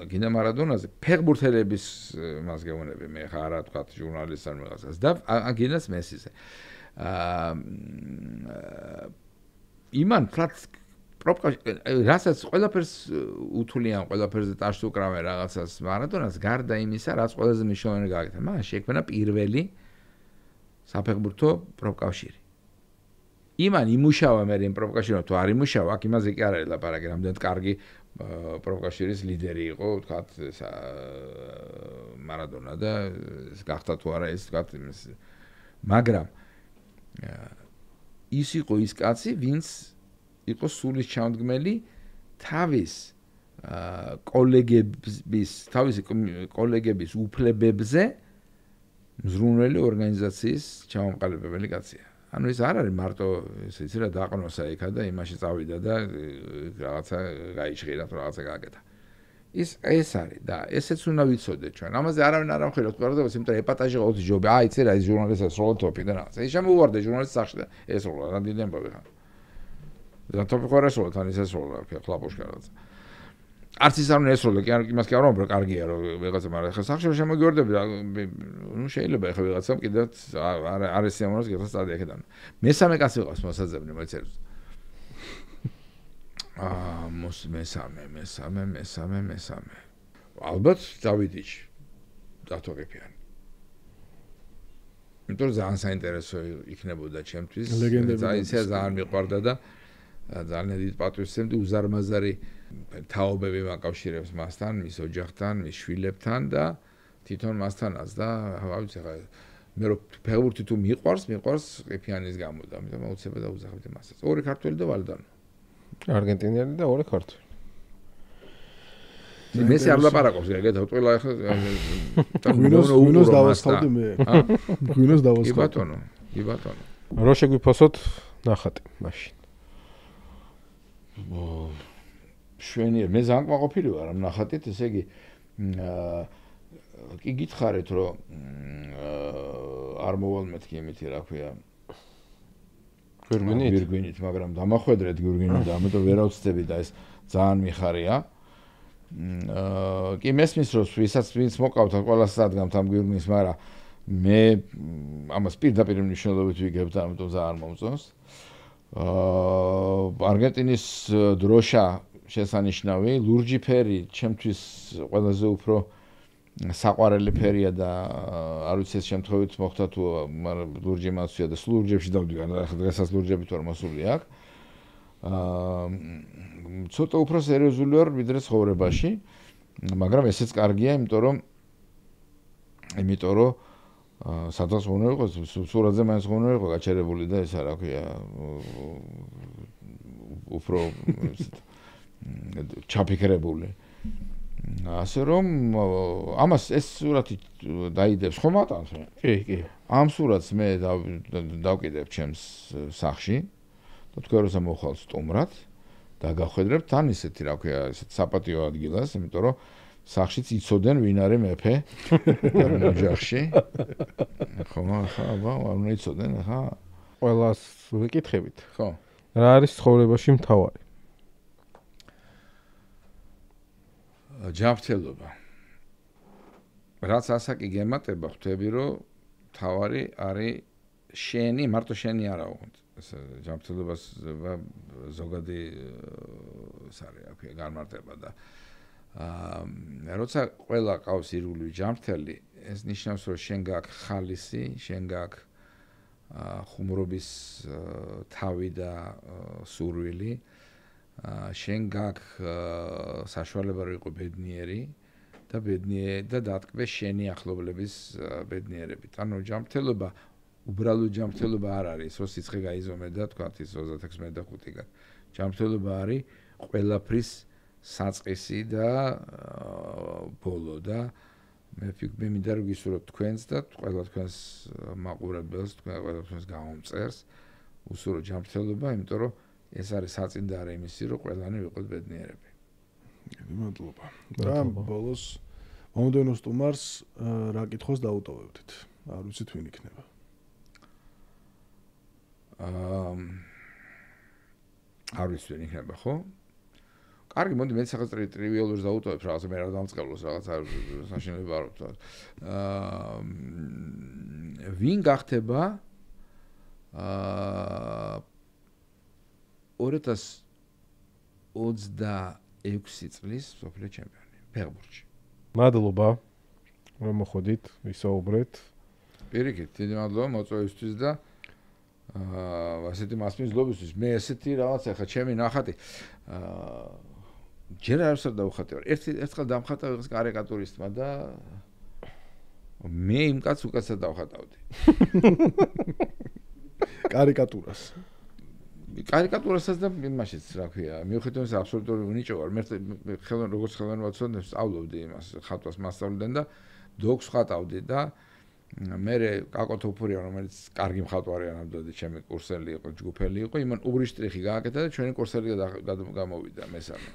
გინდა მარადონაზე, ფეხბურთელების მას გეუბნები, მე ხა არა თქვა ჟურნალისტს ან რაღაცას და გინდას მესიზე. იმან ფლაც რასაც ყველაფერს უთვლიან, ყველაფერზე ტაშს უკრავენ რაღაცას მარადონას, გარდა იმისა, რაც ყველაზე მნიშვნელოვანი გააკეთა, მან შექმნა პირველი საფეხბურთო პროფკავშირი. იმან იმუშავა მე იმ პროფკავშირმა თუ არ იმუშავა, აქ იმაზე კი არ არის ლაპარაკი, რამდენად კარგი პროფკავშირის ლიდერი იყო, ვთქვათ, მარადონა და გახდა თუ არა ეს, ვთქვათ, მაგრამ ის იყო ის კაცი, ვინც იყო სულის ჩამდგმელი თავის კოლეგების უფლებებზე მზრუნველი ორგანიზაციის ჩამოყალიბებელი კაცია. ანუ ეს არ არის მარტო იცი რა დააყნოსა იქა და იმაში წავიდა და რაღაცა გაიჭირა თუ რაღაცა გააკეთა. ეს არის და ესეც უნდა ვიცოდეთ ჩვენ. ამაზე არავინ არ ამხილოთ ყურადღებას, იმიტომ რომ ეპატაჟი ყოველთვის ჯობია. აი, იცი რა, ის ჟურნალისტი სრულად თოპი და რაღაცა. ის შემოვარდა ჟურნალისტის სახში და ეს სრულად რა დიდი ამბავი ხარ. და თოპი ხო არ ესროლოთ, ან ის ესროლა, ხლაპოშკა რაღაცა. არც ის არ უნდა ესროლო, კი არ იმას კი არ ვამბობ, კარგია რომ ვიღაცა, მაგრამ ხა სახში შემოგიორდები, ნუ შეიძლება ხა ვიღაცამ კიდევ არ ეს ამბავს გიხოს წადი აქედან. მესამე კაცი ვიყავს მოსაძებნი მოიცერს. მესამე. ალბათ დავიდიჩი. დათოყიფიანი. იმიტომ რომ ძალიან საინტერესო იქნებოდა ჩემთვის. ისე ძალიან მიყვარდა და ძალიან დიდ პატრიოტიზმი უზარმაზარი თაობები მაკავშირებს მასთან, მის ოჯახთან, მის შვილებთან და თვითონ მასთანაც და რა ვიცი ხა მე რო ფეხბურთი თუ მიყვარს ყიფიანის გამო და ამიტომ აუცილებლად დაუძახებდი მასაც. ორი ქართველი და ვალდანო. არგენტინელი და ორი ქართველი. მესე არ ლაპარაკობს, ეგეთ ყველა ახლა გვინოს დავასხავდი მე. გვინოს დავასხავდი. კი ბატონო. რო შეგვიფოსოთ ნახატი მაშინ. შვენიერ, მე ძალიან კმაყოფილი ვარ ამ ნახატით, ესე იგი კი გითხარით, რომ არ მოვალ მეთქი იმითი, რა ქვია, გვირგვინით, მაგრამ დამახვედრეთ გვირგვინით და ამიტომ ვერ ავწდები და ეს ძალიან მიხარია. კი მესმის რომ ვინც მოკავთ ყველა სადგამთ ამ გვირგვინს, მაგრამ მე ამას პირდაპირ მნიშვნელობით ვიგებ და ამიტომ ძალიან მომწონს. არგენტინის დროშა შესანიშნავი, ლურჯი ფერი ჩემთვის ყველაზე უფრო საყვარელი ფერია და არ ვიცი ეს შემთხვევით მოხდა თუ მაგრამ ლურჯი მასვია და ლურჯებში დავდგან, ახლა დღესაც ლურჯები თუ არ მოსული აქ. ცოტა უფრო სერიოზული ვარ ვიდრე ცხოვრებაში, მაგრამ ესეც კარგია, იმიტომ რომ სადღაც უნდა იყოს სურათზე მაინც უნდა იყოს გაჩერებული და ესა რა ქვია უფრო ჩაფიქრებული. ასე რომ ამას ეს სურათი დაიდებს ხომ ატანს მე? კი. ამ სურათს მე დავკიდებ ჩემს სახში და თქვენ როცა მოხვალ სტუმრად დაგახვედრებთ თან ისეთი რა ქვია, ესეთ საპატიო ადგილას, იმიტომ რომ სახშიც იცოდნენ ვინ არის მეფე ოჯახში. ხო, ხა, არ უნდა იცოდნენ, ხა. ყველას ვიკითხებით. ხო. რა არის ცხოვრებაში მთავარი? ჯანმრთელობა. რაც ასაკი გემატება, ხვდები რომ მთავარი არის შენი, მარტო შენი არა უღონთ. ჯანმრთელობას ზოგადი ეს არის, რა ქვია, განმარტება და როცა ყველა ყავს ირგვლივ ჯანმრთელი, ეს ნიშნავს, რომ შენ გაქვს ხალისი, შენ გაქვს ხუმრობის თავი და სურვილი, შენ გაქვს საშუალება რომ იყო ბედნიერი და დათქმე შენი ახლობლების ბედნიერებით. ანუ ჯანმრთელობა, უბრალოდ ჯანმრთელობა არ არის, რომ სიცხე გაიზომე და თქვა ის 36-35. ჯანმრთელობა არის ყველაფრის საწყისი და ბოლო და მე მინდა რომ გისურვოთ თქვენს და ყველა თქვენს მაყურებელს, ყველა თქვენს გამომწერს უსურო ჯანმრთელობა, იმიტომ რომ ეს არის საწინდარი იმისი, რომ ყველანი ვიყოთ ბედნიერები. მადლობა. და ბოლოს მომდევნო სტუმარს რა კითხოს დაუტოვებდით? არ ვიცით ვინ იქნება. არ ვიცით ვინ იქნება, ხო? კარგი, მოდი მე სახაც ტრივიალურს დაუტოვებ, რაღაცა მე რა დამწყებლოს, რაღაცა საშინელება არ ვთქვა. ვინ გახდება 2026 წლის სოფლიო ჩემპიონი ფეხბურთში. მადლობა რომ მოხდით, ვისაუბრეთ. პირიქით, დიდი მადლობა მოწვევისთვის და ასეთი მასპინძლობისთვის. მე ესეთი რაღაცა ხა ჩემი ნახატი ჯერ არ დავხატე. ერთხელ დამხატა ვიღაც კარიკატურისტმა და მე იმ კაცს უკაცად დავხატავდი. კარიკატურას. კარიკატურასაც და იმაშიც რა ქვია, მიუხედავად იმისა, აბსოლუტური უნიჭო ვარ. მე როგორც ხელოვნება ვცოდნე, სწავლობდი იმას, ხატვას მასწავლდნენ და დოკს ხატავდი და მე კაკო თოფურია, რომელიც კარგი მხატვარია ნამდვილად, ჩემი კურსელი იყო, ჯგუფელი იყო, იმან უღრი შტრიხი გააკეთა და ჩვენი კურსელი გამოვიდა მესამე.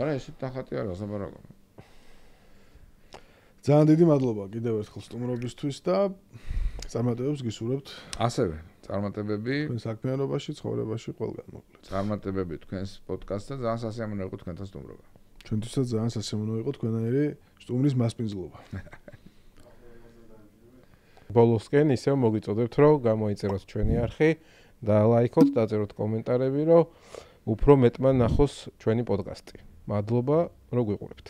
მაგრამ ეს ნახატი არა საბარაკო. ძალიან დიდი მადლობა კიდევ ერთხელ სტუმრობისთვის და წარმატებებს გისურვებთ. ასევე წარმატებები თქვენ საქმიანობაში, ცხოვრებაში ყველგან მოკლედ. წარმატებები თქვენს პოდკასტთან, ძალიან სასიამოვნო იყო თქვენთან სტუმრობა. ჩვენთვისაც ძალიან სასიამოვნო იყო თქვენაერი სტუმრის მასპინძლობა. ბოლოსკენ ისევ მოგიწოდებთ, რომ გამოიწეროთ ჩვენი არხი და ლაიქოთ, დაწეროთ კომენტარები, რომ უფრო მეტმა ნახოს ჩვენი პოდკასტი. მადლობა, რომ გვიყურებთ.